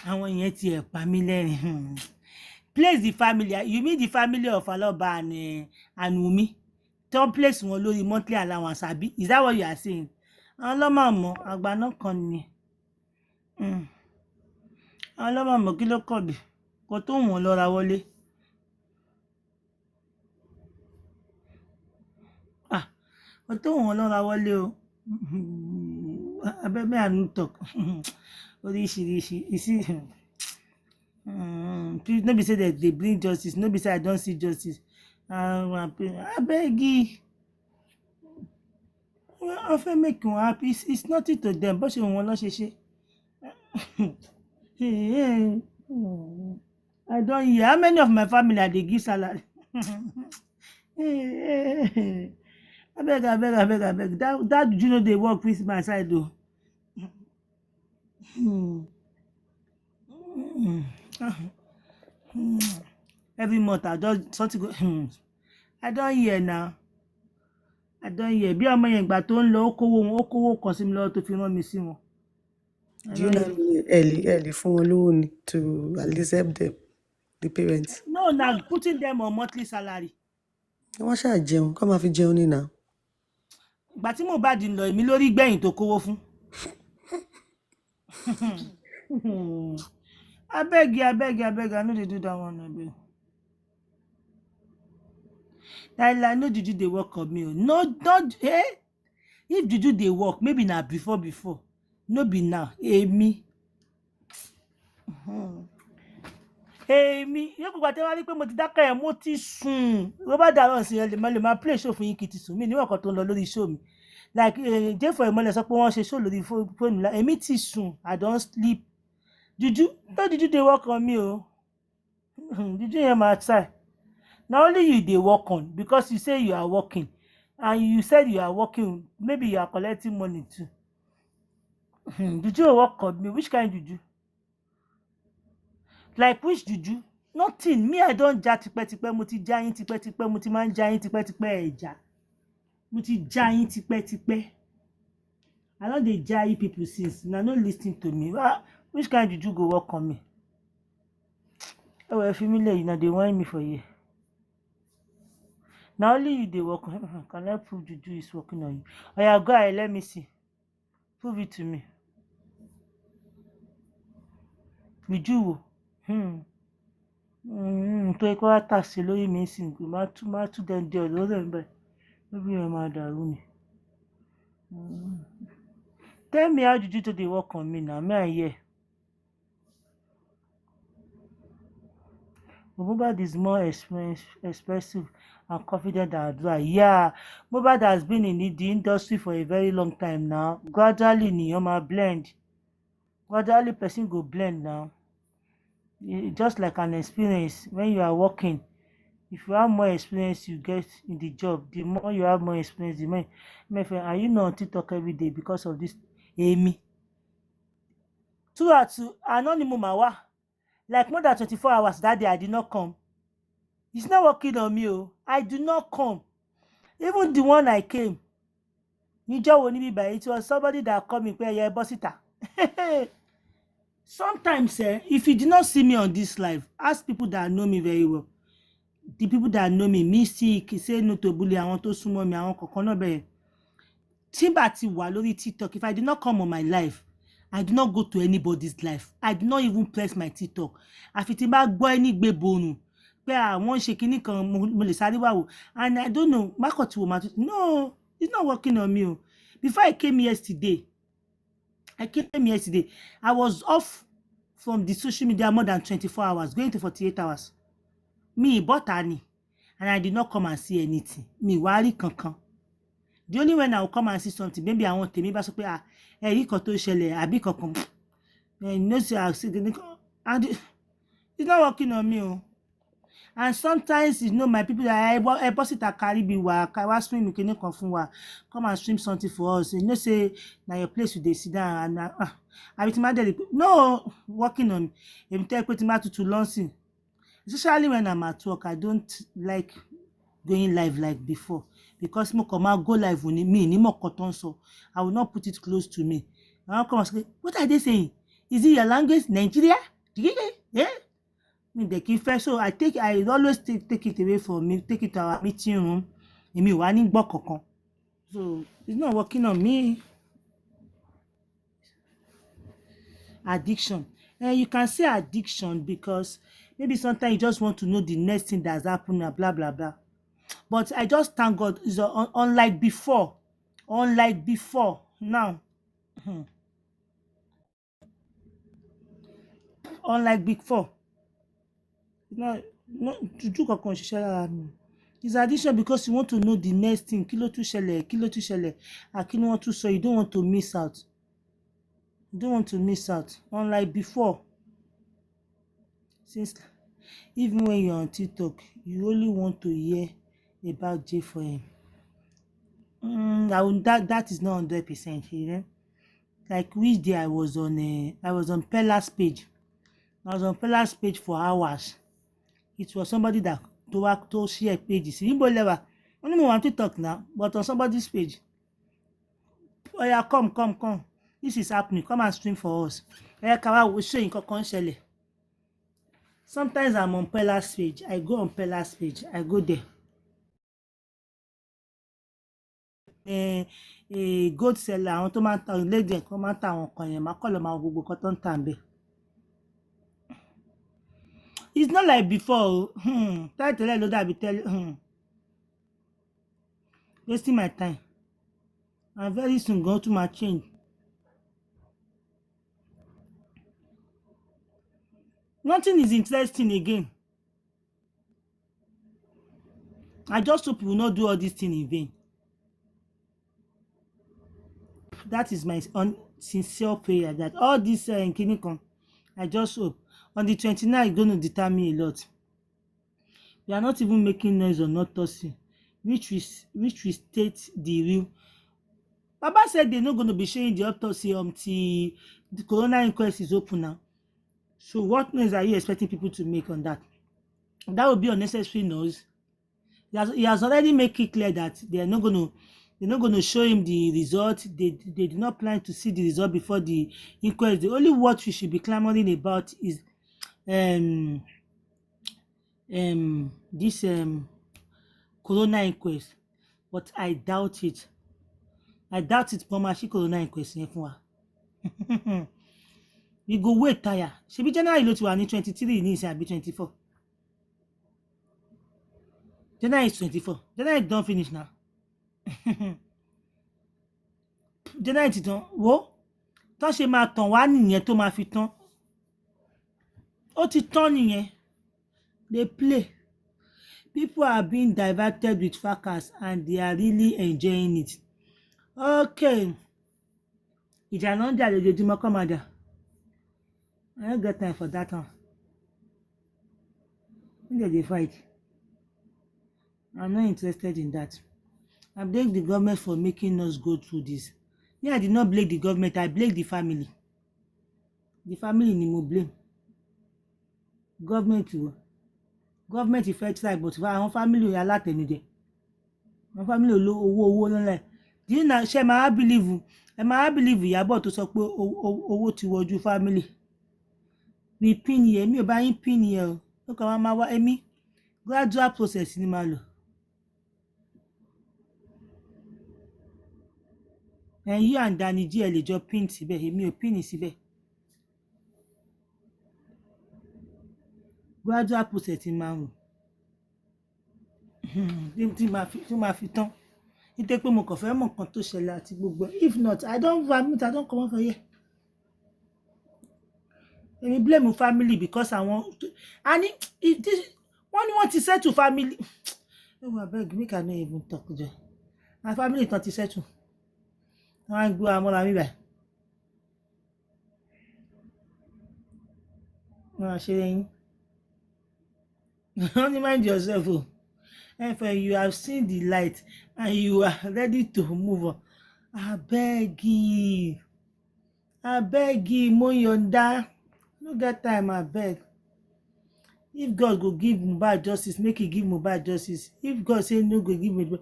Àwọn yẹn ti ẹ̀ pa mí lẹ́rìn. Place the family, you mean the family of Aloba and Wunmi? Don't place wọn lórí monthly allowance àbí? Is that what you are saying? Àwọn ọlọ́mọ àmọ́ àgbà náà kan ni. Àwọn ọlọ́mọ àmọ́ kí ló kọ̀ bí? Kò tó wọn lọ́ra wọlé. Kò tó wọn lọ́ra wọlé o. Abẹ́bẹ́ àánú talk. Oríṣiríṣi. You see, please no be say that they bring justice, no be say I don't see justice. Abeg, I fẹ́ make wọn happy. It's nothing to them. Bó ṣe wọn lọ ṣe ṣe. I don't hear. How many of my family are they give salary? Abeg. That you know they work with my side though. Every month I just something go. I don't hear now. I don't hear. Bí ọmọ yẹn ìgbà tó ń lọ ó kówó kan sí mi lọ́wọ́ tó fi rán mi sí wọn. Do you know early fún wọn lówó ni to at least help them, the parents? No, now putting them on monthly salary. Wọ́n ṣáà jẹun kọ́ máa fi jẹun ní now. Ìgbà tí Mohbad ń lọ èmi lórí gbẹ̀yìn tó kówó fún. Abeg, I no dey do that one abeg. Like no juju dey work on me o. No, don't if juju dey work, maybe na before. No be now. Èmi. Yóò kó gbàtẹ́ wá rí pé mo ti dákẹ́ ẹ̀ mo ti sùn. Ló bá dàrọ̀ sí ẹ lè máa play show fún yín kí n ti sùn. Mi níwọ̀n kan tó ń lọ lórí show mi. like jẹ́ for ìmọ̀lẹ̀ sọ pé wọ́n ṣe show lórí fóònù la èmi ti sùn I don sleep. Juju no juju dey work on me o. Juju yẹn máa try. Na only you dey work on because you say you are working and you said you are working, maybe you are collecting money too. Juju dey work on me, which kind juju? Like which juju? Nothing. Me I don ja tipẹ́tipẹ́, mo ti já yín tipẹ́tipẹ́, mo ti máa ń já yín tipẹ́tipẹ́ ẹ jà. Mo ti já yín tipẹ́tipẹ́. I no dey ja you people since una no lis ten to me. Which kind juju go work on me? Ẹ fi mí lẹ̀, una dey whine me for here. Na only you dey work on. Can I prove juju is working on you? Oya go ahead, let me see. Prove it to me. Juju wo? Tó yẹ kó wá tàsé lórí mi nísìnyí pé má tún dẹ́ndé ọ̀dọ́ rẹ̀ ń bẹ̀. Lórí ẹ̀ máa dàrú ni. Tell me how juju to dey work on me now, may I hear. MOHBAD is more expressive and confident than Adura. Yeah, MOHBAD has been in the industry for a very long time now. Gradually, nìyẹn máa blend. Gradually, person go blend now. Just like an experience, when you are working, if you have more experience you get in the job, the more you have more experience, the more. MFM, are you not on TikTok every day because of this? Amy. Throughout anonymous, like more than 24 hours that day, I did not come. It's not working on me. I do not come. Even the one I came, it was somebody that called me, Bosita. Sometimes, if you did not see me on this live, ask people that know me very well. The people that know me sick, say no to bully, àwọn tó súnmọ́ mi, àwọn kankan náà bẹ́ẹ̀. Tí bá ti wà lórí TikTok, if I did not come on my live, I do not go to anybody's life. I do not even press my TikTok. Àfi tí bá gbọ́ ẹni gbé borun pé àwọn ṣe kinní kan mo lè sáré wá wò. And I don't know, mákọ̀tí wò máa tún. No, it's not working on me. Before I came yesterday, I was off from the social media more than 24 hours, going to 48 hours. Me, botany, and I did not come and see anything. Me, worry kankan. The only when I will come and see something, maybe I want to, maybe I say, ẹ̀rí kan tó ṣẹlẹ̀, àbí kankan. You know, say I see the and it's not working on me. And sometimes, you know, my people that I post it at Caribbean, I swim kinní kan fún wa, come and stream something for us. You know, say na your place you dey sit down and I be no working on. Èmi tell pé tí má tutù lọ́sìn. Especially when I'm at work, I don't like going live like before because mo kàn máa go live with me ní mọ̀ kan tó ń sọ. I will not put it close to me. I will come and say, what are they saying? Is it your language, Nigeria? Yeah. So I always take it away from me, take it to our meeting room. Èmi wà ní gbọ́ kankan. So it's not working on me. Addiction. You can say addiction because maybe sometimes you just want to know the next thing that's happening, blah, blah, blah. But I just thank God, it's unlike before. Unlike before. Now. Unlike before. No, juju kankan ṣiṣẹ́ lára mi. It's addiction because you want to know the next thing. Kí ló tún ṣẹlẹ̀. Kí ni wọ́n tún sọ. You don't want to miss out. Unlike before. Since even when you're on TikTok, you only want to hear about J4M. That is not 100%, you know. Like which day I was on Pella's page. I was on Pella's page for hours. It was somebody that to share pages. Níbo lẹ́wà? Only mo want to talk now, but on somebody's page. Oh yeah, come. This is happening. Come and stream for us. Ká wá show nǹkan kan ṣẹlẹ̀. Sometimes I'm on Pella's page. I go on Pella's page. I go there. Gold seller, àwọn tó máa ń ta lady ẹ̀ kan máa ń ta àwọn kan yẹn, máa kọ́ lọ máa gbogbo kan tó ń tà ń bẹ̀. It's not like before. Tẹ́lẹ̀ ló dàbí tẹ́lẹ̀. Wasting my time. And very soon go to my change. Nothing is interesting again. I just hope you will not do all this thing in vain. that is my sincere prayer that all this Kinikon, I just hope on the 29th going to determine a lot. We are not even making noise on autopsy, which will state the real. Baba said they're not going to be showing the autopsy until the coroner inquest is open now. So what noise are you expecting people to make on that? That would be unnecessary noise. He has already made it clear that they're not going to show him the result. They do not plan to see the result before the inquest. The only what we should be clamoring about is this coroner inquest, but I doubt it. Coroner inquest yẹn fún wa. We go wait tire. Ṣebí January ló ti wà ní 23 ní ìsìn àbí 24. January is 24. January don finish now. January ti tán. Wo tó ṣe máa tàn wá nìyẹn tó máa fi tán. Ó ti tán nìyẹn. They play. People are being diverted with fracas and they are really enjoying it. Okay. Ìjà náà ń jà lójoojúmọ́ kọ́ máa jà. I don't get time for that one. When they fight, I'm not interested in that. I blame the government for making us go through this. Me, I did not blame the government. I blame the family. The family ni mo blame. Government ìfẹ́ try but àwọn family alátẹnujẹ. Àwọn family owó lọ́lẹ̀. Do you know ṣe máa believe Ìyábọ̀ tó sọ pé owó ti wọjú family. Mi pin yẹn mi ò bá yín pin yẹn o. Ó kàn máa wá ẹ̀mí gradual process ni máa lò. You and Danny G ẹ lè jọ pin síbẹ̀ èmi ò pin síbẹ̀. Gradual process ni máa lò. Tí máa fi tán. Nítorí pé mo kàn fẹ́ mọ̀ nǹkan tó ṣẹlẹ̀ àti gbogbo. If not, I don't come over here. Èmi blame family because and if this wọ́n ti settle family. Oh, abeg make I no even talk there. My family tán ti settle. Wọ́n á gbé amọ́ra mi báyìí. Wọ́n á ṣe lẹ́yìn. Only mind yourself. MFM, you have seen the light and you are ready to move on. Abeg mo yọ̀ǹda. No get time, abeg. If God go give Mohbad justice, make He give Mohbad justice. If God say no go give me,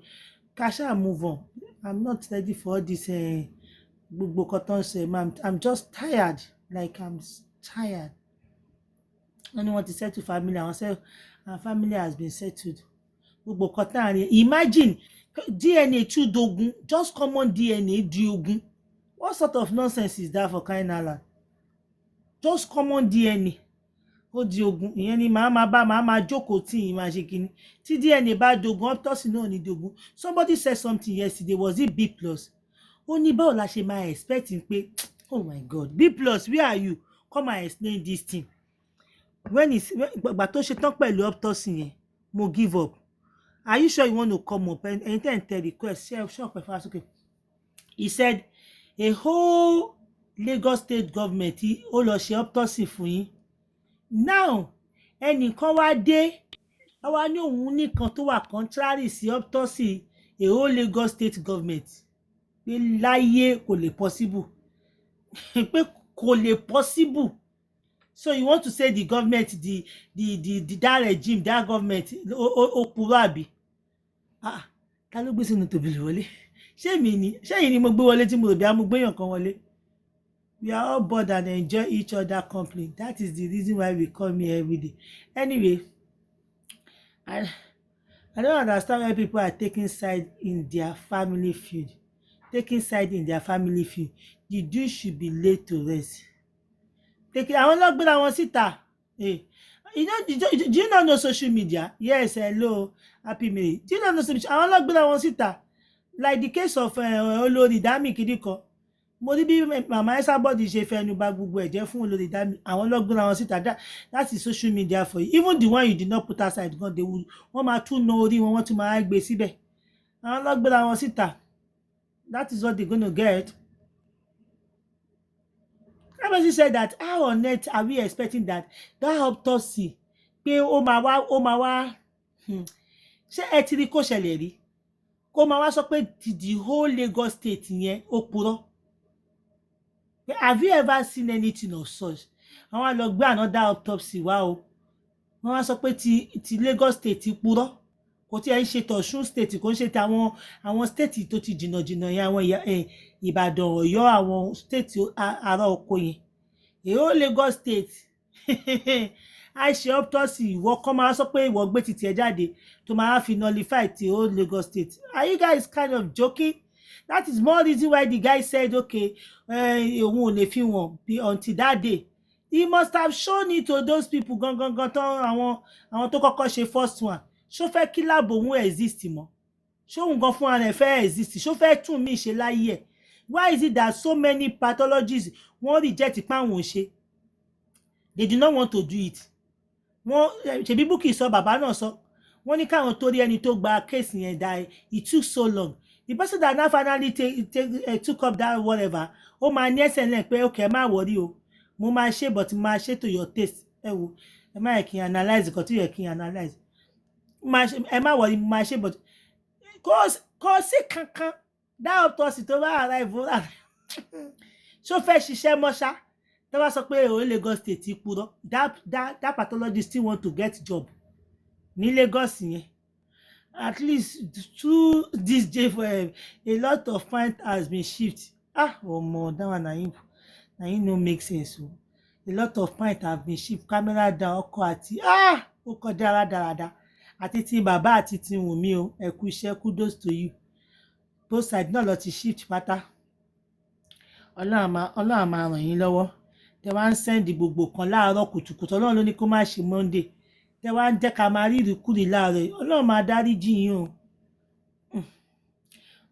kasha move on. I'm not ready for all this gbogbo cotton say. I'm just tired. Like I'm tired. Only want to settle family. Our family has been settled. Gbogbo cotton. Imagine DNA 2 dogun. Just common DNA di ogun. What sort of nonsense is that for crying out loud? Just common DNA. Ó di ogun. Ìyẹn ni màá máa jókòó tí ìyẹn máa ṣe kíní. Tí DNA bá dogun, autopsy náà ní dogun. Somebody said something yesterday. Was it B+? Ó ní báwo la ṣe máa expecting pé, oh my God, B+, where are you? Come and explain this thing. Ìgbà tó ṣe tán pẹ̀lú autopsy yẹn, mo give up. Are you sure you want to come up? Anytime tell request, sure, okay. He said, a whole Lagos state government ó lọ ṣe autopsy fún yín. Now ẹnìkan wá dé àwa ní òun nìkan tó wà contrary sí autopsy a whole Lagos state government pé láyé kò lè possible pé kò lè possible. So you want to say the government that regime that government ó purọ́ àbí? Ta ló gbé sínú tòbìlì wọlé? Ṣé ni mo gbé wọlé tí mo rò bí mo gbéyàn kan wọlé? We are all bored and enjoy each other company. That is the reason why we come here every day. Anyway, I don't understand why people are taking side in their family feud. The Jews should be laid to rest. Àwọn ló gbéra wọn síta. Do you not know social media? Yes, hello, happy May. Do you not know social media? Àwọn ló gbéra wọn síta. Like the case of Olórí Dami Kidiko. Mo rí bí màmá Esabod ṣe fẹnu bà gbogbo ẹ̀jẹ̀ fún Olórí Dami. Àwọn ló gbéra wọn síta. That is social media for you. Even the one you did not put aside, God, wọ́n máa tún ná orí wọn, wọ́n tún máa gbé síbẹ̀. Àwọn ló gbéra wọn síta. That is what they're going to get. That person said that how on earth are we expecting that autopsy pé ó máa wá ṣé ẹ ti rí kó ṣẹlẹ̀ rí kó máa wá sọ pé the whole Lagos state yẹn ó purọ́. Have you ever seen anything of such? Wọ́n wá lọ gbé another autopsy wá o. Wọ́n wá sọ pé ti Lagos state purọ́. Kò tí ẹ ń ṣe t'Ọ̀ṣun state kò ń ṣe ti àwọn state tó ti jìnnà yẹn àwọn Ìbàdàn Ọ̀yọ́ àwọn state ará oko yẹn. Èyó Lagos state a ṣe autopsy ìwọ kan máa sọ pé ìwọ gbé titi ẹ jáde tó máa fi nullify ti whole Lagos state. Are you guys kind of joking? That is more reason why the guy said okay òun ò lè fi wọn until that day. He must have shown it to those people gangan tán àwọn tó kọ́kọ́ ṣe first one. Ṣó fẹ́ kí láàbò òun exist mọ́? Ṣó òun gan fúnra rẹ̀ fẹ́ exist? Ṣó fẹ́ tún mí ṣe láyé ẹ̀? Why is it that so many pathologists wọ́n reject pé àwọn ò ṣe? They do not want to do it. Wọ́n ṣebí Bukky sọ bàbá náà sọ wọ́n ní káwọn tó rí ẹni tó gba case yẹn that it took so long. The person that now finally took up that whatever ó máa ní ẹsẹ̀ lẹ́yìn pé okay ẹ má worry o mo máa ṣe but máa ṣe to your taste. Ẹ wo ẹ má yẹ kí n analyse nǹkan tí yẹ kí n analyse. Ẹ má worry mo máa ṣe but kò sí kankan that autopsy tó bá arrive ṣó fẹ́ ṣiṣẹ́ mọ́ṣá tó bá sọ pé o Lagos state purọ́ that pathologist still want to get job ní Lagos yẹn. At least through this day for a lot of point has been shift. Omo that one na him no make sense o. A lot of point have been shift camera down ọkọ àti ó kọjá rádaràda àti ti bàbá àti ti Wùnmí o ẹ kú iṣẹ́ kudos to you. Both side náà lọ ti shift pátá. Ọlọ́run á máa ràn yín lọ́wọ́. Tẹ wá ń sẹ́ndì gbogbo kan láàárọ̀ kùtùkùtù Ọlọ́run ló ní kó má ṣe Monday. Tẹ wá ń jẹ́ ká máa rí ìrìkúrì láàárọ̀ Ọlọ́run máa dáríjì yín o.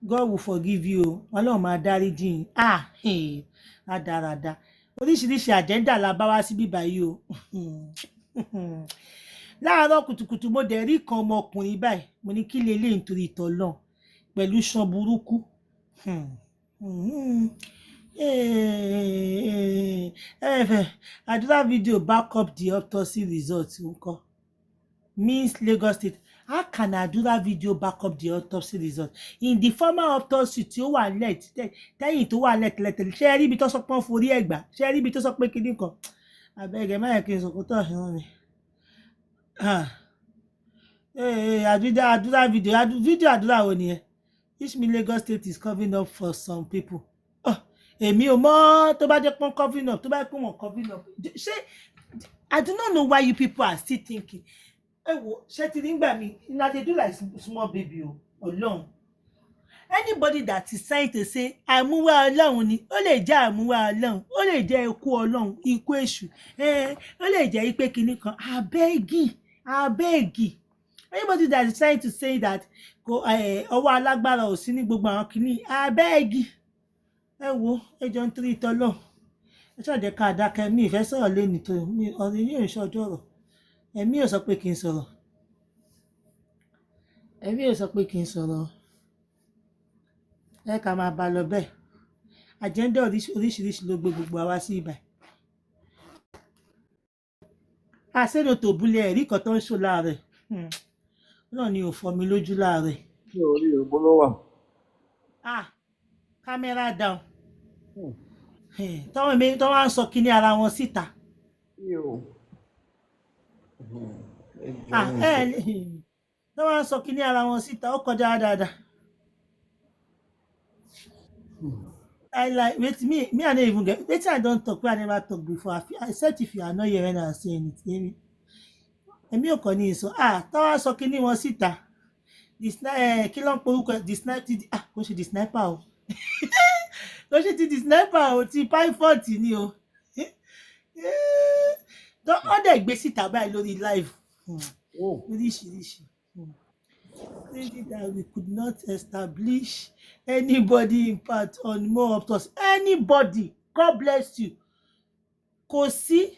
God will forgive you o. Ọlọ́run máa dáríjì yín. Rádaràda. Oríṣiríṣi agenda la bá wá sí bíbá yìí o. Láàárọ̀ kùtùkùtù mo dẹ̀ rí kan ọmọkùnrin báyìí mo ní kí leléyìí nítorí ìtọ́lọ́run pẹ̀lú ṣan burúkú. Àdúrà video back up the autopsy result nǹkan means Lagos state. How can Àdúrà video back up the autopsy result in the former autopsy tí ó wà tẹ́yìn tó wà lẹ́tẹ̀lẹ́tẹ̀lẹ́ ṣé ẹ rí ibi tó sọ pé wọ́n forí ẹ̀gbà ṣé ẹ rí ibi tó sọ pé kinní kan abẹ́gẹ́ má yẹ kí n sọ kó tọ̀ sí wọn mi. Àdúrà video àdúrà wo nìyẹn which mean Lagos state is covering up for some people. Èmi ò mọ̀ tó bá jẹ́ pọ́n covering up tó bá jẹ́ pọ́n wọ́n covering up ṣé I do not know why you people are still thinking. Ṣé ti nígbà mi na dey do like small baby o Ọlọ́run. Anybody that is trying to say àmúwá Ọlọ́run ni ó lè jẹ́ àmúwá Ọlọ́run ó lè jẹ́ ikú Ọlọ́run ikú èṣù ó lè jẹ́ pé kinní kan abẹ́ẹ̀gì. Anybody that is trying to say that ọwọ́ alágbára ò sí ní gbogbo àwọn kinní abẹ́ẹ̀gì. Ẹ wo ẹjọ́ ń torí ìtọ́lọ́ ẹ ṣàjẹ́ ká dákẹ́ mi ìfẹ́ sọ̀rọ̀ lẹ́nu tó ọ̀rọ̀ yìí ò ń ṣọjọ́ ọ̀rọ̀ ẹ̀mí ò sọ pé kí n sọ̀rọ̀ ẹ ká máa bá lọ bẹ́ẹ̀ agenda oríṣiríṣi ló gbé gbogbo àwa sí ibà. Àṣẹ́nu tó búlẹ̀ ẹ̀rí kan tó ń ṣò láàárẹ̀ náà ni ò fọ́ mi lójú láàárẹ̀. Ṣé orí ògbó ló wà? Camera down. Tọ́wọ́n wá ń sọ kíní ara wọn síta. Tọ́wọ́n wá ń sọ kíní ara wọn síta ó kọjá dáadáa. I like me I no even get wetin I don talk wey I never talk before except if you are not here when I say anything. Èmi ò kàn ní sọ tọ́wọ́n wá sọ kíní wọn síta. Kí ló ń porúkọ kò ṣe the sniper o. Kò ṣe ti the sniper o ti pyfort ni o. Wọ́n dẹ̀ gbé síta báyìí lórí live oríṣiríṣi. That we could not establish anybody impact on more autopsy. Anybody, God bless you. Kò sí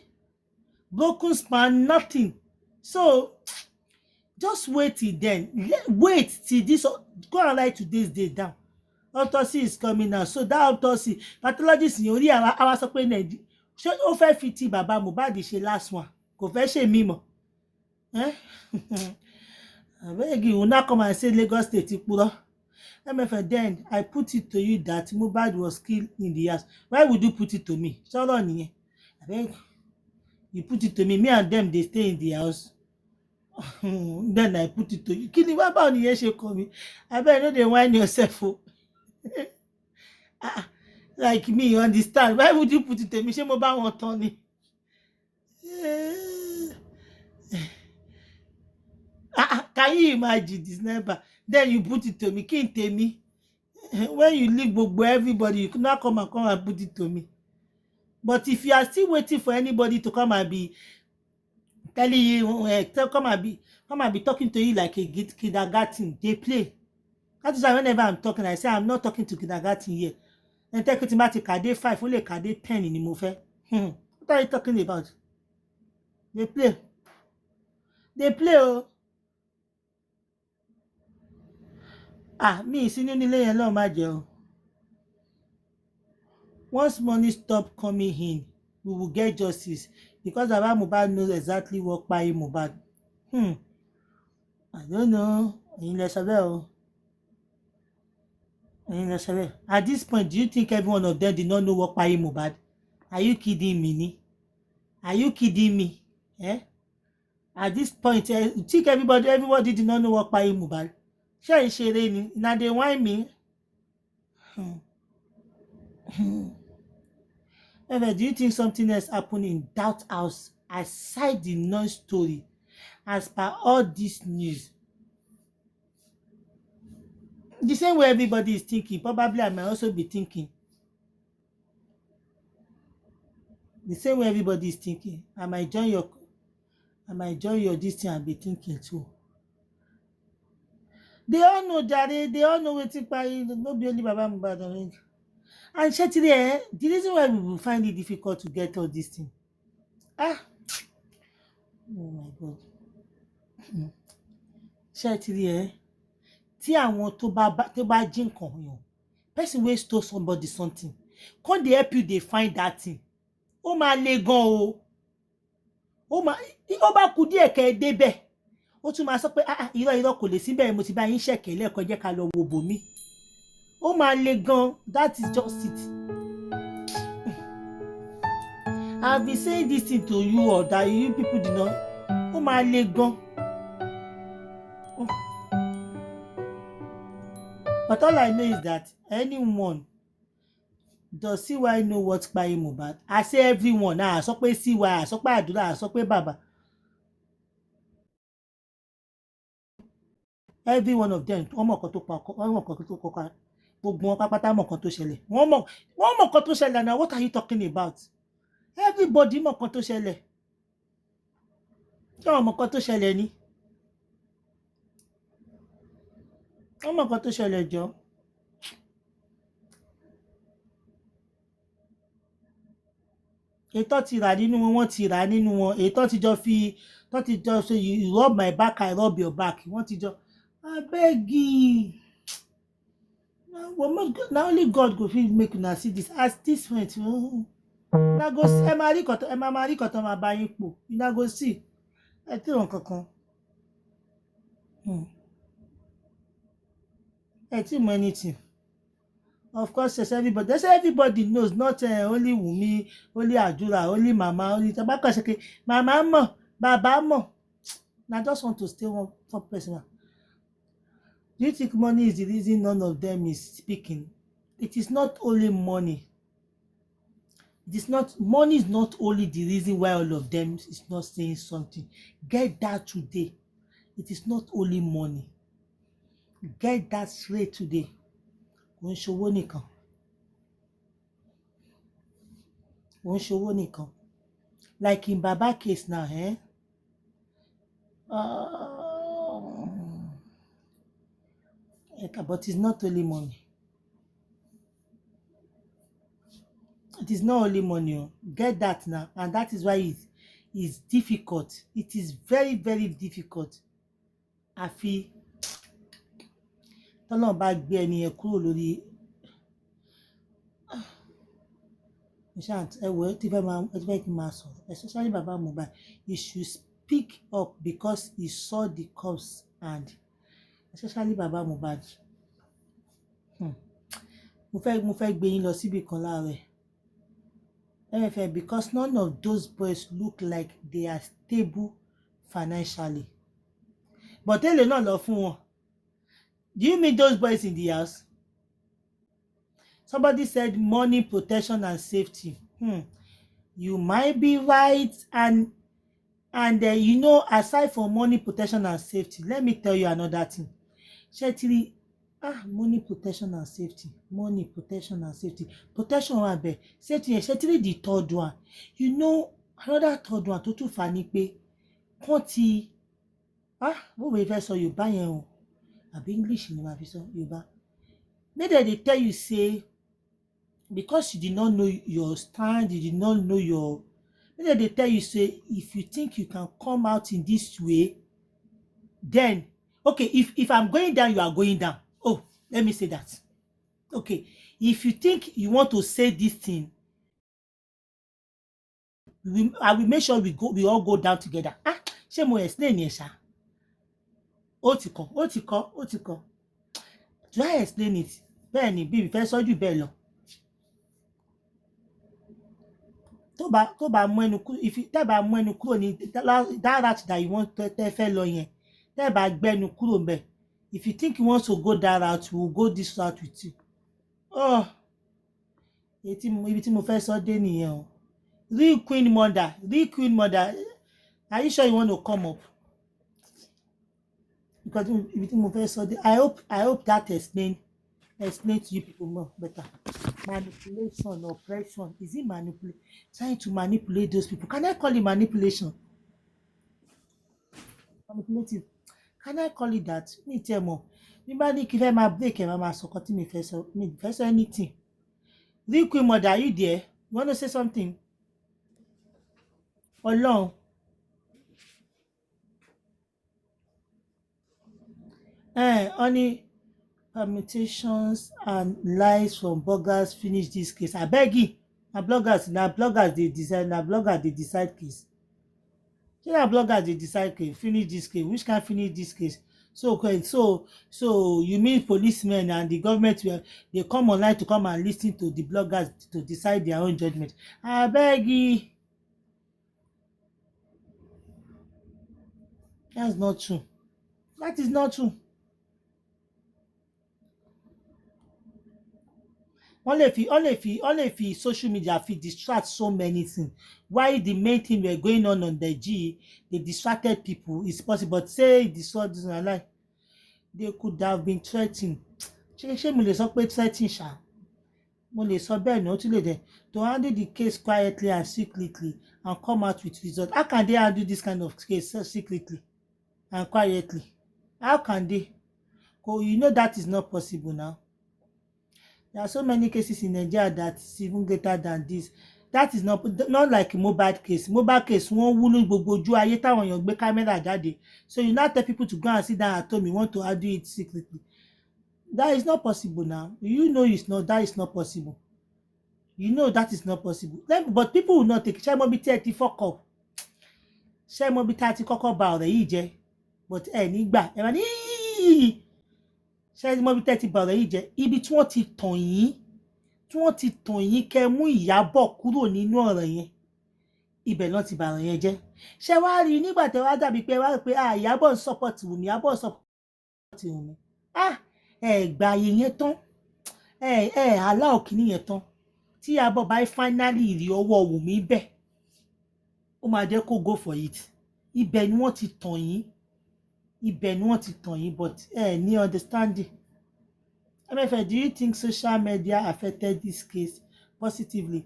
broken span, nothing. So just wait till then. Wait till this. Go and write today's date down. Autopsy is coming now. So that autopsy, pathologist yẹn orí àwa sọ pé ṣé ó fẹ́ fi ti bàbá Mohbad ṣe last one kò fẹ́ ṣe mí mọ́ abeg you now come and say Lagos State purọ́. MFM, then I put it to you that Mohbad was killed in the house. Why would you put it to me? Sọ̀rọ̀ nìyẹn. Abeg you put it to me and them dey stay in the house. Then I put it to you. Kí ni wá báwo nìyẹn ṣe kọ mi? Abeg no dey whine yourself o. Like me, you understand? Why would you put it to me? Ṣé mo bá wọn tán ni? Can you imagine this number? Then you put it to me. Kí n tèmi? When you leave gbogbo everybody, you cannot come and put it to me. But if you are still waiting for anybody to come and be telling you, come and be talking to you like a kindergarten, they play. That is why whenever I'm talking, I say I'm not talking to kindergarten here. And take it to Kade 5, only Kade 10 in the movie. What are you talking about? They play. They play, oh. Me, senior nílé yẹn lọ́ọ́ má jẹ́ o. Once money stop coming in, we will get justice because Baba Mohbad knows exactly what kpai Mohbad. I don't know. Ẹ̀yin lẹ sọ bẹ́ẹ̀ o. Ẹ̀yin lẹ sọ bẹ́ẹ̀. At this point, do you think every one of them did not know what kpai Mohbad? Are you kidding me? Ni? Are you kidding me? At this point, you think everybody did not know what kpai Mohbad? Ṣé ìṣeré ni? Na dey whine me? Do you think something else happened in that house aside the noise story as per all this news? The same way everybody is thinking, probably I might also be thinking. The same way everybody is thinking. I might join your this thing and be thinking too. They all know that they all know wetin kpai, no be only Baba Mohbad already. And Shetiri, the reason why we will find it difficult to get all these things. Oh my God. Shetiri, tí àwọn tó bá jí nǹkan yàn, person wey stole somebody something, come dey help you dey find that thing. Ó máa le gan o. Ó bá kù díẹ̀ kẹ́ ẹ débẹ̀. Ó tún máa sọ pé irọ́ kò lè síbẹ̀, mo ti bá yín ṣẹ̀kẹ̀ lẹ́ẹ̀kan, jẹ́ ká lọ wo bòmí. Ó máa le gan. That is just it. I've been saying this thing to you or that you people did not. Ó máa le gan. But all I know is that anyone does CY know what kpai Mohbad? I say everyone. Sọ pé CY, sọ pé Àdúrà, sọ pé Bàbá. Every one of them, wọ́n mọ̀ kan tó pa, wọ́n mọ̀ kan tó kọ́ka. Gbogbo wọn pápátá mọ̀ kan tó ṣẹlẹ̀. Wọ́n mọ̀ kan tó ṣẹlẹ̀ now. What are you talking about? Everybody mọ̀ kan tó ṣẹlẹ̀. Ṣé wọ́n mọ̀ kan tó ṣẹlẹ̀ ni? Wọ́n mọ̀ kan tó ṣẹlẹ̀ jọ. Ètò ti rà nínú wọn, wọ́n ti rà nínú wọn. Ètò ti jọ ṣe you rub my back, I rub your back. Wọ́n ti jọ. Abeg. Na only God go fit make una see this. As this went, na go see. Ẹ máa rí kọ̀tọ̀ máa bá yín pò. Na go see. Ẹ tí wọn kankan. Ẹ tí mọ anything. Of course, everybody knows, not only Wunmi, only Àdúrà, only Mama, only Tabaka Seke. Mama mọ̀, Baba mọ̀. I just want to stay one person. Do you think money is the reason none of them is speaking? It is not only money. Money is not only the reason why all of them is not saying something. Get that today. It is not only money. Get that straight today. Wọ́n ṣòwò nìkan. Like in Baba case now, but it's not only money. It is not only money. Get that now, and that is why it's difficult. It is very, very difficult. Àfi tọ́lọ́run bá gbé ẹni yẹn kúrò lórí ẹ wò ẹ ti fẹ́ kí n máa sọ̀rọ̀, especially baba Mohbad, he should speak up because he saw the cops and especially baba Mohbad. Mo fẹ́ gbé yín lọ síbi kan láàárọ̀ ẹ̀. MFM, because none of those boys look like they are stable financially. But èlé náà lọ fún wọn. Do you mean those boys in the house? Somebody said money, protection, and safety. You might be right, and you know, aside from money, protection, and safety, let me tell you another thing. Shetiri, money, protection, and safety. Money, protection, and safety. Protection one be safety. Shetiri the third one. You know, another third one tó tún fà ní pé kàn ti bó wèé fẹ́ sọ Yorùbá yẹn o àbí English ni màá fi sọ Yorùbá. Make dem dey tell you say because you did not know your stand, you did not know your. Make dem dey tell you say if you think you can come out in this way, then okay, if I'm going down, you are going down. Oh, let me say that. Okay, if you think you want to say this thing, I will make sure we all go down together. Ṣé mo explain yẹn ṣá? Ó ti kọ́. Do I explain it? Bẹ́ẹ̀ ni bí mi fẹ́ sọ jù bẹ́ẹ̀ lọ. Tó bá mú ẹnu kúrò, tẹ́ bá mú ẹnu kúrò ní that route that you want tẹ́ fẹ́ lọ yẹn, tẹ́ bá gbẹ́nu kúrò ńbẹ̀. If you think you want to go that route, we will go this route with you. Ibi tí mo fẹ́ sọ dé nìyẹn o. Real queen mother, are you sure you want to come up? Because ibi tí mo fẹ́ sọ dé, I hope that explain to you people more better. Manipulation, oppression. Is it trying to manipulate those people? Can I call it manipulation? Manipulative. Can I call it that? Mi tẹ́ mọ̀. Mi bá ní kí fẹ́ máa break ẹ̀ máa sọ kan tí mi fẹ́ sọ. Mi fẹ́ sọ anything. Real queen mother, are you there? You want to say something? Ọlọ́run. Only permutations and lies from bloggers finish this case. Abeg you, na bloggers dey decide case. Shey na bloggers dey decide case, finish this case. Which kind finish this case? So you mean policemen and the government they come online to come and listen to the bloggers to decide their own judgment? Abeg you. That's not true. That is not true. Only if social media fit distract so many things. Why the main thing were going on the G, they distracted people. It's possible, but say this one like they could have been threatening. Ṣé mo lè sọ pé threatening ṣá? Mo lè sọ bẹ́ẹ̀ ni ó tún lè dẹ̀ to handle the case quietly and secretly and come out with results. How can they handle this kind of case so secretly and quietly? How can they? You know that is not possible now. There are so many cases in Nigeria that is even greater than this. That is not like MOHBAD case. MOHBAD case wọ́n wú ní gbogbo ojú ayé táwọn èèyàn gbé kámẹ́rà jáde. So you now tell people to go and sit down at home, you want to handle it secretly. That is not possible now. You know that is not possible. You know that is not possible. But people will not take it. Ṣé mo bí tí ẹ ti fọ́kọ̀? Ṣé mo bí tí a ti kọ́kọ́ ba ọ̀rẹ́ yìí jẹ́? But nígbà ẹ máa ní ṣé mo bí tí ẹ ti ba ọ̀rẹ́ yìí jẹ́? Ibi tí wọ́n ti tàn yín kẹ́ mú Ìyábọ̀ kúrò nínú ọ̀rọ̀ yẹn. Ibẹ̀ náà ti ba ọ̀rọ̀ yẹn jẹ́. Ṣé wàá rí nígbà tí wàá dàbí pé wàá rí pé Ìyábọ̀ ń support Wùmí, Ìyábọ̀ ń support Wùmí. Gba ayé yẹn tán. Allow kìíní yẹn tán. Tí Ìyábọ̀ bá finally rí ọwọ́ Wùmí bẹ̀, ó máa jẹ́ kó go for it. Ibẹ̀ ni wọ́n ti tàn yín. But ní understanding. MFM, do you think social media affected this case positively?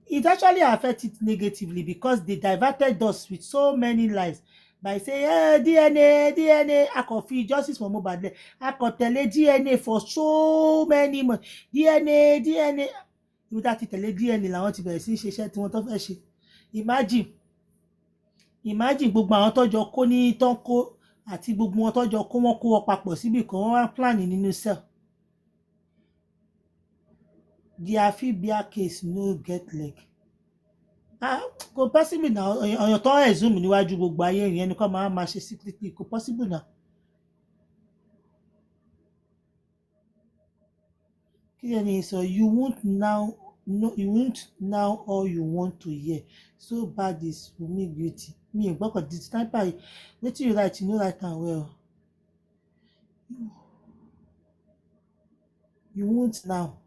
It actually affected it negatively because they diverted us with so many lies by saying DNA, I could feel justice for MOHBAD. I could tell DNA for so many months. DNA. Without it, DNA làwọn ti bẹ̀rẹ̀ sí ṣe iṣẹ́ tí wọ́n tó fẹ́ ṣe. Imagine gbogbo àwọn tọ́jọ kó ní tán kó àti gbogbo wọn tọ́jọ kó wọn kó wọn papọ̀ síbì kan wọ́n wá plan nínú cell. The Afibia case no get leg. Kò possible náà ọ̀yàn tó ń zoom níwájú gbogbo ayé yẹn ni kò máa ṣe secretly kò possible náà. Kí ni sọ you won't now no you won't now all you want to hear so bad is Wunmi beauty mi ò gbọ́kàn di sniper yìí wetin you write you no write am well. You won't now.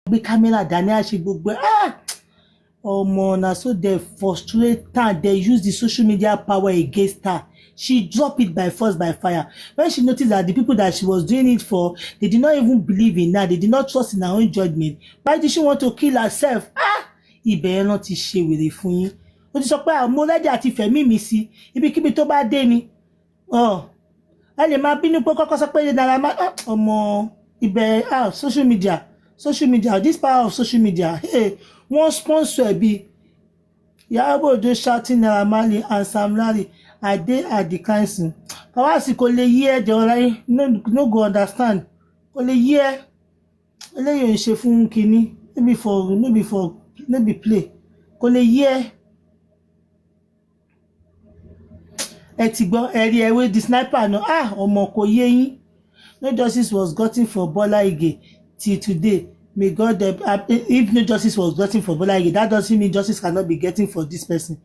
Gbé kámẹ́rà dání á ṣe gbogbo ọmọ na so they frustrate her they use the social media power against her she drop it by force by fire when she noticed that the people that she was doing it for they did not even believe in her they did not trust in her own judgment why did she want to kill herself ibẹ̀ yẹn náà ti ṣe wèrè fún yín ó ti sọ pé mo rẹ́dí àti fẹ̀mí mi sí ibikíbi tó bá dé ni ẹ lè máa bínú pé kọ́kọ́ sọ pé Naira Marley ọmọ ibẹ̀ social media this power of social media wọ́n sponsor ẹ̀ bí Ìyábọ̀ Òjó shouting Naira Marley and Sam Larry I dey at the council àwọn àsìkò lè yí ẹ̀ jẹ́ ọ̀rẹ́ no go understand kò lè yí ẹ̀ eléyìí ò ń ṣe fún kínní no be play kò lè yí ẹ̀ ẹ ti gbọ́ ẹ̀rí ẹ̀wé di sniper náà ọmọ kò yé yín no justice was gotten for Bola Ige till today may God if no justice was gotten for Bola Ige that doesn't mean justice cannot be getting for this person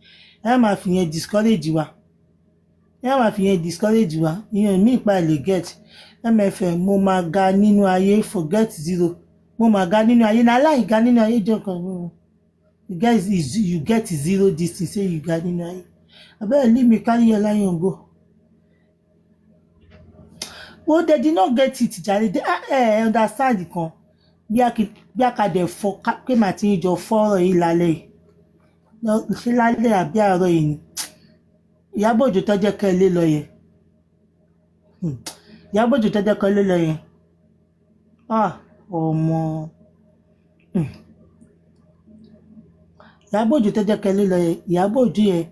ẹ máa fi yẹn discourage wa ìyẹn mi ìpa lè get MFM mo máa ga nínú ayé forget zero mo máa ga nínú ayé na láì ga nínú ayé jọ kan you get zero this thing say you ga nínú ayé abẹ́rẹ́ leave me carry your lion go. Well, they did not get it jàre they understand kan bí a kà dẹ̀ fọ pé màá ti ń jọ fọ́rọ̀ yìí lálẹ́ yìí ṣé lálẹ́ àbí àárọ̀ yìí ni Ìyábọ̀ Òjó tó jẹ́ kẹ́ lé lọ yẹn Ìyábọ̀ Òjó tó jẹ́ kẹ́ lé lọ yẹn ọmọ Ìyábọ̀ Òjó tó jẹ́ kẹ́ lé lọ yẹn Ìyábọ̀ Òjó yẹn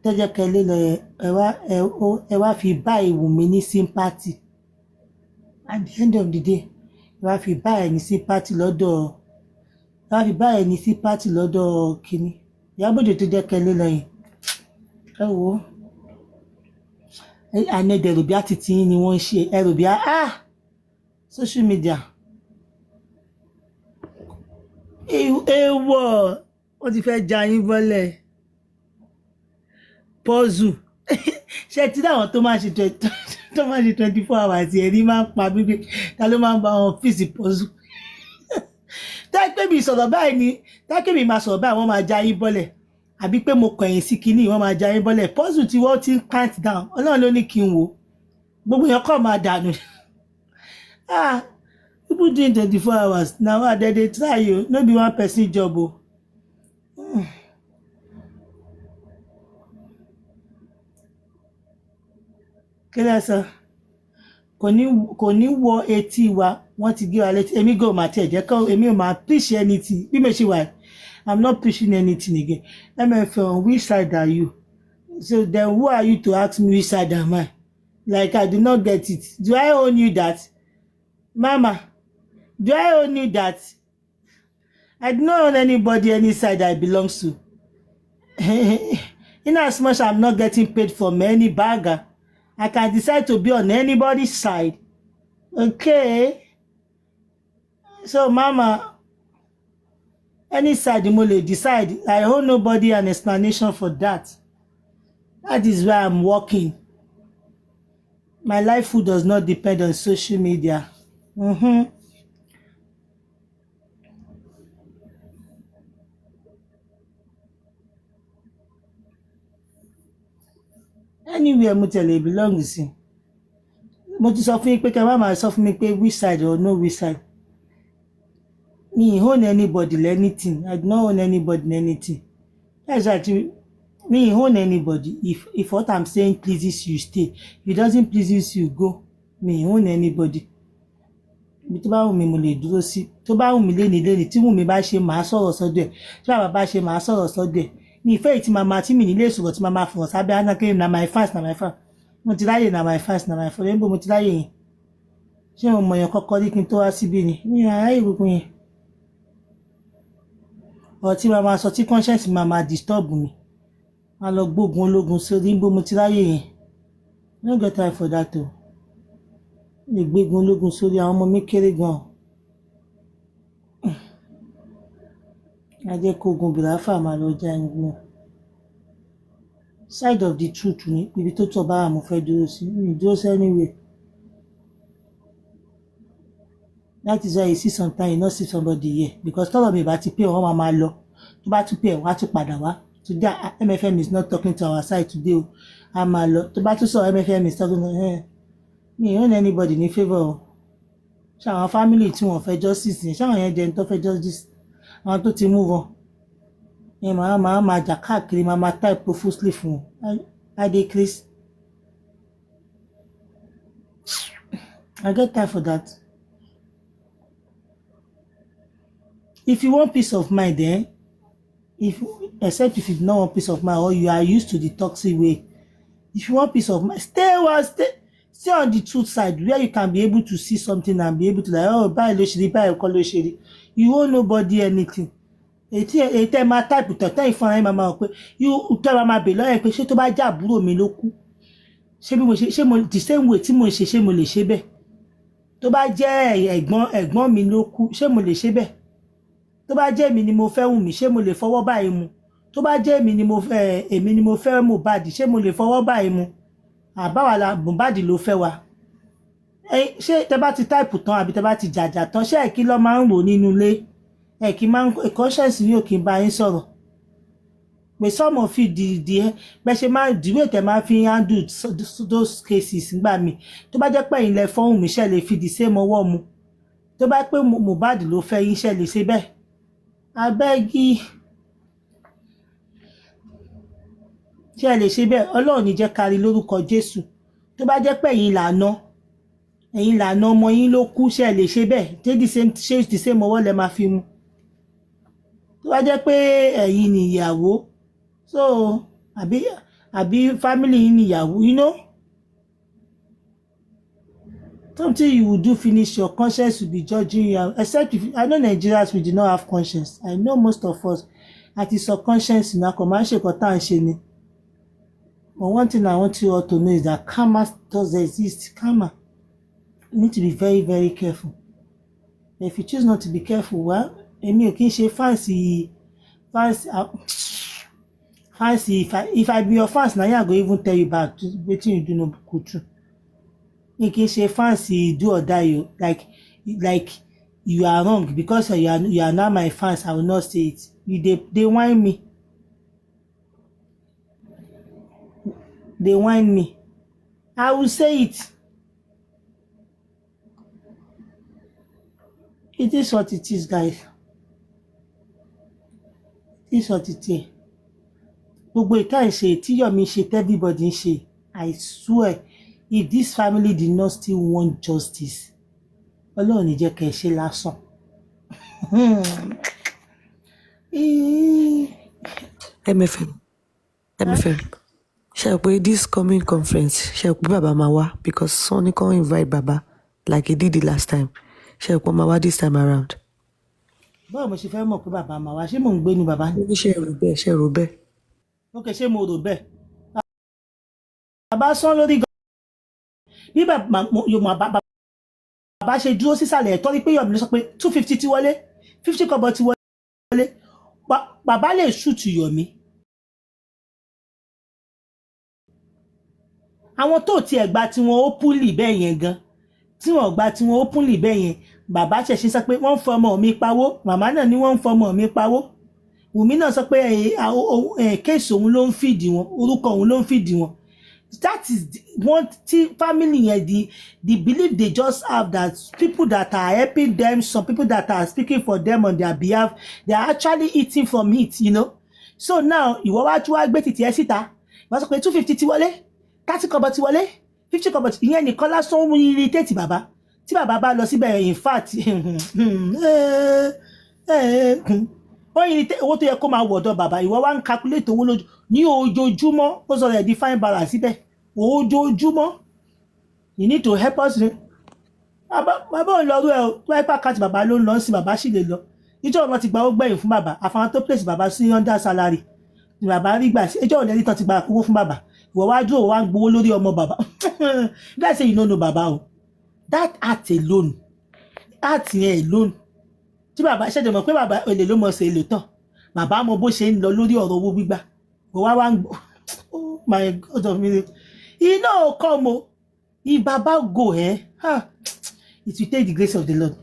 tó jẹ́ kẹ́ lé lọ yẹn ẹ wá fi bá Wùnmí ní sympathy at the end of the day ẹ wá fi bá ẹ ní sympathy lọ́dọ̀ kínní Ìyábọ̀ Òjó tó jẹ́ kẹ́ lé lọ yẹn ẹ wo ànẹ́dẹ̀ ẹ̀rù bí àti tiyín ni wọ́n ń ṣe ẹ̀rù bí social media èèwọ̀ wọ́n ti fẹ́ ja yín bọ́lẹ̀ pọ́zù ṣe ti dáwọn tó máa ṣe 24 hours ẹ̀rí máa ń pa gbígbé ta ló máa ń bá wọn fíìsì pọ́zù táìpé mi sọ̀rọ̀ báyìí ni táìpé mi máa sọ̀rọ̀ báyìí wọ́n máa ja yín bọ́lẹ̀ àbí pé mo kọ̀yìn sí kinní wọ́n máa ja yín bọ́lẹ̀ pọ́zù tí wọ́n ti ń count down ọlọ́run ló ní kí n wò gbogbo èèyàn kọ́ máa dànù people doing 24 hours na why dem dey try o no be one person job o. kí lẹ sọ kò ní wọ etí wa wọ́n ti gé wa létí èmi gò máa tiẹ̀ jẹ́ kọ́ èmi ò máa preach anything bí mo ṣe wà I'm not preaching anything again MFM which side are you so then who are you to ask me which side am I like I do not get it do I own you that mama do I own you that I do not own anybody any side I belong to in as much I'm not getting paid from any bagger I can decide to be on anybody's side okay so mama any side mo lè decide I owe nobody an explanation for that is why I'm working my livelihood does not depend on social media anywhere mo tẹ̀lé belong sí mo ti sọ fún yín pé kẹ́ má máa sọ fún mi pé which side or no which side me own anybody anything I do not own anybody anything that's actually me own anybody if what I'm saying pleases you stay if it doesn't please you go me own anybody ibi tó bá wù mí mo lè dúró sí tó bá wù mí léni tí wù mí bá ṣe máa sọ̀rọ̀ sọ́dọ̀ ẹ̀ tí bàbá bá ṣe máa sọ̀rọ̀ sọ́dọ̀ ẹ̀ mi ìfẹ́ ìtì màmá tí mi nílé ìṣòro tí màmá fọ̀rọ̀ sábẹ́ anákẹ́ na my fans mo ti láyè na my fans na my fans níbo mo ti láyè yẹn ṣé mo mọ̀ yẹn kọ́kọ́ rí kí n tó wá síbí ni mi ò ráyè gbogbo yẹn ọ̀rọ̀ tí màmá sọ tí conscience màmá disturb mi máa lọ gbógun ológun sórí níbo mo ti láyè yẹn no get time for that o lè gbégun ológun sórí àwọn ọmọ mi kéré gan ajẹ́ kó ogun bìráfà máa lọ já ẹgbẹ́ side of the truth ni ibi tó tọ́ bá wà mo fẹ́ dúró sí mi dúró sí anywhere that is why you see sometimes you no see somebody here because tọ́lọ̀ mi bá ti pé wọ́n máa lọ tó bá tún pé wọ́n á tún padà wá today MFM is not talking to our side today o a máa lọ tó bá tún sọ MFM is talking to me own anybody ní favour o ṣé àwọn family tí wọ́n fẹ́ justice yẹn ṣé àwọn yẹn jẹ́ ní tó fẹ́ justice àwọn tó ti move on yẹn máa jà káàkiri máa type profusely fún wọn I dey craze I get time for that if you want peace of mind except if you don't want peace of mind or you are used to the toxic way if you want peace of mind stay on the truth side where you can be able to see something and be able to like báyìí ló ṣe rí báyìí kọ́ ló ṣe rí you owe nobody anything èyí tẹ́ máa type tọ̀tẹ́ ìfọ̀nra yín máa pé tẹ́ máa bè lọ́yẹ̀ pé ṣé tó bá jẹ́ àbúrò mi ló kú ṣé bí mo ṣe ṣé mo the same way tí mo ṣe ṣé mo lè ṣe bẹ́ẹ̀ tó bá jẹ́ ẹ̀gbọ́n mi ló kú ṣé mo lè ṣe bẹ́ẹ̀ tó bá jẹ́ èmi ni mo fẹ́ wù mí ṣé mo lè fọwọ́ báyìí mu tó bá jẹ́ èmi ni mo fẹ́ MOHBAD ṣé mo lè fọwọ́ báyìí mu àbáwá la MOHBAD ló fẹ́ wa ṣé tẹ́ bá ti táìpù tán àbí tẹ́ bá ti jàjà tán ṣé ẹ̀kí lọ́ máa ń rò nínú ilé ẹ̀kí máa ń conscience yóò kí n bá yín sọ̀rọ̀ pé some of you di bẹ́ ṣe máa dìwé tẹ́ máa fi handle those cases nígbà míì tó bá jẹ́ pé ẹ̀yin lẹ fọ́hùn mi ṣe lè fi the same ọwọ́ mu tó bá pé MOHBAD ló fẹ́ yín ṣe lè ṣe bẹ́ẹ̀ abẹ́gí ṣé ẹ lè ṣe bẹ́ẹ̀ ọlọ́run ní jẹ́ kárí lórúkọ Jésù tó bá jẹ́ pé ẹ̀yin lànà ọmọ yín ló kú ṣé ẹ lè ṣe bẹ́ẹ̀ ṣé the same ọwọ́ lẹ máa fi mu tó bá jẹ́ pé ẹ̀yin nìyàwó so àbí family yín nìyàwó you know something you will do finish your conscience will be judging you except if I know Nigerians we do not have conscience I know most of us àti sọ conscience na kò máa ń ṣe nǹkan tá à ń ṣe ni but one thing I want you all to know is that karma does exist karma you need to be very very careful if you choose not to be careful well èmi ò kí ń ṣe fancy if I be your fans na I go even tell you back wetin you do no go true you can say fancy do or die like you are wrong because you are not my fans I will not say it they whine me I will say it is what it is guys it is what it is gbogbo ìka ìṣe tí Yomi ṣe everybody ń ṣe I swear if this family did not still want justice, Ọlọ́run ní jẹ́ kẹ́ ṣe lásán. MFM ṣe pé this coming conference ṣe pé bàbá máa wá because Sonny can invite Baba like he did the last time. Ṣe pé máa wá this time around. Báwo mo ṣe fẹ́ mọ̀ pé bàbá máa wá? Ṣé mò ń gbé ní bàbá ni? Ṣe rò bẹ́ẹ̀. Ok, ṣé mo rò bẹ́ẹ̀? Bàbá sán lórí gan. Bí bàbá ṣe dúró sísàlẹ̀ ẹ̀tọ́ rí pé Yomi ló sọ pé 250 ti wọlé, 50 kọ́bọ̀ ti wọlé. Bàbá lè ṣùtù Yomi. Àwọn tó tiẹ̀ gba tí wọ́n openly bẹ́ẹ̀ yẹn gan, tí wọ́n gba tí wọ́n openly bẹ́ẹ̀ yẹn, bàbá ṣẹ̀ṣẹ̀ sọ pé wọ́n ń fọmọ mi pawó, màmá náà ni wọ́n ń fọmọ mi pawó. Wùmí náà sọ pé kéèsì òun ló ń fìdí wọn, orúkọ òun ló ń fìdí wọn. That is one family yẹn, the belief they just have that people that are helping them, some people that are speaking for them on their behalf, they are actually eating from it, you know. So now ìwọ wá tún wá gbé títí ẹ síta, wọ́n sọ pé 250 ti wọlé, 30 kọ́bọ̀ ti wọlé, 50 kọ́bọ̀ ti, ìyẹn nìkan lásán ń irritate bàbá. Tí bàbá bá lọ síbẹ̀, in fact wọ́n irritate owó tó yẹ kó máa wọ̀dọ̀ bàbá, ìwọ wá ń calculate owó lójú ní ojoojúmọ́, ó sọ rẹ̀ di fine balance síbẹ̀ ojoojúmọ́. You need to help us. Bàbá ò lọ rú ẹ o, tó ẹ́pà káàtì bàbá ló ń lọ sí, bàbá sì lè lọ. Ìjọ ọ̀nà ti gba owó gbẹ̀yìn fún bàbá, àfahàn tó place bàbá sí under salary ni bàbá rí gbà sí. Ìjọ ọ̀nà ẹni tán ti gba owó fún bàbá, ìwọ wá dúró wá ń gbowó lórí ọmọ bàbá. Let's say you no know bàbá o, that act alone, act yẹn alone, tí bàbá ṣẹ̀dẹ̀ mọ̀ pé bàbá olè ló mọ̀ ṣe èlò tán, bàbá mọ bó ṣe ń lọ lórí ọ̀rọ̀ owó gbígbà, wá ń gbọ́. Oh my God of me, iná ò come o. If Baba go, it will take the grace of the Lord.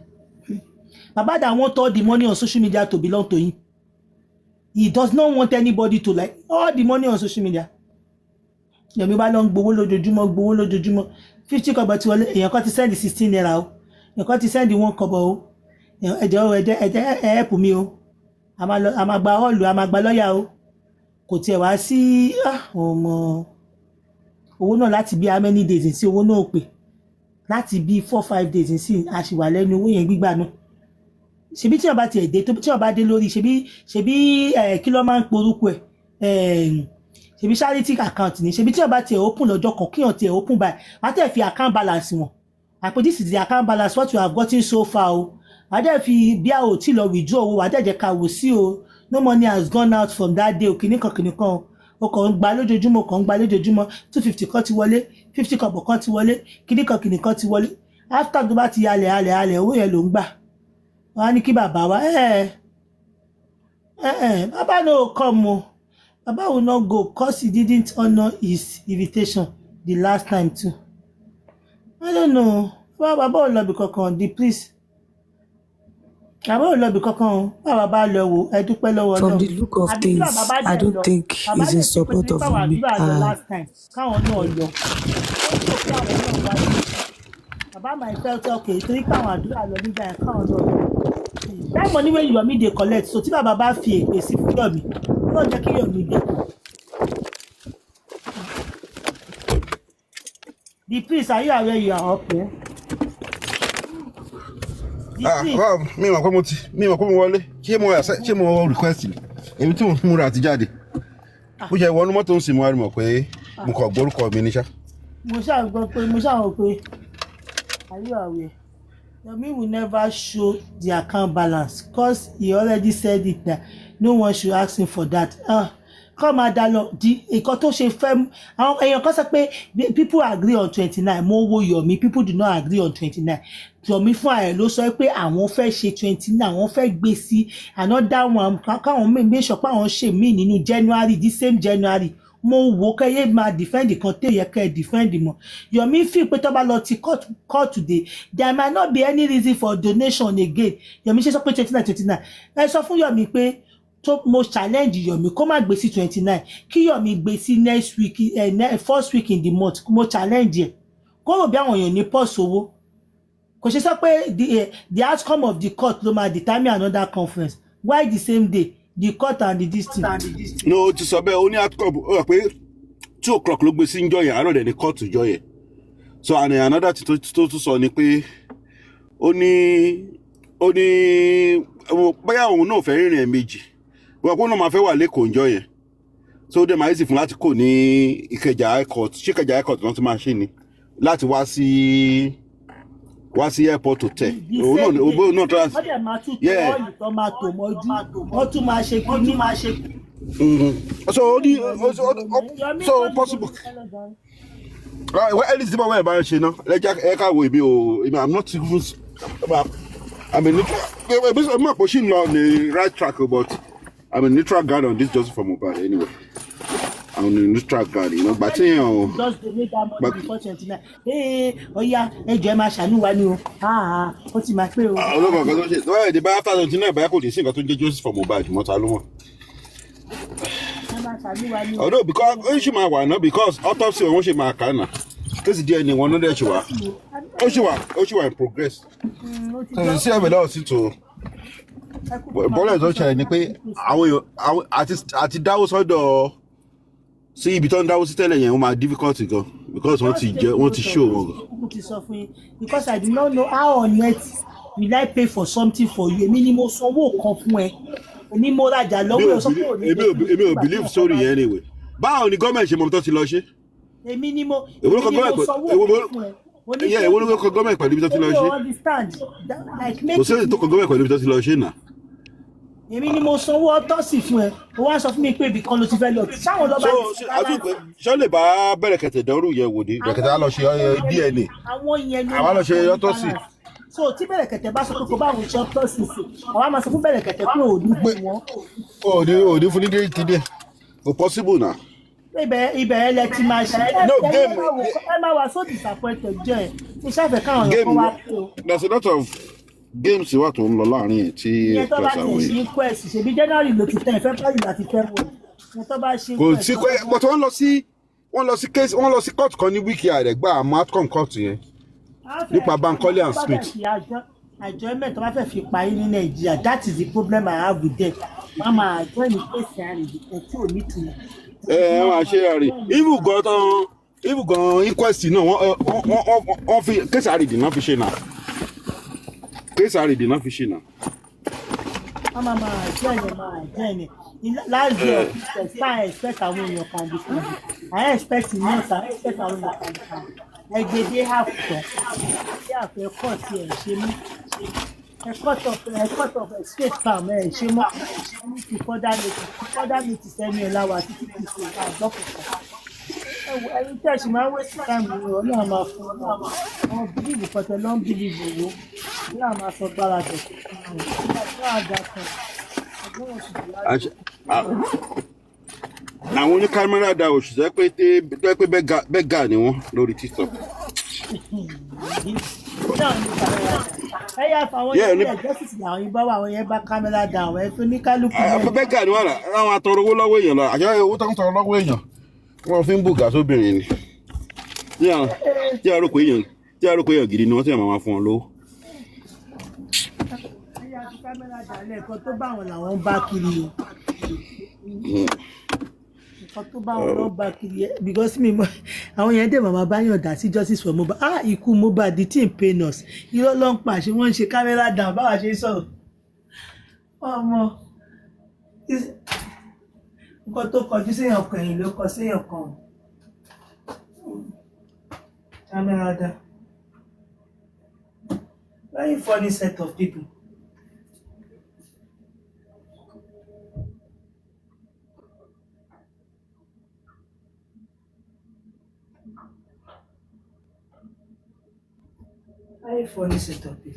Baba that want all the money on social media to belong to him. He does not want anybody to like all the money on social media. Yomi bá lọ ń gbowó lójoojúmọ́ 50 kọ́bọ̀ tí wọlé, èèyàn kan ti send 16 naira o, èèyàn kan ti send 1 kọ́bọ̀ o, ẹ̀jẹ̀ help mi o, a máa gba hall, a máa gba lọ́yà o. Kò tiẹ̀ wá sí ọmọ owó náà láti bí how many days sí owó náà pé láti bí 4-5 days sí àṣìwà lẹ́nu owó yẹn gbígbà náà. Ṣebí tí wọ́n bá tiẹ̀ dé, tí wọ́n bá dé lórí, ṣebí kí ló máa ń porúkọ ẹ̀, ṣebí charity account ni, ṣebí tí wọ́n bá tiẹ̀ open lọ́jọ́ kan, kí wọ́n tiẹ̀ open by wọ́n tẹ̀ fi account balance wọn. Àpò this is the account balance what you have gotten so far o. Wọ́n dẹ̀ fi bí a ò tí lọ withdraw owó, wọ́n dẹ̀ jẹ́ ká wò sí o, no money has gone out from that day o, kìnnìkan o kàn ń gba lójoojúmọ́, 250 kan ti wọlé, 50 kọ́bọ̀ kan ti wọlé, kìnnìkan ti wọlé. After tó bá ti halẹ̀ owó yẹn ló ń gbà. Wọ́n á ní kí bàbá wa bàbá no come o, bàbá will not go cause he didn't honour his invitation the last time too. I don't know, bàbá ò lọ bí kankan, the please. Bàbá ò lọ bí kankan o, bàbá bá lọ wò ẹ dúpẹ́ lọ́wọ́ náà. From the look of things, I don't think he's in support of me. Káwọn náà lọ. Bàbá my felt okay, torí káwọn àdúrà lọ nígbà yẹn, káwọn náà lọ. That money wey Yomi dey collect, so tí bàbá bá fi èpè sí fún Yomi, yóò jẹ́ kí Yomi dé. The priest, are you aware you are up here? Mi mọ̀ pé mo wọlé, ṣé mo request ni, èmi tí mo múra àti jáde. Bó ṣe wọnú mọ́tò ń sì mú àrímọ̀ pé mo kàn gbórúkọ mi níṣá. Mo ṣàrò pé, are you aware? Yomi will never show the account balance because he already said it that no one should ask him for that. Kọ́ máa dá lọ, nǹkan tó ṣe fẹ́, àwọn èèyàn kan sọ pé people agree on 29, mo wo Yomi, people do not agree on 29. Yomi fún ààrẹ ló sọ pé àwọn fẹ́ ṣe 29, àwọn fẹ́ gbé sí another one, káwọn make sure pé àwọn ṣe mí nínú January, the same January. Mo wò kẹ́yẹ́ máa defend kan tó yẹ kẹ́ defend mọ́. Yomi feel pé tó bá lọ ti court today, there might not be any reason for donation again. Yomi ṣe sọ pé 29. Ẹ sọ fún Yomi pé mo challenge Yomi kó má gbé sí 29, kí Yomi gbé sí next week, first week in the month, mo challenge ẹ̀. Kó rò bí àwọn èèyàn ní pọ̀ sówó. Kò ṣe sọ pé the outcome of the court ló máa determine another conference. Why the same day? The court and the district. No, ti sọ bẹ́ẹ̀, ó ní outcome, ó rà pé 2 o'clock ló gbé sí njọ́ yẹn, àárọ̀ dẹ̀ ní court jọ yẹn. so and another thing tó tún sọ ni pé ó ní bóyá òun náà fẹ́ rìnrìn ẹ̀mejì wọ́n kó náà máa fẹ́ wà lẹ́kọ̀ọ́ ńjọ́ yẹn so ó dẹ̀ máa easy fún láti kò ní Ìkẹjà high court ṣé Ìkẹjà high court náà ti máa ṣe ni láti wá sí airport hotel òun náà tó wọ́n dẹ̀ máa tún tó ọ́ọ̀lù tó máa tò mọ́jú wọ́n tún máa ṣe kí ní máa ṣe. so possible well at least the way about ṣe náà lẹ́jà wo èmi I'm not even I'm not pushing on the right track but I'm a neutral guard on this just for MOHBAD anyway. I'm a neutral guard, you know. But you just donate that money before 29. Oya, ẹjọ́ máa ṣàánú wa ni o. Ó ti máa pé o. Olóògbé ọ̀gá tó ṣe. Well, the buy after 29, báyà kò dé sí nǹkan tó ń jẹ́ just for MOHBAD mọ́ta ló mọ̀. Although because ó ṣì máa wà náà because autopsy wọn ṣe máa kà á nà. Kéèsì díẹ̀ ni wọn náà dẹ̀ ṣe wà. Ó ṣì wà in progress. Sí ẹ̀mí náà sì tó. Bọ́lá ìtọ́ ṣẹlẹ̀ ni pé àwọn èèyàn àti dáwó sọ́dọ̀ sí ibi tó ń dáwó sí tẹ́lẹ̀ yẹn wọ́n máa difficult gan because wọ́n ti show wọn. Mo ti sọ fún yín because I do not know how on earth will I pay for something for you èmi ni mo sanwó kan fún ẹ èmi mo rajà lọ́wọ́ ẹ̀ sọ pé òní. èmi ò believe story yẹn anyway báwo ni gọ́ọ̀mẹ̀ntì ṣe mọ̀ tó ti lọ ṣe. èmi ni mo sanwó kan fún ẹ. Èwo ló kọ gọ́ọ̀mẹ̀ntì pẹ̀lú ibi tó ti lọ ṣe. Kò sí èyí tó kọ gọ́ọ̀mẹ̀ntì pẹ̀lú ibi tó ti lọ ṣe náà. Èmi ni mo sanwó ọtọ́sì fún ẹ o wá sọ fún mi pé ibì kan ló ti fẹ́ lọ sáwọn lọ́ba ti ṣé lè bá Bẹ̀rẹ̀kẹ̀tẹ̀ dánrù yẹ̀ wò ní Bẹ̀rẹ̀kẹ̀tẹ̀ á lọ ṣe DNA àwọn yẹn ló àwa lọ ṣe ọtọ́sì. so tí Bẹ̀rẹ̀kẹ̀tẹ̀ bá sọ pé kò bá àwọn ṣe ọtọ́sì sí àwa máa sọ fún Bẹ̀rẹ̀kẹ̀tẹ̀ pé ò ní fún wọn. ò ní fún ní kéde kò possible na. ibẹ̀ lẹ ti máa ṣe ẹ máa wà so disappointed jẹ́ ẹ iṣẹ́ àfẹ́ káwọn ọ̀yọ́ kan wá pé o. There's a lot of games wà tó ń lọ láàrin ẹ̀ tí ìyẹn tó bá ti ṣe inquest ṣèbí January ló ti tẹ̀ February láti fẹ́ wọ̀ ìyẹn tó bá ṣe inquest. kò sí but wọ́n lọ sí court kan ní wíìkì àrẹ̀gbà àmọ́ outcome court yẹn nípa Bankole and Smith. àjọ ẹ̀mẹ́ tó bá fẹ́ fi parí ní Nàìjíríà that is the problem I have with them wọ́n máa àjọ ẹ̀mí pèsè àrègbè tí ò ní tùmọ̀. Wọ́n ṣe àrè even gan inquest náà wọ́n fi kéésì àrèdì náà fi ṣe náà. Kéésì àrèdì náà fi ṣe náà. Wọ́n máa àjọ ẹ̀mí last day of Christmas I expect àwọn èèyàn kan bí kan I expect news I expect àwọn èèyàn kan bí kan ẹgbẹ́dẹ́ àpò tí àfẹ́ kọ́ sí ẹ̀ ṣe mú ẹ̀kọ́t of escape farm ẹ̀ ṣe mọ́ ní ti further notice ẹni ẹ̀ láwa títí ti ṣe àgbọ̀kọ̀kọ̀ ẹ̀yin tí a sì máa ń wé sí táìmù ìrọ̀ náà máa fún ọ náà wọn bílíìfù pọ̀tẹ́ lọ́n bílíìfù owó náà máa sọ gbára tẹ̀ náà àgbà kan ẹgbẹ́ òṣìṣẹ́ àwọn oníkámẹ́rà da òṣìṣẹ́ pé bẹ́gà ni wọ́n lórí TikTok. ẹyà fáwọn ilé ẹjọ́ sì làwọn yìí bá wà àwọn yẹn bá kámẹ́rà dà àwọn ẹ̀fọ́ ní kálukú. bẹ́gà ni wọ́n rà àwọn atọrọ owó lọ́wọ́ èèyàn lọ àjọ owó tó ń tọrọ lọ́wọ́ èèyàn wọ́n fi ń bùgà sóbìnrin ni tí a rò pé èèyàn gidi ni wọ́n sì máa fún wọn lówó. ẹyà fi kámẹ́rà dà lẹ́ẹ̀kan tó bá wọn làwọn bá kiri nǹkan tó bá wọn lọ bá kiri ẹ because mi mọ àwọn yẹn dé màmá báyọ̀ dá sí justice for MOHBAD ikú MOHBAD the team pain us irọ́ ló ń pa àṣẹ wọ́n ń ṣe kámẹ́rà down báwa ṣe sọ̀rọ̀ ọmọ nǹkan tó kọjú séèyàn kan èyí ló kọ séèyàn kan kámẹ́rà down very funny set of people. Very funny set up it.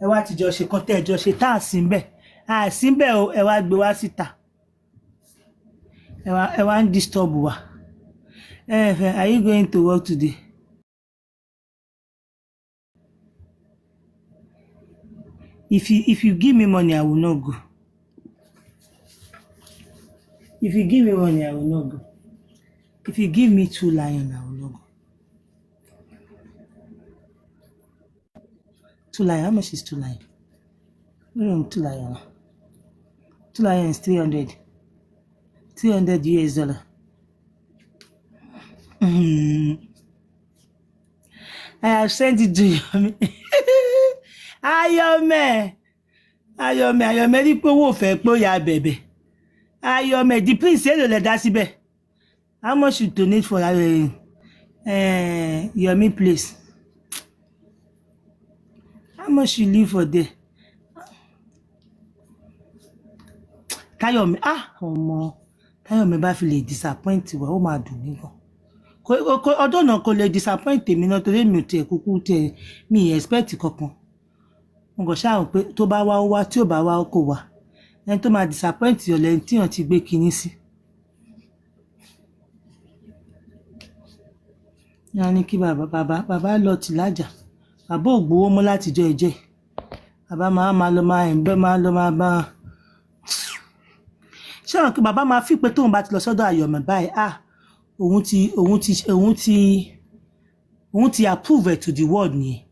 Ẹ wá tìjọ ṣe kan tẹ́ ẹjọ́ ṣe tá à sí bẹ́ẹ̀ àìsí bẹ́ẹ̀ o ẹ wá gbé wá síta ẹ wá ń disturb wa are you going to work today? If you give me money I will not go. If you give me money I will not go. If you give me 2 lions I will not go. 2 lions, how much is 2 lions? 2 lions. 2 lions is 300. $300. I have sent it to Yomi. Ayọ̀mẹ́ ní pé owó fẹ́ pé ó yà bẹ̀bẹ̀. Ayọ̀mẹ́ the prince èlò lẹ̀ dá síbẹ̀. How much you donate for Yomi place? How much you leave for there? Táyọ̀mí ọmọ Táyọ̀mí bá fi lè disappoint wa ó máa dùn mí gan. Ọdún náà kò lè disappoint mi náà torí mi ò tiẹ̀ kúkú tiẹ̀ mi expect kankan. Mo kàn ṣáà pé tó bá wá ó wá tí ò bá wá ó kò wá. Ẹni tó máa disappoint ọ̀lẹ́ tí wọ́n ti gbé kinní sí. Wọ́n ní kí bàbá lọ tì lájà. Bàbá ò gbowó mọ́ látijọ́ ẹjẹ́. Bàbá máa lọ máa bá ṣé àwọn kí bàbá máa fi pé tóun bá ti lọ sọ́dọ̀ Ayọ̀mẹ́ báyìí òun ti approve it to the world nìyẹn.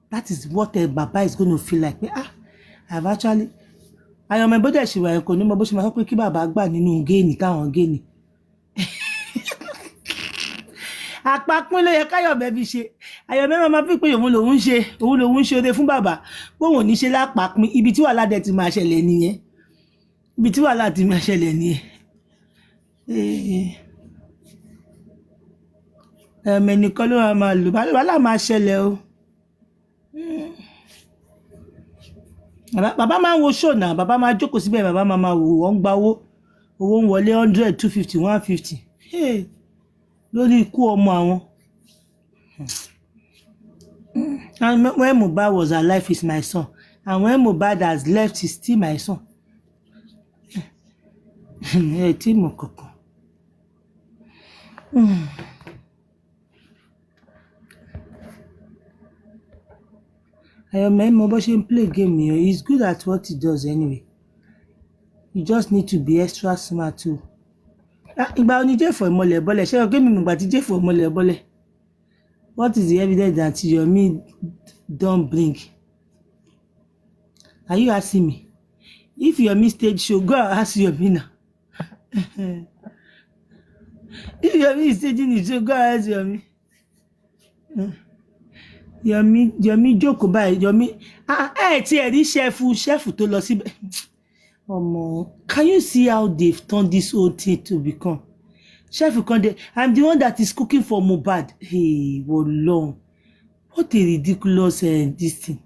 That is what bàbá is going to feel like pé I've actually Ayọ̀mẹ́ bó dẹ̀ ṣe wà ẹ̀kọ́ ní mo bó ṣe máa sọ pé kí bàbá gbà nínú géènì táwọn géènì. Àpapín ló yẹ káyọ̀mẹ́ fi ṣe. Ayọ̀mẹ́ máa fi pé òun lòun ṣe oore fún bàbá bóun ò ní ṣe lápapín ibi tí wàhálà dẹ̀ ti máa ṣẹlẹ̀ nìyẹn. Ayọ̀mẹ́ nìkan ló máa lò wàhálà máa ṣẹlẹ̀ o. Bàbá máa ń wo show náà bàbá máa jókòó síbẹ̀ bàbá máa wò wọ́n gba owó ń wọlé 100 250 150 lórí ikú ọmọ àwọn. And when MOHBAD was alive is my son and when MOHBAD has left is still my son. Tí mo kankan. Ayọ̀mẹ́ mo bó ṣe ń play game yẹn he's good at what he does anyway. You just need to be extra smart too. Ìgbà oní Jẹ́fọ̀ ìmọ̀lẹ̀ bọ́lẹ̀ ṣé ọ̀gẹ́ mi ìgbà tí Jẹ́fọ̀ ìmọ̀lẹ̀ bọ́lẹ̀. What is the evidence that Yomi don't bring? Are you asking me? If Yomi stage show, go and ask Yomi now. If Yomi is staging the show, go and ask Yomi. Yomi jókòó báyìí Yomi tí ẹ rí ṣẹ́fù tó lọ síbẹ̀. Can you see how they've turned this whole thing to become? Chef Konde, I'm the one that is cooking for MOHBAD. Hey, Wolong. What a ridiculous this thing.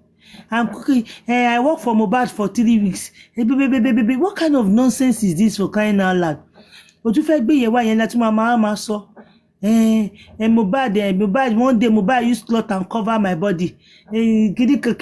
I'm cooking. I work for MOHBAD for 3 weeks. Hey, baby. What kind of nonsense is this for crying out loud? But you fẹ́ gbé yẹn wá yẹn láti máa sọ. MOHBAD, one day MOHBAD use cloth and cover my body. Kidika.